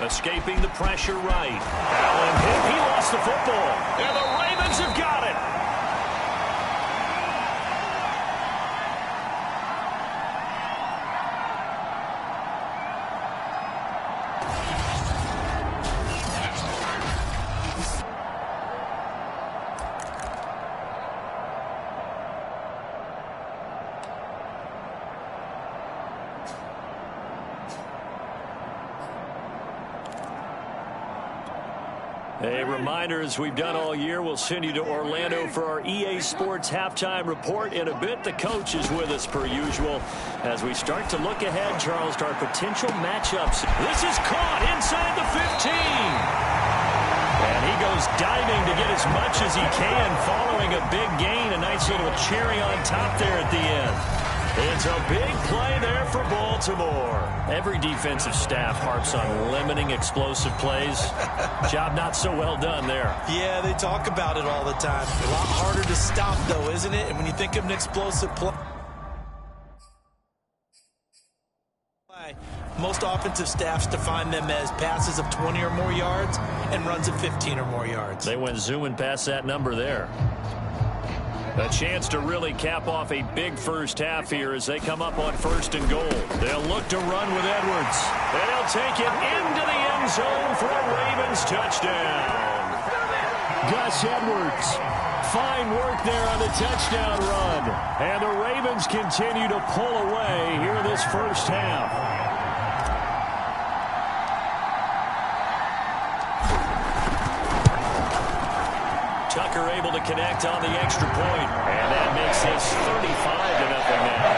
Escaping the pressure right. Allen hit. He lost the football. And the Ravens have got it. A reminder, as we've done all year, we'll send you to Orlando for our EA Sports halftime report in a bit. The coach is with us per usual. As we start to look ahead, Charles, to our potential matchups. This is caught inside the 15. And he goes diving to get as much as he can following a big gain. A nice little cherry on top there at the end. It's a big play there for Baltimore. Every defensive staff harps on limiting explosive plays. Job not so well done there. Yeah, they talk about it all the time. A lot harder to stop, though, isn't it? And when you think of an explosive play, most offensive staffs define them as passes of 20 or more yards and runs of 15 or more yards. They went zooming past that number there. A chance to really cap off a big first half here as they come up on 1st and goal. They'll look to run with Edwards. And he'll take it into the end zone for a Ravens touchdown. Gus Edwards. Fine work there on the touchdown run. And the Ravens continue to pull away here in this first half. Tucker able to connect on the extra point. And that makes this 35-0 now.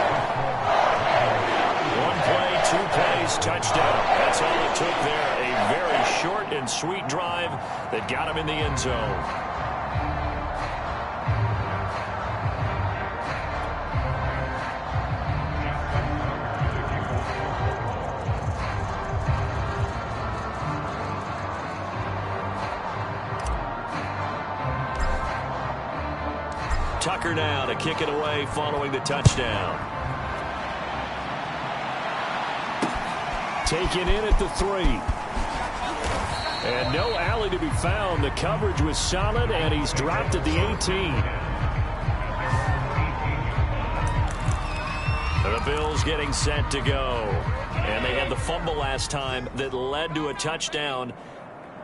One play, 2 plays, touchdown. That's all it took there. A very short and sweet drive that got him in the end zone. Tucker now to kick it away following the touchdown. Taken in at the 3. And no alley to be found. The coverage was solid, and he's dropped at the 18. The Bills getting set to go. And they had the fumble last time that led to a touchdown.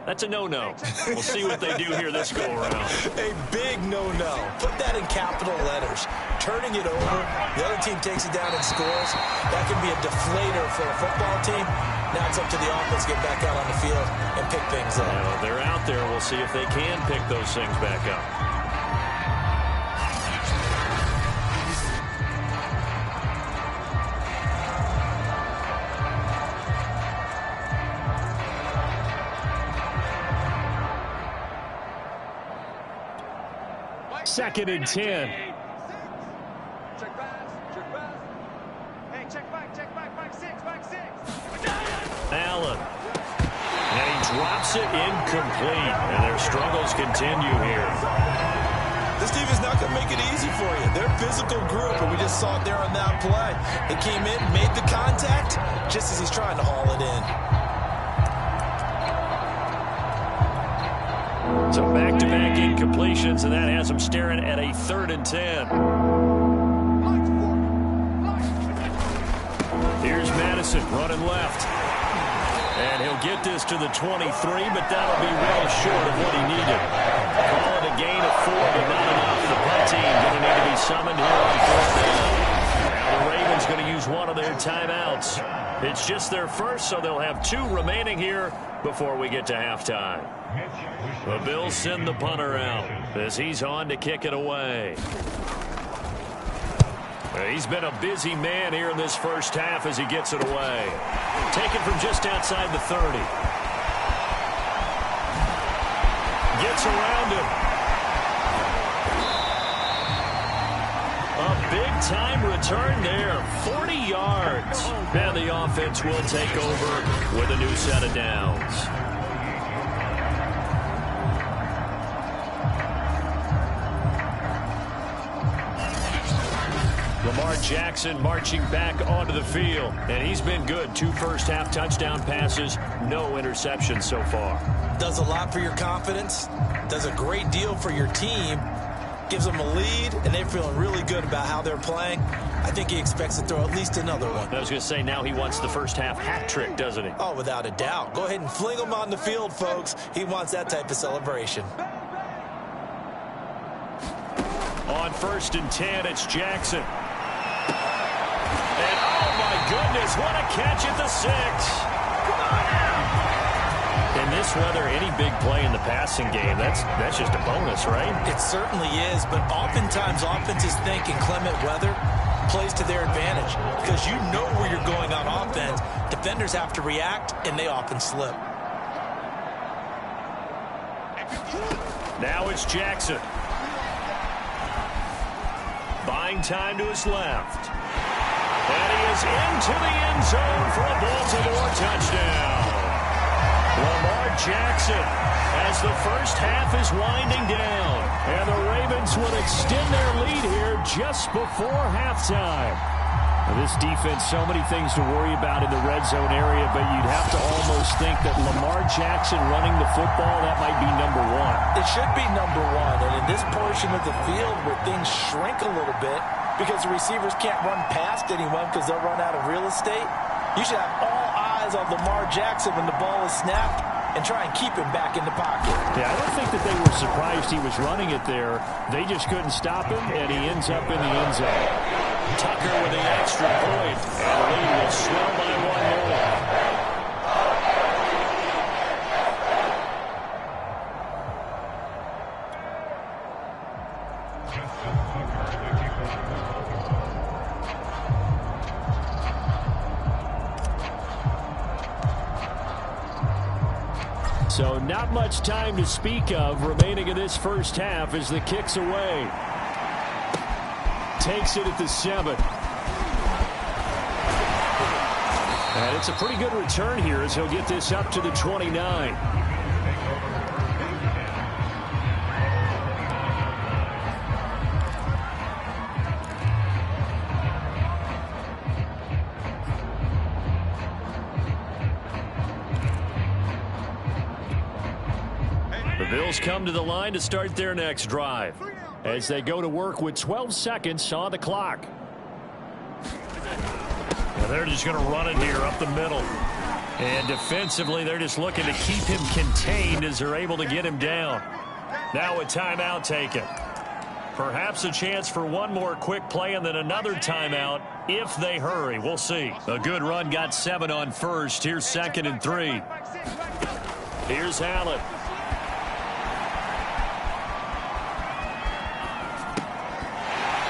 That's a no-no. We'll see what they do here this go-around. A big no-no. Put that in capital letters. Turning it over, the other team takes it down and scores. That can be a deflator for a football team. Now it's up to the offense to get back out on the field and pick things up. Well, they're out there. We'll see if they can pick those things back up. 2nd and 10. Check pass. Check pass. Hey, check back 6. Allen. And he drops it incomplete. And their struggles continue here. This team is not going to make it easy for you. They're a physical group, and we just saw it there on that play. They came in, made the contact, just as he's trying to haul it in. So back-to-back incompletions, and that has them staring at a 3rd and 10. Here's Madison running left. And he'll get this to the 23, but that'll be well short of what he needed. Call it a gain of 4, but not enough. The punt team going to need to be summoned here on 4th down. Now the Ravens going to use one of their timeouts. It's just their first, so they'll have 2 remaining here before we get to halftime. The Bills send the punter out as he's on to kick it away. He's been a busy man here in this first half as he gets it away. Taken from just outside the 30. Gets around him. A big-time return there. 40 yards. And the offense will take over with a new set of downs. Lamar Jackson marching back onto the field. And he's been good. 2 first-half touchdown passes. No interceptions so far. Does a lot for your confidence. Does a great deal for your team. Gives them a lead, and they're feeling really good about how they're playing. I think he expects to throw at least another one. I was going to say, now he wants the first-half hat trick, doesn't he? Oh, without a doubt. Go ahead and fling him on the field, folks. He wants that type of celebration. On 1st and 10, it's Jackson. And, oh, my goodness, what a catch at the 6. In this weather, any big play in the passing game, that's just a bonus, right? It certainly is, but oftentimes offenses think inclement weather plays to their advantage because you know where you're going on offense. Defenders have to react, and they often slip. Now it's Jackson. Buying time to his left. And he is into the end zone for a Baltimore touchdown. Lamar Jackson as the first half is winding down. And the Ravens will extend their lead here just before halftime. Now this defense, so many things to worry about in the red zone area, but you'd have to almost think that Lamar Jackson running the football, that might be number 1. It should be number 1, and in this portion of the field where things shrink a little bit because the receivers can't run past anyone because they'll run out of real estate, you should have all eyes on Lamar Jackson when the ball is snapped and try and keep him back in the pocket. Yeah, I don't think that they were surprised he was running it there. They just couldn't stop him, and he ends up in the end zone. Tucker with the extra point, and the lead will swell by 1 more. So not much time to speak of remaining in this first half as the kick's away. Takes it at the 7. And it's a pretty good return here as he'll get this up to the 29. The Bills come to the line to start their next drive as they go to work with 12 seconds on the clock. Well, they're just going to run it here up the middle. And defensively, they're just looking to keep him contained as they're able to get him down. Now a timeout taken. Perhaps a chance for one more quick play and then another timeout if they hurry. We'll see. A good run got 7 on first. Here's 2nd and 3. Here's Allen.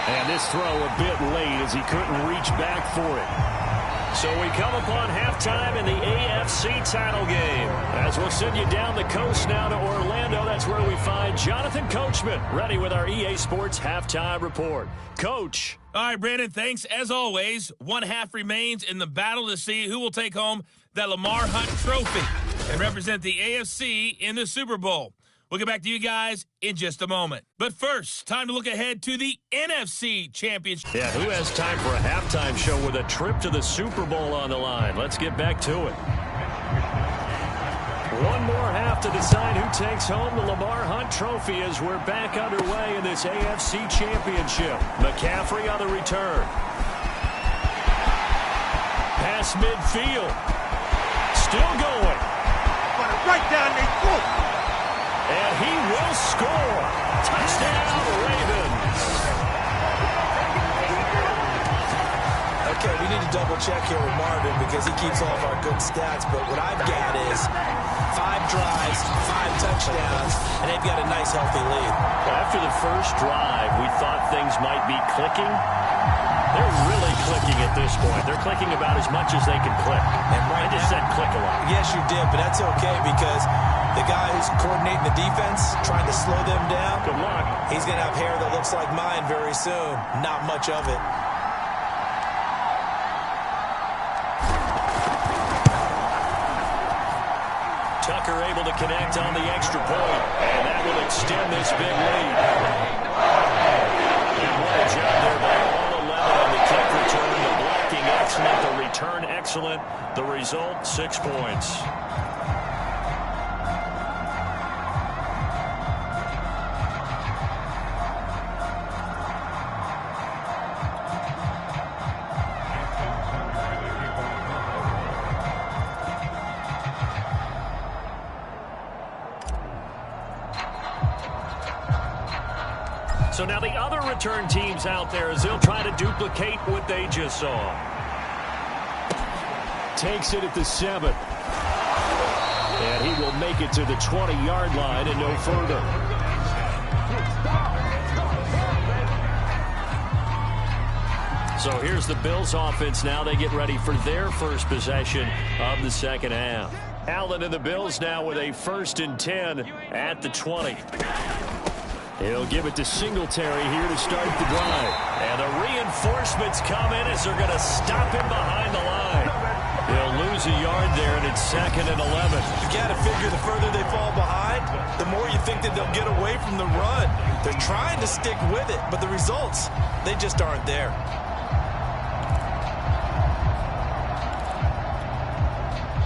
And this throw a bit late as he couldn't reach back for it. So we come upon halftime in the AFC title game. As we'll send you down the coast now to Orlando, that's where we find Jonathan Coachman, ready with our EA Sports halftime report. Coach. All right, Brandon, thanks. As always, one half remains in the battle to see who will take home that Lamar Hunt trophy and represent the AFC in the Super Bowl. We'll get back to you guys in just a moment. But first, time to look ahead to the NFC Championship. Yeah, who has time for a halftime show with a trip to the Super Bowl on the line? Let's get back to it. One more half to decide who takes home the Lamar Hunt trophy as we're back underway in this AFC Championship. McCaffrey on the return. Pass midfield. Still going. Right down there. Whoa. And he will score. Touchdown, Ravens. Okay, we need to double-check here with Marvin because he keeps all of our good stats. But what I've got is 5 drives, 5 touchdowns, and they've got a nice, healthy lead. After the first drive, we thought things might be clicking. They're really clicking at this point. They're clicking about as much as they can click. And right I just said click a lot. Yes, you did, but that's okay because the guy who's coordinating the defense, trying to slow them down, Good luck. he's going to have hair that looks like mine very soon. Not much of it. Tucker able to connect on the extra point, and that will extend this big lead. And what a job there by all 11 on the kick return. The blocking excellent, the return excellent. The result, 6 points. So now the other return teams out there as they'll try to duplicate what they just saw. Takes it at the 7. And he will make it to the 20-yard line and no further. So here's the Bills offense now. They get ready for their first possession of the second half. Allen and the Bills now with a 1st and 10 at the 20. He'll give it to Singletary here to start the drive. And the reinforcements come in as they're going to stop him behind the line. He'll lose a yard there, and it's 2nd and 11. You got to figure the further they fall behind, the more you think that they'll get away from the run. They're trying to stick with it, but the results, they just aren't there.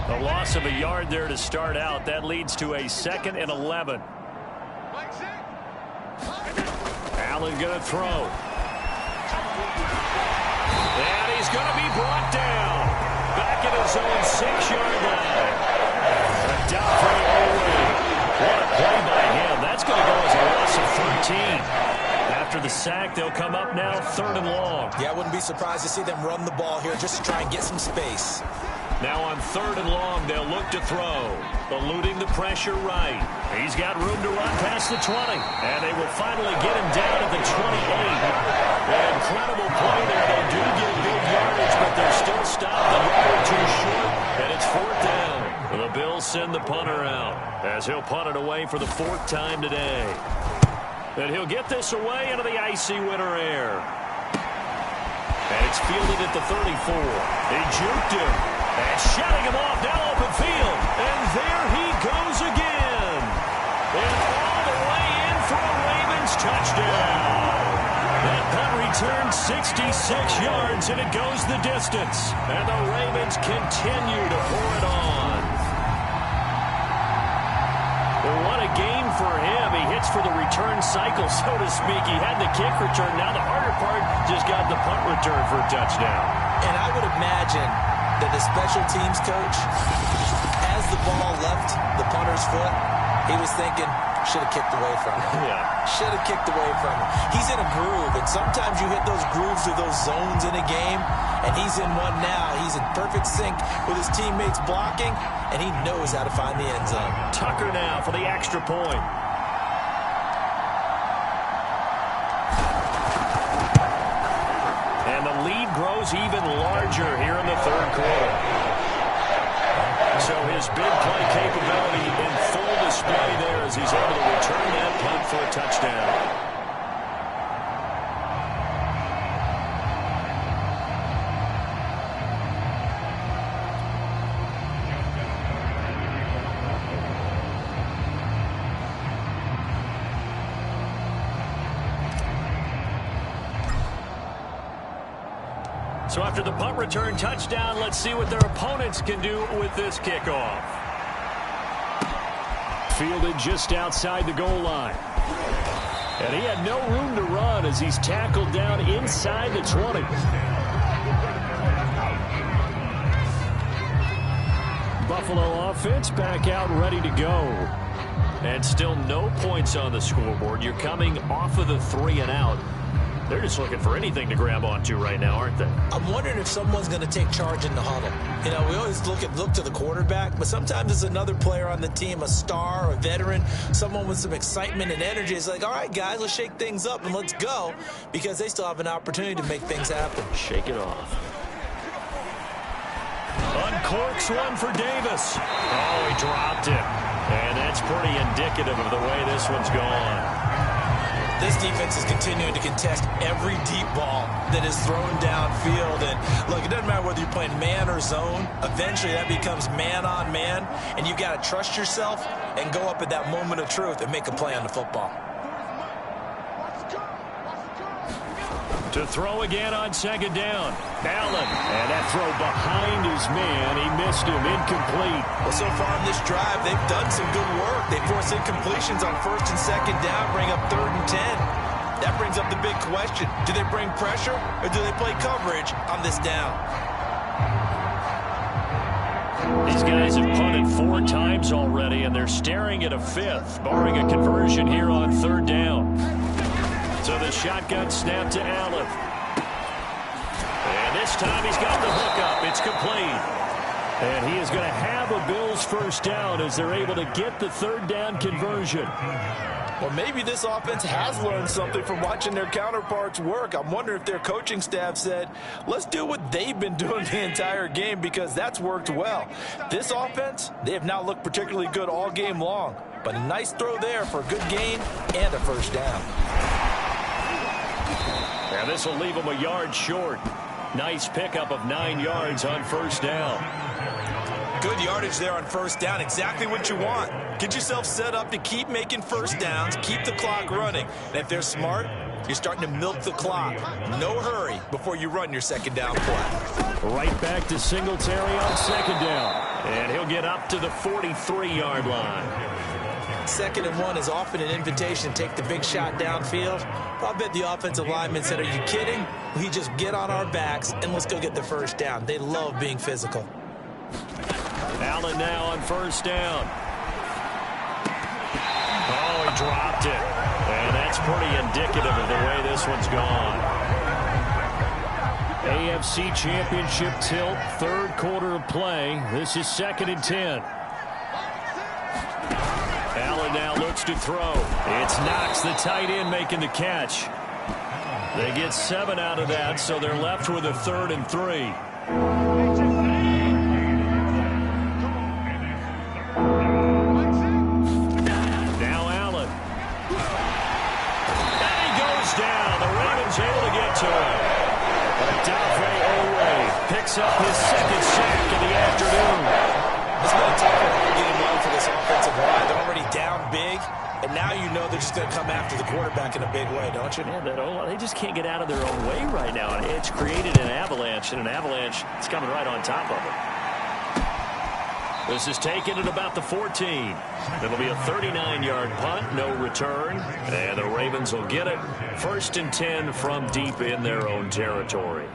A loss of a yard there to start out. That leads to a 2nd and 11. Allen going to throw. And he's going to be brought down. Back at his own 6-yard line. Godfrey Owen. What a play by him. That's going to go as a loss of 13. After the sack, they'll come up now 3rd and long. Yeah, I wouldn't be surprised to see them run the ball here just to try and get some space. Now on 3rd and long, they'll look to throw. Eluding the pressure right. He's got room to run past the 20. And they will finally get him down at the 28. An incredible play there. They do get big yardage, but they're still stopped a yard or 2 short. And it's 4th down. The Bills send the punter out as he'll punt it away for the 4th time today. And he'll get this away into the icy winter air. And it's fielded at the 34. They juked him. And shutting him off, now open field. And there he goes again. And all the way in for a Ravens touchdown. That punt returned 66 yards, and it goes the distance. And the Ravens continue to pour it on. Well, what a game for him. He hits for the return cycle, so to speak. He had the kick return. Now the harder part just got the punt return for a touchdown. And I would imagine that the special teams coach, as the ball left the punter's foot, he was thinking, should have kicked away from him. Yeah. Should have kicked away from him. He's in a groove, and sometimes you hit those grooves or those zones in a game, and he's in one now. He's in perfect sync with his teammates blocking, and he knows how to find the end zone. Tucker now for the extra point. And the lead grows even larger here in the third quarter. So his big play capability in full display there as he's able to return that punt for a touchdown. So after the punt return touchdown, let's see what their opponents can do with this kickoff. Fielded just outside the goal line. And he had no room to run as he's tackled down inside the 20. Buffalo offense back out ready to go. And still no points on the scoreboard. You're coming off of the 3 and out. They're just looking for anything to grab onto right now, aren't they? I'm wondering if someone's going to take charge in the huddle. You know, we always look to the quarterback, but sometimes it's another player on the team, a star, a veteran, someone with some excitement and energy. It's like, all right, guys, let's shake things up and let's go, because they still have an opportunity to make things happen. Shake it off. Uncorks one for Davis. Oh, he dropped it. And that's pretty indicative of the way this one's gone. This defense is continuing to contest every deep ball that is thrown downfield. And, look, it doesn't matter whether you're playing man or zone. Eventually, that becomes man on man. And you've got to trust yourself and go up at that moment of truth and make a play on the football. To throw again on second down. Allen. And that throw behind his man. He missed him. Incomplete. Well, so far in this drive, they've done some good work. They force incompletions on first and second down, bring up 3rd and 10. That brings up the big question. Do they bring pressure or do they play coverage on this down? These guys have punted 4 times already, and they're staring at a 5th, barring a conversion here on 3rd down. So the shotgun snap to Allen. And this time he's got the hook up. It's complete. And he is going to have a Bills first down as they're able to get the 3rd down conversion. Well, maybe this offense has learned something from watching their counterparts work. I'm wondering if their coaching staff said, let's do what they've been doing the entire game, because that's worked well. This offense, they have not looked particularly good all game long. But a nice throw there for a good gain and a first down. Now this will leave him a yard short. Nice pickup of 9 yards on first down. Good yardage there on first down. Exactly what you want. Get yourself set up to keep making first downs, keep the clock running. And if they're smart, you're starting to milk the clock. No hurry before you run your second down play. Right back to Singletary on second down. And he'll get up to the 43-yard line. 2nd and 1 is often an invitation to take the big shot downfield. I bet the offensive lineman said, are you kidding? We just get on our backs and let's go get the first down. They love being physical. Allen now on first down. Oh, he dropped it. And that's pretty indicative of the way this one's gone. AFC Championship tilt, 3rd quarter of play. This is 2nd and 10. Allen now looks to throw. It's Knox, the tight end, making the catch. They get 7 out of that, so they're left with a 3rd and 3. Now Allen. And he goes down. The Ravens able to get to him. Odafe Oweh picks up his 2nd sack of the afternoon. It's been a tough game long for this offensive line. They're already down big, and now you know they're just going to come after the quarterback in a big way, don't you? Yeah, they just can't get out of their own way right now. And it's created an avalanche, and an avalanche is coming right on top of it. This is taken at about the 14. It'll be a 39-yard punt, no return, and the Ravens will get it. 1st and 10 from deep in their own territory.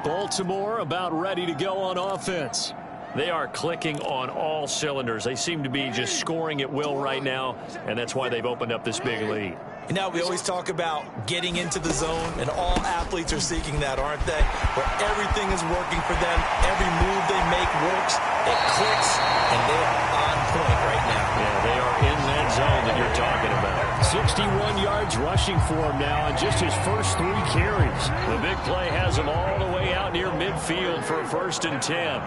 Baltimore about ready to go on offense. They are clicking on all cylinders. They seem to be just scoring at will right now, and that's why they've opened up this big lead. Now, we always talk about getting into the zone, and all athletes are seeking that, aren't they? Where everything is working for them. Every move they make works. It clicks, and they are on point right now. Yeah, they are in that zone that you're talking about. 61 yards rushing for him now on just his first 3 carries. The big play has him all the way out near midfield for a 1st and 10.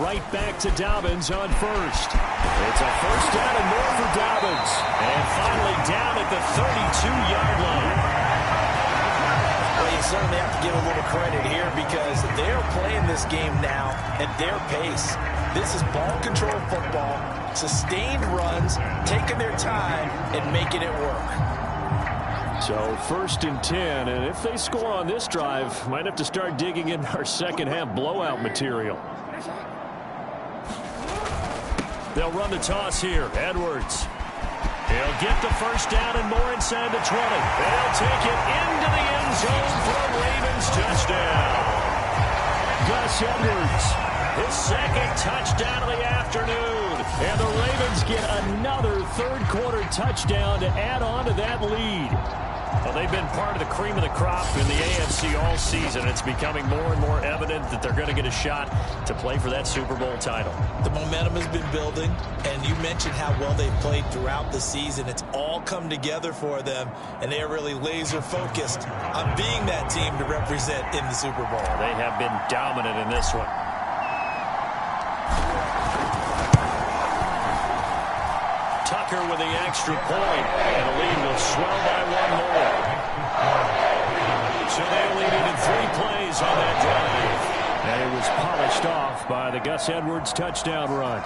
Right back to Dobbins on first. It's a 1st down and more for Dobbins. And finally down at the 32-yard line. Well, you certainly have to give a little credit here because they're playing this game now at their pace. This is ball control football, sustained runs, taking their time and making it work. So 1st and 10, and if they score on this drive, might have to start digging in our second half blowout material. They'll run the toss here. Edwards. He'll get the 1st down and more inside the 20. They'll take it into the end zone for a Ravens touchdown. Gus Edwards, his 2nd touchdown of the afternoon. And the Ravens get another 3rd quarter touchdown to add on to that lead. Well, they've been part of the cream of the crop in the AFC all season. It's becoming more and more evident that they're going to get a shot to play for that Super Bowl title. The momentum has been building, and you mentioned how well they've played throughout the season. It's all come together for them, and they are really laser-focused on being that team to represent in the Super Bowl. They have been dominant in this one. Tucker with the extra point, and the lead will swell by 1 more. So they only needed 3 plays on that drive. And it was polished off by the Gus Edwards touchdown run.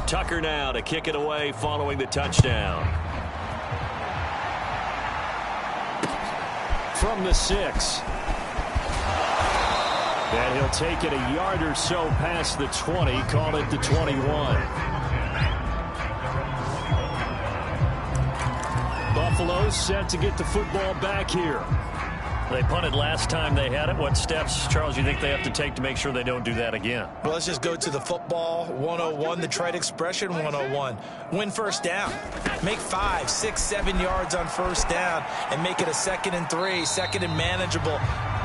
Tucker now to kick it away following the touchdown. From the 6. And he'll take it a yard or so past the 20, call it the 21. Buffalo set to get the football back here. They punted last time they had it. What steps, Charles, you think they have to take to make sure they don't do that again? Well, let's just go to the football 101, the trite expression 101. Win 1st down. Make 5, 6, 7 yards on 1st down and make it a 2nd and 3, 2nd and manageable.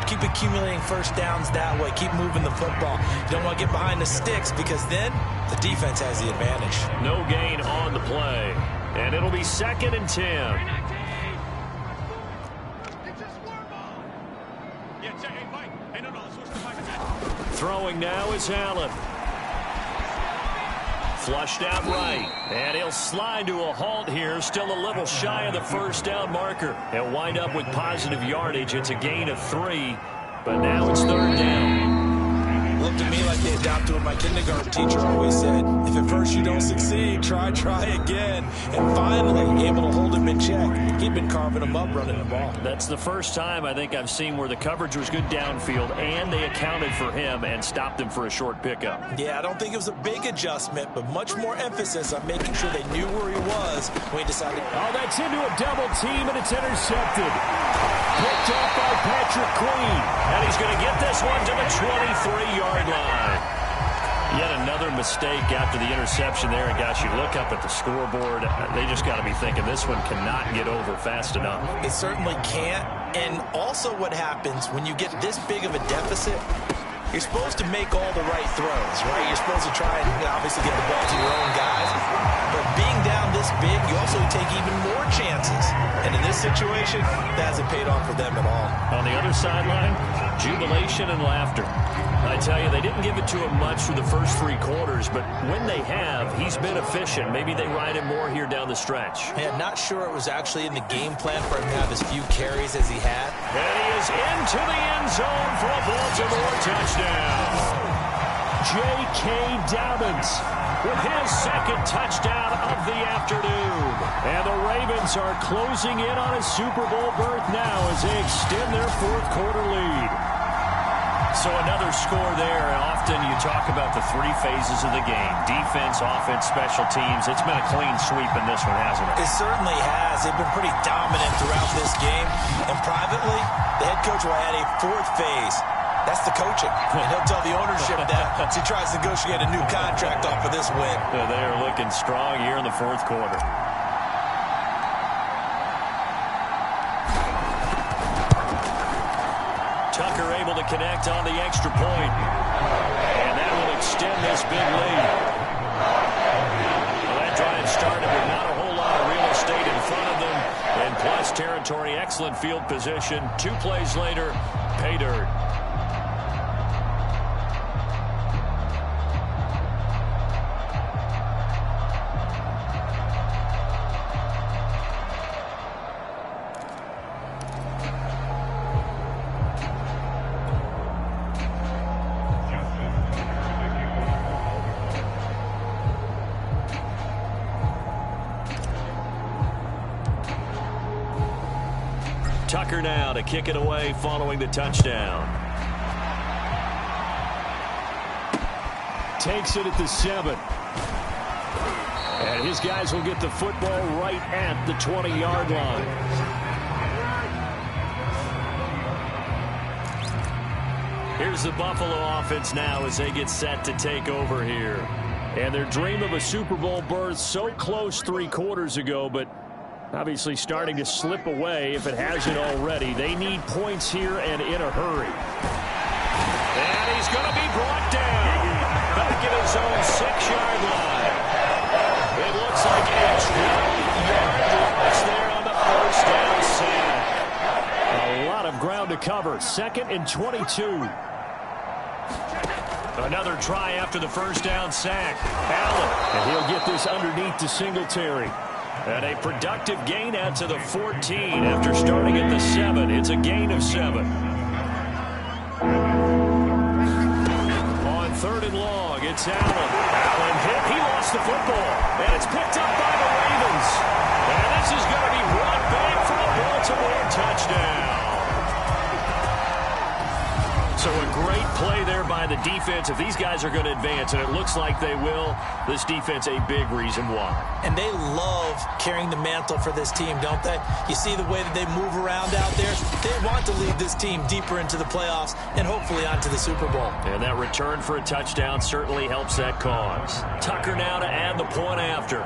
Keep accumulating 1st downs that way. Keep moving the football. You don't want to get behind the sticks because then the defense has the advantage. No gain on the play. And it'll be 2nd and 10. Throwing now is Allen. Flushed out right. And he'll slide to a halt here. Still a little shy of the 1st down marker. He'll wind up with positive yardage. It's a gain of 3. But now it's 3rd down. Looked to me like they adopted what my kindergarten teacher always said. If at first you don't succeed, try again. And finally, able to hold him in check. He'd been carving him up running the ball. That's the first time I think I've seen where the coverage was good downfield and they accounted for him and stopped him for a short pickup. Yeah, I don't think it was a big adjustment, but much more emphasis on making sure they knew where he was when he decided. Oh, that's into a double team, and it's intercepted. Picked up by Patrick Queen. And he's going to get this one to the 23-yard line. Yet another mistake after the interception there. And, gosh, you look up at the scoreboard. They just got to be thinking this one cannot get over fast enough. It certainly can't. And also what happens when you get this big of a deficit, you're supposed to make all the right throws, right? You're supposed to try and obviously get the ball to your own guys. But being down this big, you also take even more chances. And in this situation, that hasn't paid off for them at all. On the other sideline, jubilation and laughter. I tell you, they didn't give it to him much for the first 3 quarters, but when they have, he's been efficient. Maybe they ride him more here down the stretch. Yeah, not sure it was actually in the game plan for him to have as few carries as he had. And he is into the end zone for a Baltimore touchdown. J.K. Dobbins with his 2nd touchdown of the afternoon. And the Ravens are closing in on a Super Bowl berth now as they extend their 4th quarter lead. So another score there, and often you talk about the three phases of the game. Defense, offense, special teams. It's been a clean sweep in this one, hasn't it? It certainly has. They've been pretty dominant throughout this game. And privately, the head coach will add a fourth phase. That's the coaching. And he'll tell the ownership that as he tries to negotiate a new contract off of this win. They are looking strong here in the fourth quarter. Tucker able to connect on the extra point. And that will extend this big lead. Well, that drive started with not a whole lot of real estate in front of them. And plus territory, excellent field position. 2 plays later, pay dirt. Tucker now to kick it away following the touchdown. Takes it at the 7. And his guys will get the football right at the 20-yard line. Here's the Buffalo offense now as they get set to take over here. And their dream of a Super Bowl berth so close 3 quarters ago, but obviously starting to slip away if it hasn't already. They need points here and in a hurry. And he's going to be brought down back at his own 6-yard line. It looks like a 12-yard loss there on the first down sack. A lot of ground to cover. 2nd and 22. Another try after the first down sack. Allen, and he'll get this underneath to Singletary. And a productive gain out to the 14 after starting at the 7. It's a gain of 7. On 3rd and long, it's Allen. Allen hit. He lost the football. And it's picked up by the Ravens. And this is going to be brought back for a Baltimore touchdown. So a great play there by the defense. If these guys are going to advance, and it looks like they will, this defense a big reason why. And they love carrying the mantle for this team, don't they? You see the way that they move around out there? They want to lead this team deeper into the playoffs and hopefully onto the Super Bowl. And that return for a touchdown certainly helps that cause. Tucker now to add the point after.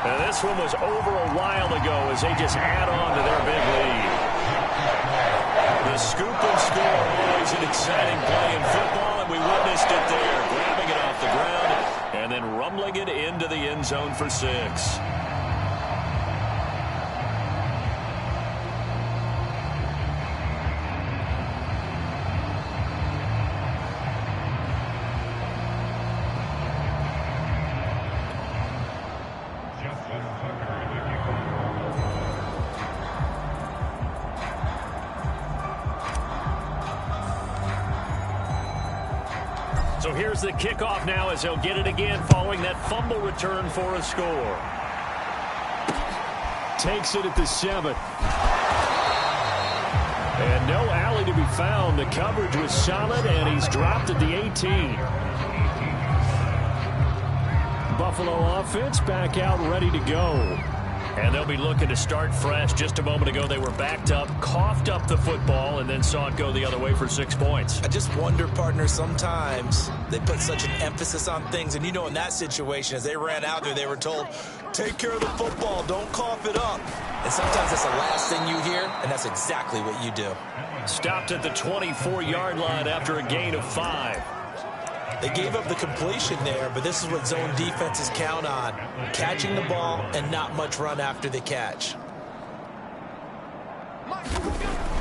And this one was over a while ago as they just add on to their big lead. The scoop and score, always an exciting play in football, and we witnessed it there, grabbing it off the ground and then rumbling it into the end zone for 6. So here's the kickoff now as they'll get it again following that fumble return for a score. Takes it at the 7. And no alley to be found. The coverage was solid, and he's dropped at the 18. Buffalo offense back out ready to go. And they'll be looking to start fresh. Just a moment ago, they were backed up, coughed up the football, and then saw it go the other way for 6 points. I just wonder, partner, sometimes they put such an emphasis on things. And, you know, in that situation, as they ran out there, they were told, take care of the football, don't cough it up. And sometimes that's the last thing you hear, and that's exactly what you do. Stopped at the 24-yard line after a gain of 5. They gave up the completion there, but this is what zone defenses count on. Catching the ball and not much run after the catch.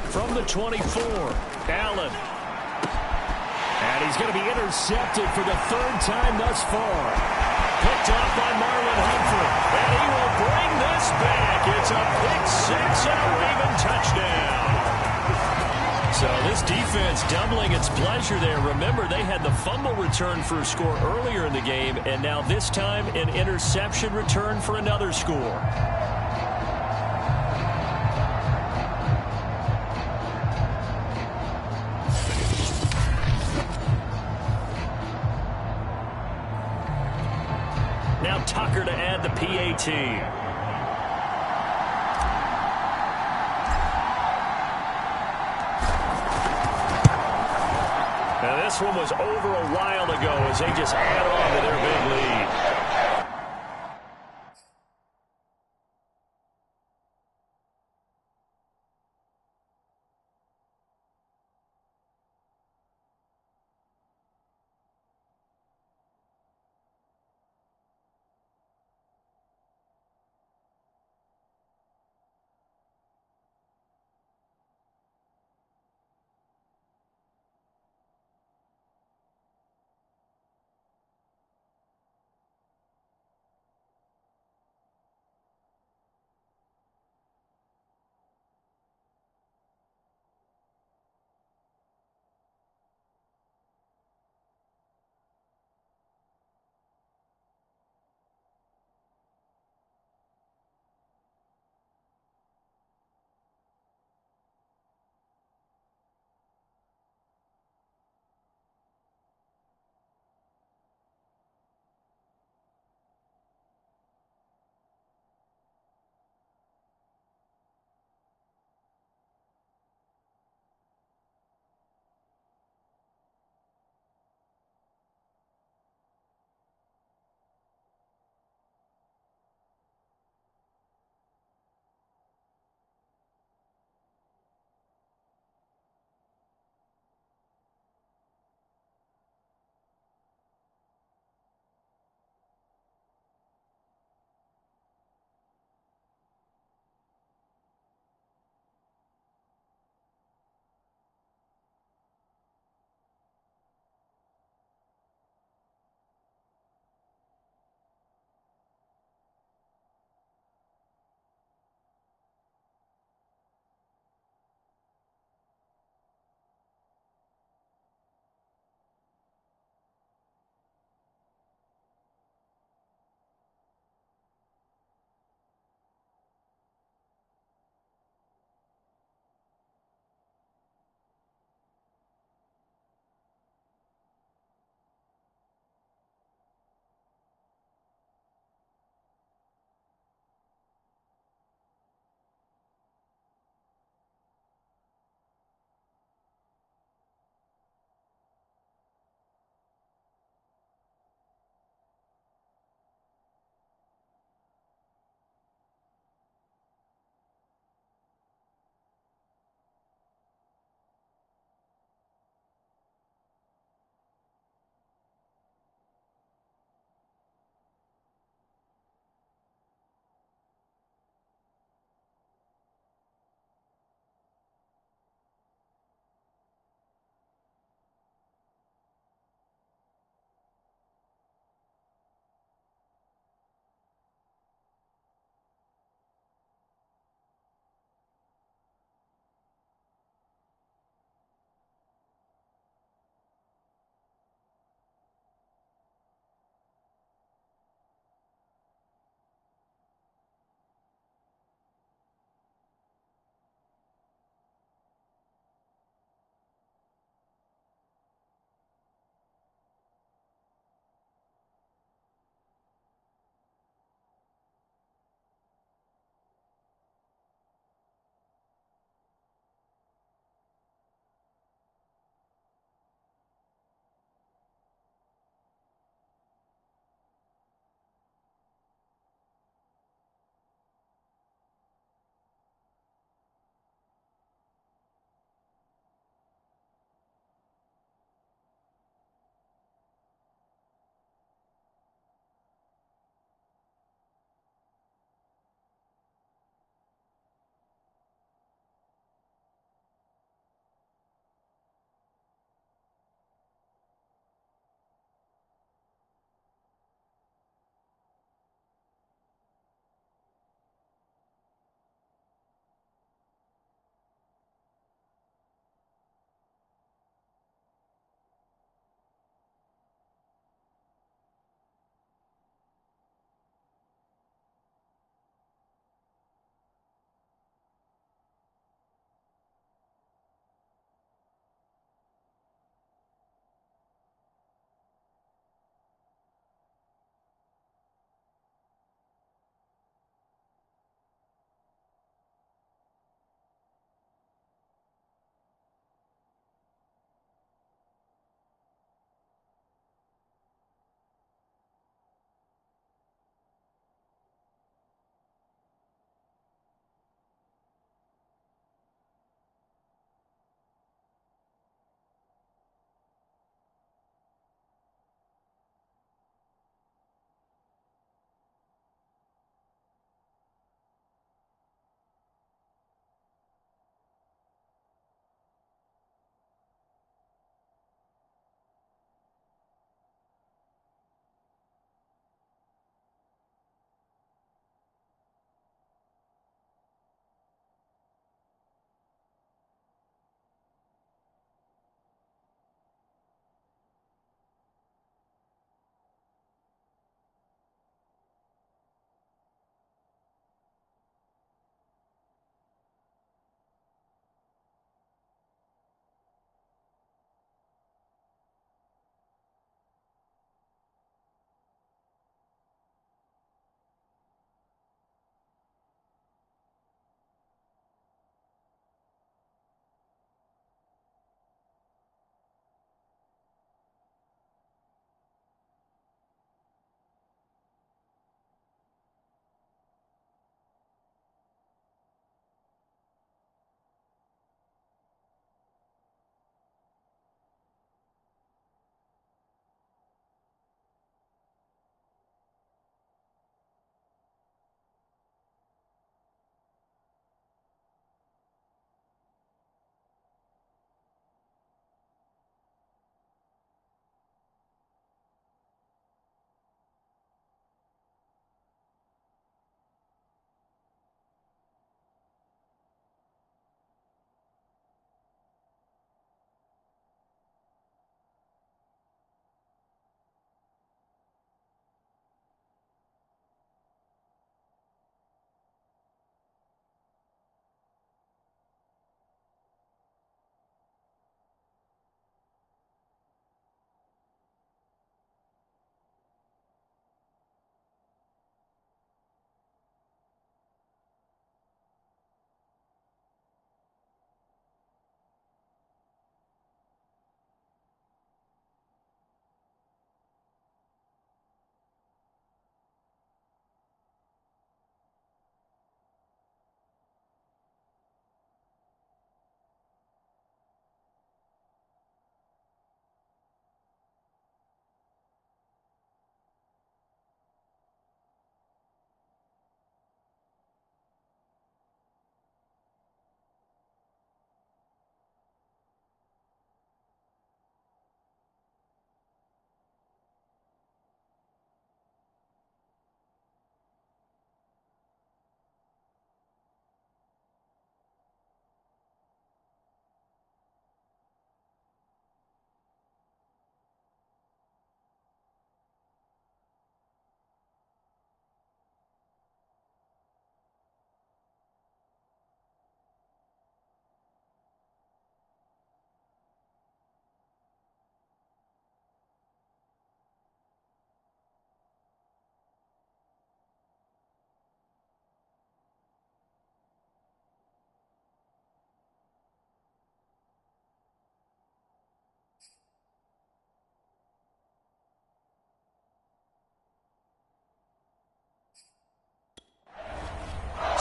From the 24, Allen. And he's going to be intercepted for the 3rd time thus far. Picked off by Marlon Humphrey. And he will bring this back. It's a pick 6 and a Raven touchdown. So this defense doubling its pleasure there. Remember, they had the fumble return for a score earlier in the game, and now this time an interception return for another score. Now Tucker to add the PAT. Now this one was over a while ago as they just add on to their big lead.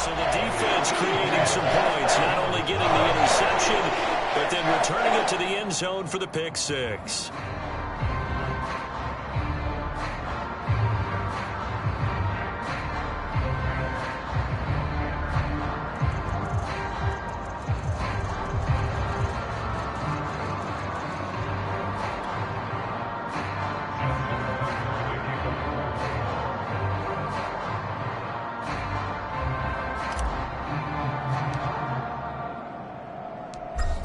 So the defense creating some points, not only getting the interception, but then returning it to the end zone for the pick six.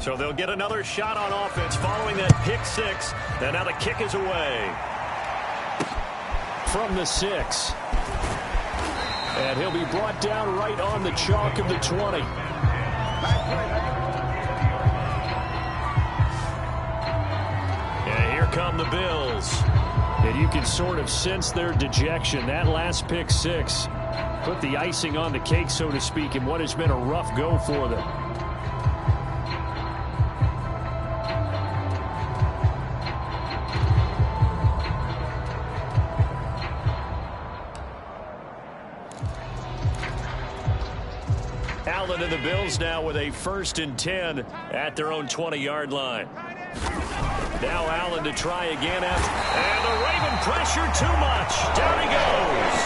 So they'll get another shot on offense following that pick six. And now the kick is away. From the 6. And he'll be brought down right on the chalk of the 20. And here come the Bills. And you can sort of sense their dejection. That last pick six put the icing on the cake, so to speak, in what has been a rough go for them. Allen and the Bills now with a 1st and 10 at their own 20-yard line. Now Allen to try again. And the Raven pressure too much. Down he goes.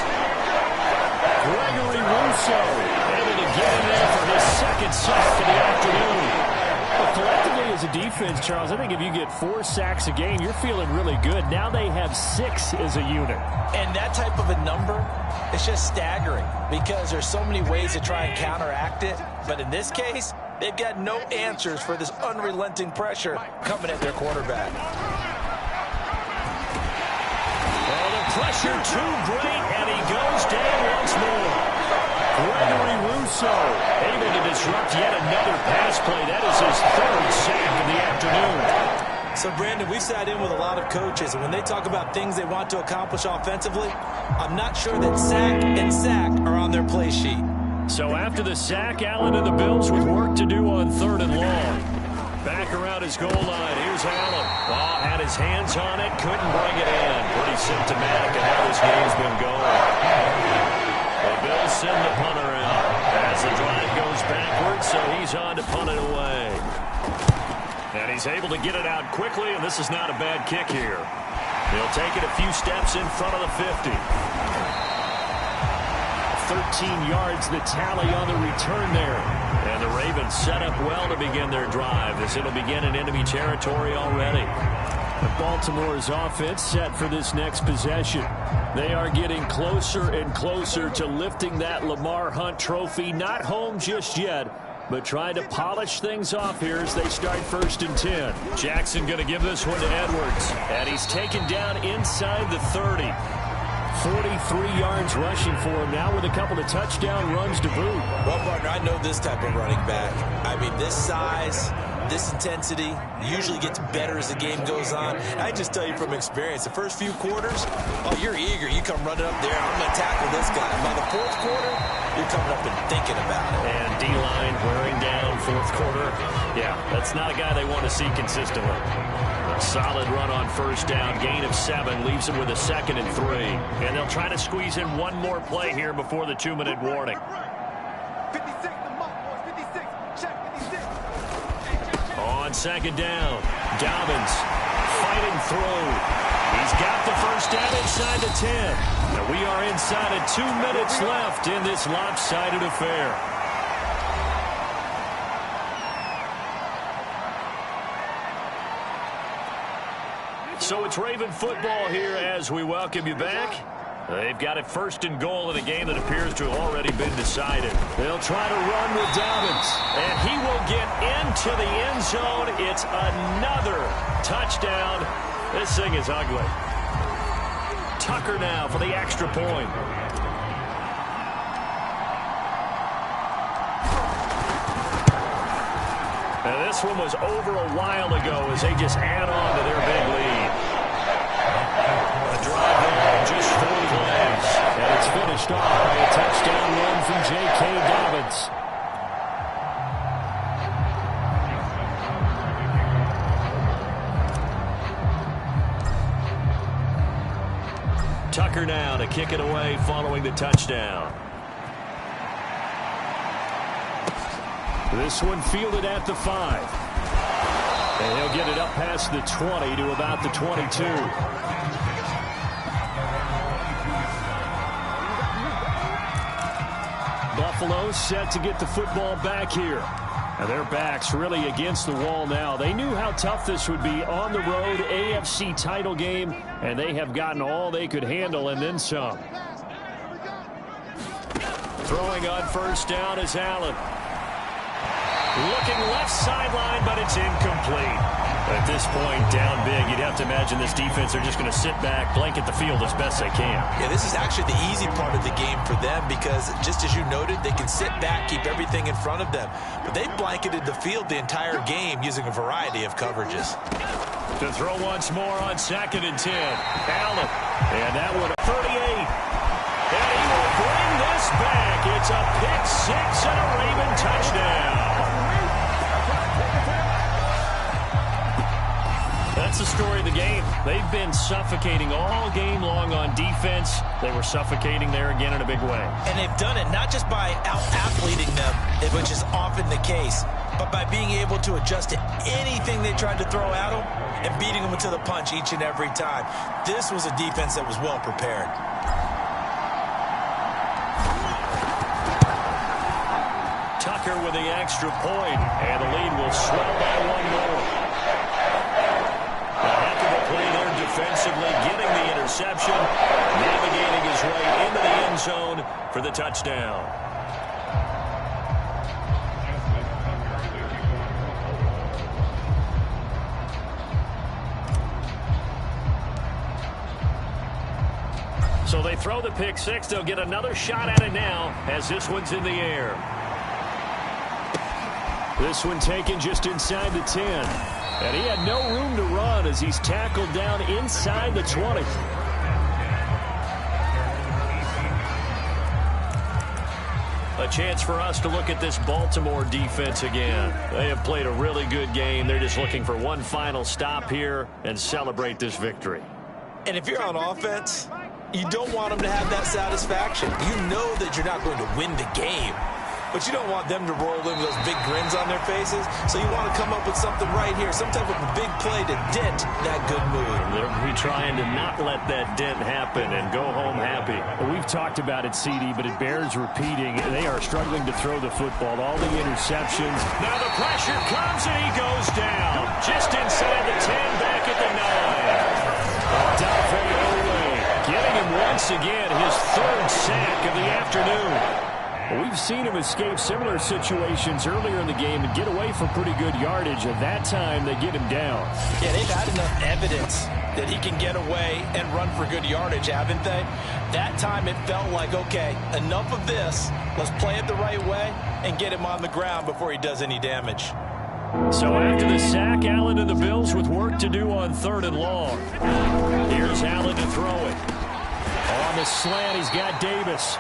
Gregory Rousseau able to get in there for his 2nd sack of the afternoon. Well, collectively as a defense, Charles, I think if you get 4 sacks a game, you're feeling really good. Now they have 6 as a unit. And that type of a number, it's just staggering because there's so many ways to try and counteract it. But in this case, they've got no answers for this unrelenting pressure coming at their quarterback. Oh, the pressure too great, and he goes down once more. Gregory Rousseau able to disrupt yet another pass play. That is his 3rd sack of the afternoon. So, Brandon, we've sat in with a lot of coaches, and when they talk about things they want to accomplish offensively, I'm not sure that sack and sack are on their play sheet. So after the sack, Allen and the Bills with work to do on 3rd and long. Back around his goal line. Here's Allen. Oh, had his hands on it, couldn't bring it in. Pretty symptomatic of how this game's been going. The Bills send the punter out as the drive goes backwards, so he's on to punt it away. And he's able to get it out quickly, and this is not a bad kick here. He'll take it a few steps in front of the 50. 13 yards the tally on the return there. And the Ravens set up well to begin their drive as it'll begin in enemy territory already. Baltimore's offense set for this next possession. They are getting closer and closer to lifting that Lamar Hunt trophy. Not home just yet, but trying to polish things off here as they start 1st and 10. Jackson going to give this one to Edwards. And he's taken down inside the 30. 43 yards rushing for him now with a couple of touchdown runs to boot. Well, partner, I know this type of running back. I mean, this size, this intensity usually gets better as the game goes on. I just tell you from experience, the first few quarters, oh, you're eager. You come running up there, I'm going to tackle this guy. By the 4th quarter, you're coming up and thinking about it. And D-line wearing down 4th quarter. Yeah, that's not a guy they want to see consistently. A solid run on 1st down. Gain of 7 leaves him with a 2nd and 3. And they'll try to squeeze in one more play here before the 2-minute warning. 56, the mark, boys. 56. Check 56. On 2nd down, Dobbins fighting through. He's got the 1st down inside the 10. And we are inside of 2 minutes left in this lopsided affair. So it's Raven football here as we welcome you back. They've got it 1st and goal in a game that appears to have already been decided. They'll try to run with Dobbins. And he will get into the end zone. It's another touchdown. This thing is ugly. Tucker now for the extra point. And this one was over a while ago as they just add on to their big lead. A drive there, just 4 plays. And it's finished off by a touchdown run from J.K. Dobbins. Tucker now to kick it away following the touchdown. This one fielded at the 5. And he'll get it up past the 20 to about the 22. Buffalo set to get the football back here. And their backs really against the wall now. They knew how tough this would be on the road, AFC title game, and they have gotten all they could handle and then some. Throwing on first down is Allen. Looking left sideline, but it's incomplete. At this point, down big, you'd have to imagine this defense are just going to sit back, blanket the field as best they can. Yeah, this is actually the easy part of the game for them because, just as you noted, they can sit back, keep everything in front of them. But they blanketed the field the entire game using a variety of coverages. To throw once more on 2nd and 10. Allen. And that one, 38. And he will bring this back. It's a pick 6 and a Raven touchdown. That's the story of the game. They've been suffocating all game long on defense. They were suffocating there again in a big way. And they've done it not just by out-athleting them, which is often the case, but by being able to adjust to anything they tried to throw at them and beating them to the punch each and every time. This was a defense that was well prepared. Tucker with the extra point, and the lead will swell by 1 more. Play there defensively, getting the interception, navigating his way into the end zone for the touchdown. So they throw the pick 6. They'll get another shot at it now as this one's in the air. This one taken just inside the 10. And he had no room to run as he's tackled down inside the 20. A chance for us to look at this Baltimore defense again. They have played a really good game. They're just looking for one final stop here and celebrate this victory. And if you're on offense, you don't want them to have that satisfaction. You know that you're not going to win the game. But you don't want them to roll in with those big grins on their faces. So you want to come up with something right here, some type of a big play to dent that good mood. They'll be trying to not let that dent happen and go home happy. Well, we've talked about it, CD, but it bears repeating. They are struggling to throw the football. All the interceptions. Now the pressure comes and he goes down. Just inside the 10, back at the 9. Donfrey away. Getting him once again his 3rd sack of the afternoon. We've seen him escape similar situations earlier in the game and get away for pretty good yardage. At that time, they get him down. Yeah, they've had enough evidence that he can get away and run for good yardage, haven't they? That time it felt like, okay, enough of this. Let's play it the right way and get him on the ground before he does any damage. So after the sack, Allen and the Bills with work to do on 3rd and long. Here's Allen to throw it. On the slant, he's got Davis.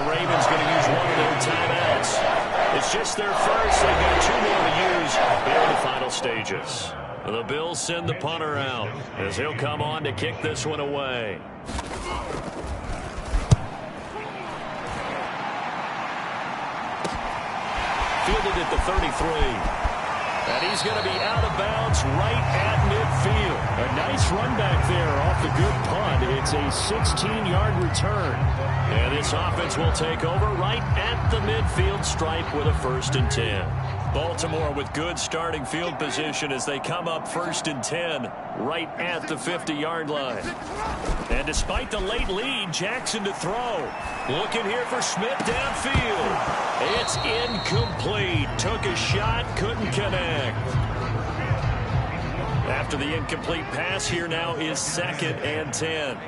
Ravens going to use one of their timeouts. It's just their first. They've got 2 more to use here in the final stages. The Bills send the punter out as he'll come on to kick this one away. Fielded at the 33. And he's going to be out of bounds right at midfield. A nice run back there off the good punt. It's a 16-yard return. And this offense will take over right at the midfield stripe with a 1st and 10. Baltimore with good starting field position as they come up 1st and 10 right at the 50-yard line. And despite the late lead, Jackson to throw. Looking here for Smith downfield. It's incomplete. Took a shot, couldn't connect. After the incomplete pass, here now is 2nd and 10.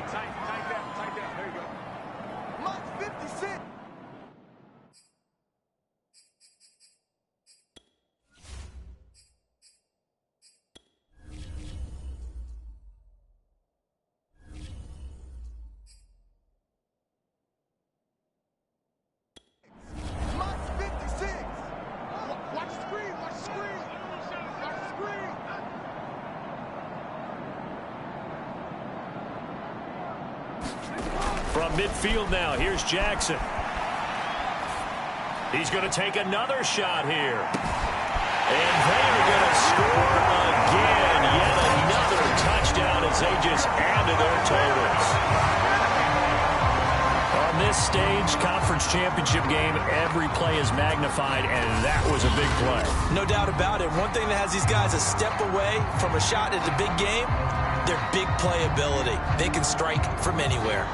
From midfield now, here's Jackson. He's going to take another shot here. And they are going to score again. Yet another touchdown as they just add to their totals. On this stage, conference championship game, every play is magnified, and that was a big play. No doubt about it. One thing that has these guys a step away from a shot at the big game, their big playability. They can strike from anywhere.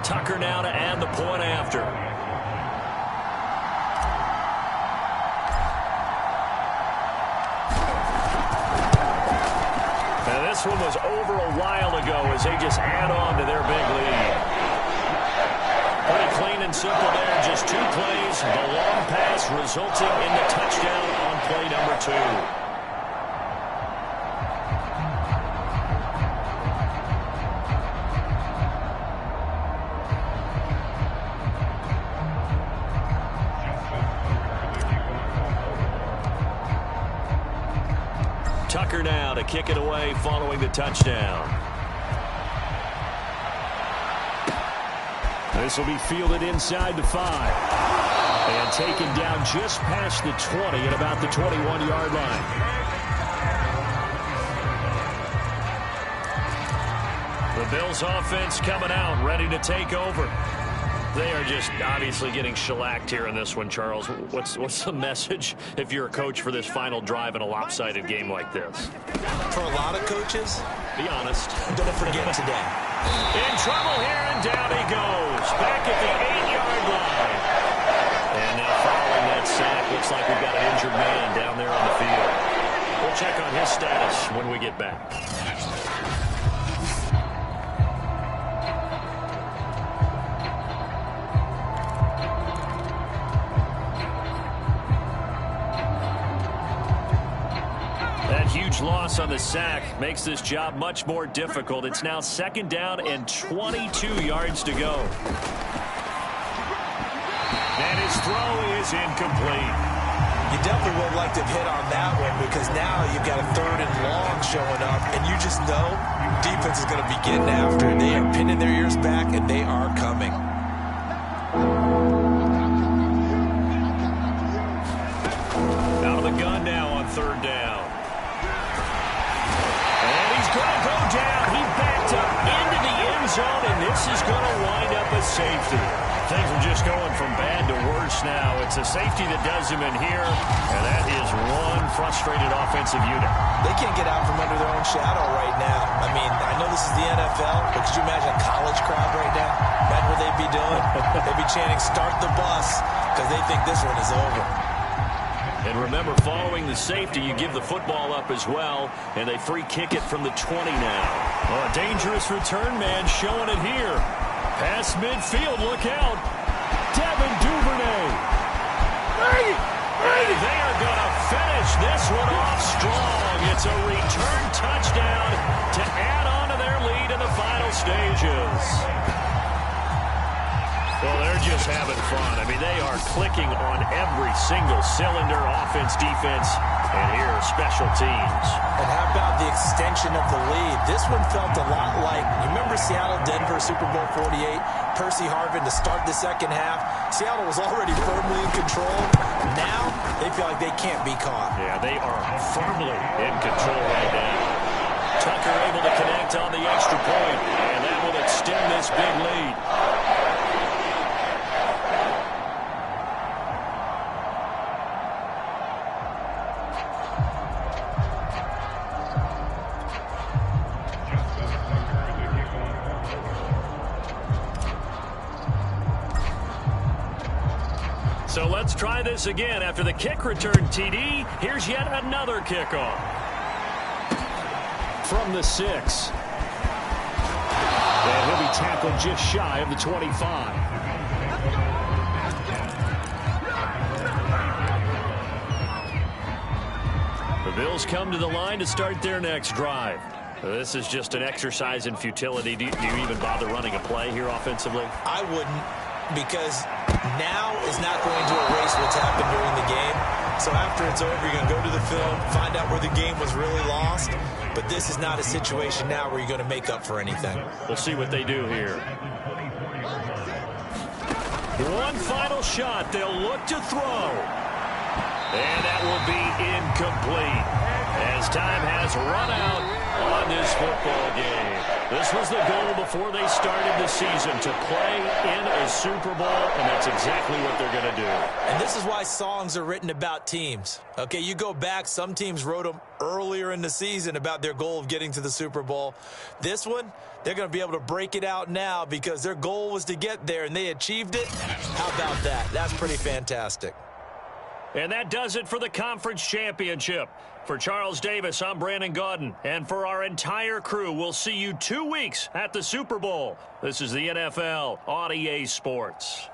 Tucker now to add the point after. And this one was over a while ago as they just add on to their big lead. Pretty clean and simple there, just 2 plays. The long pass resulting in the touchdown on play number 2. Tucker now to kick it away following the touchdown. This will be fielded inside the 5. And taken down just past the 20 at about the 21-yard line. The Bills offense coming out, ready to take over. They are just obviously getting shellacked here in this one, Charles. What's the message if you're a coach for this final drive in a lopsided game like this? For a lot of coaches, be honest. Don't forget today. In trouble here, and down he goes. Back at the 8-yard line. And now following that sack, looks like we've got an injured man down there on the field. We'll check on his status when we get back. Huge loss on the sack makes this job much more difficult. It's now 2nd down and 22 yards to go. And his throw is incomplete. You definitely would like to hit on that one because now you've got a 3rd and long showing up, and you just know defense is going to be getting after it. They are pinning their ears back, and they are coming. Out of the gun now on 3rd down. Going to go down. He backed up into the end zone, and this is going to wind up a safety. Things are just going from bad to worse now. It's a safety that does him in here, and that is one frustrated offensive unit. They can't get out from under their own shadow right now. I mean, I know this is the NFL, but could you imagine a college crowd right now? Imagine what they'd be doing. They'd be chanting, "Start the bus," because they think this one is over. And remember, following the safety, you give the football up as well, and they free kick it from the 20 now. Oh, a dangerous return man showing it here. Past midfield, look out. Devin Duvernay. And they are going to finish this one off strong. It's a return touchdown to add on to their lead in the final stages. Well, they're just having fun. I mean, they are clicking on every single cylinder, offense, defense, and here are special teams. And how about the extension of the lead? This one felt a lot like, you remember Seattle-Denver Super Bowl 48? Percy Harvin to start the second half. Seattle was already firmly in control. Now, they feel like they can't be caught. Yeah, they are firmly in control right now. Tucker able to connect on the extra point, and that will extend this big lead. So let's try this again. After the kick return TD, here's yet another kickoff. From the 6. And he'll be tackled just shy of the 25. The Bills come to the line to start their next drive. This is just an exercise in futility. Do you even bother running a play here offensively? I wouldn't, because now is not going to erase what's happened during the game. So after it's over, you're going to go to the film, find out where the game was really lost. But this is not a situation now where you're going to make up for anything. We'll see what they do here. One final shot. They'll look to throw. And that will be incomplete as time has run out on this football game. This was the goal before they started the season, to play in a Super Bowl, and that's exactly what they're going to do. And this is why songs are written about teams. Okay, you go back, some teams wrote them earlier in the season about their goal of getting to the Super Bowl. This one, they're going to be able to break it out now because their goal was to get there, and they achieved it. How about that? That's pretty fantastic. And that does it for the conference championship. For Charles Davis, I'm Brandon Gaudin. And for our entire crew, we'll see you 2 weeks at the Super Bowl. This is the NFL on EA Sports.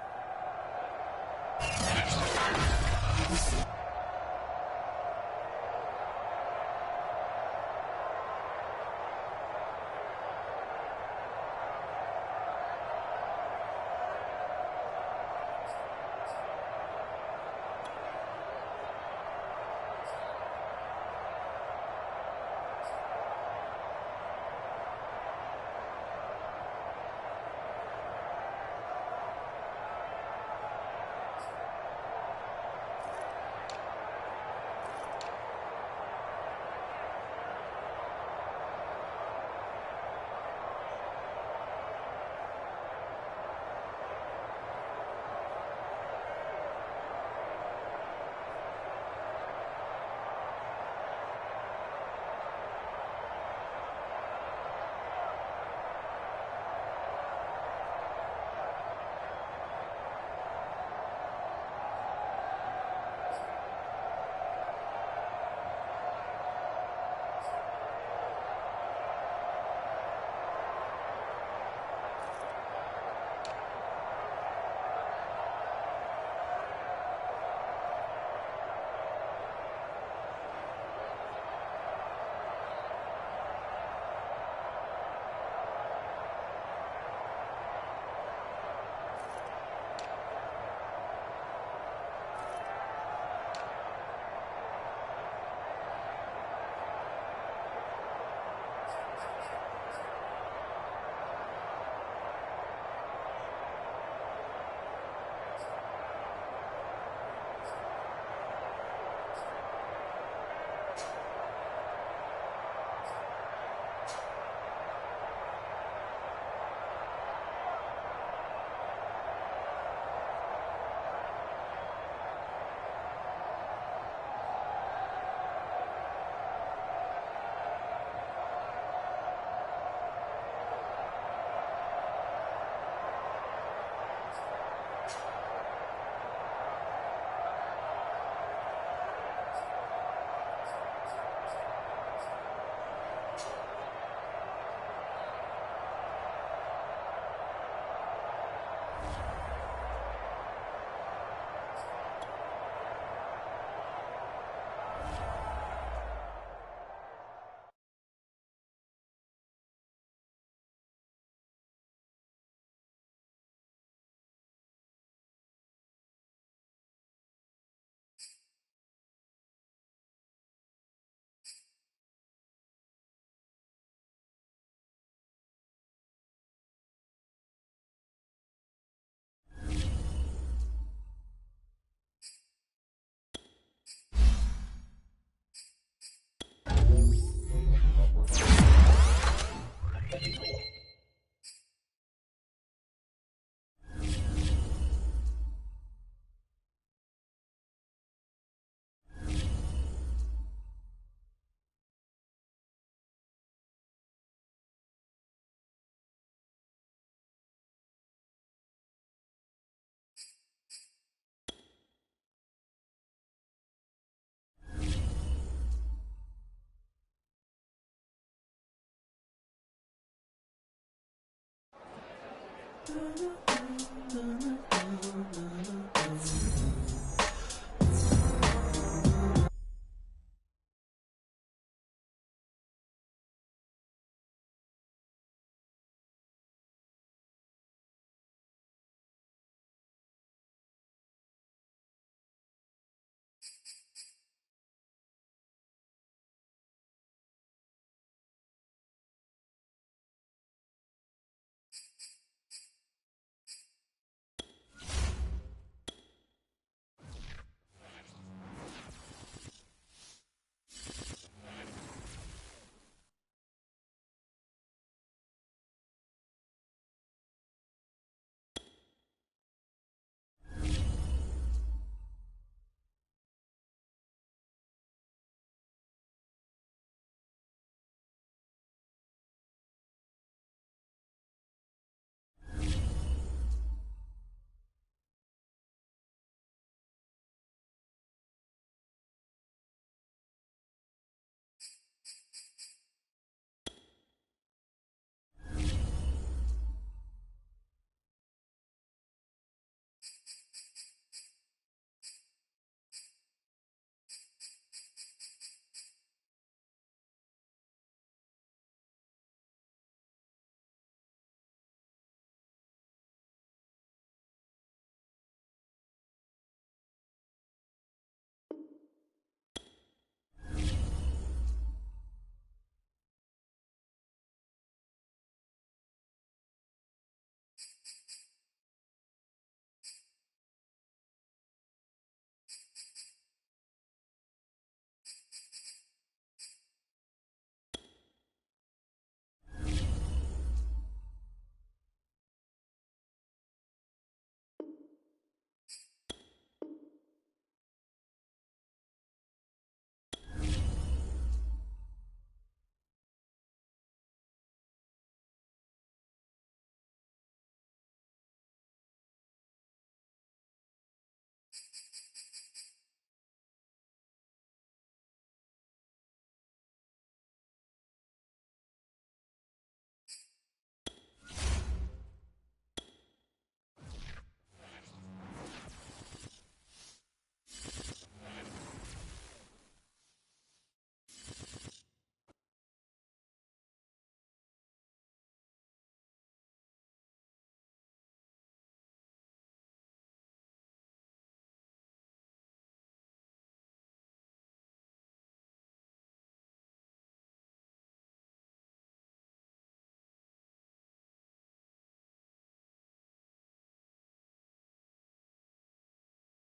Da, da, da, da.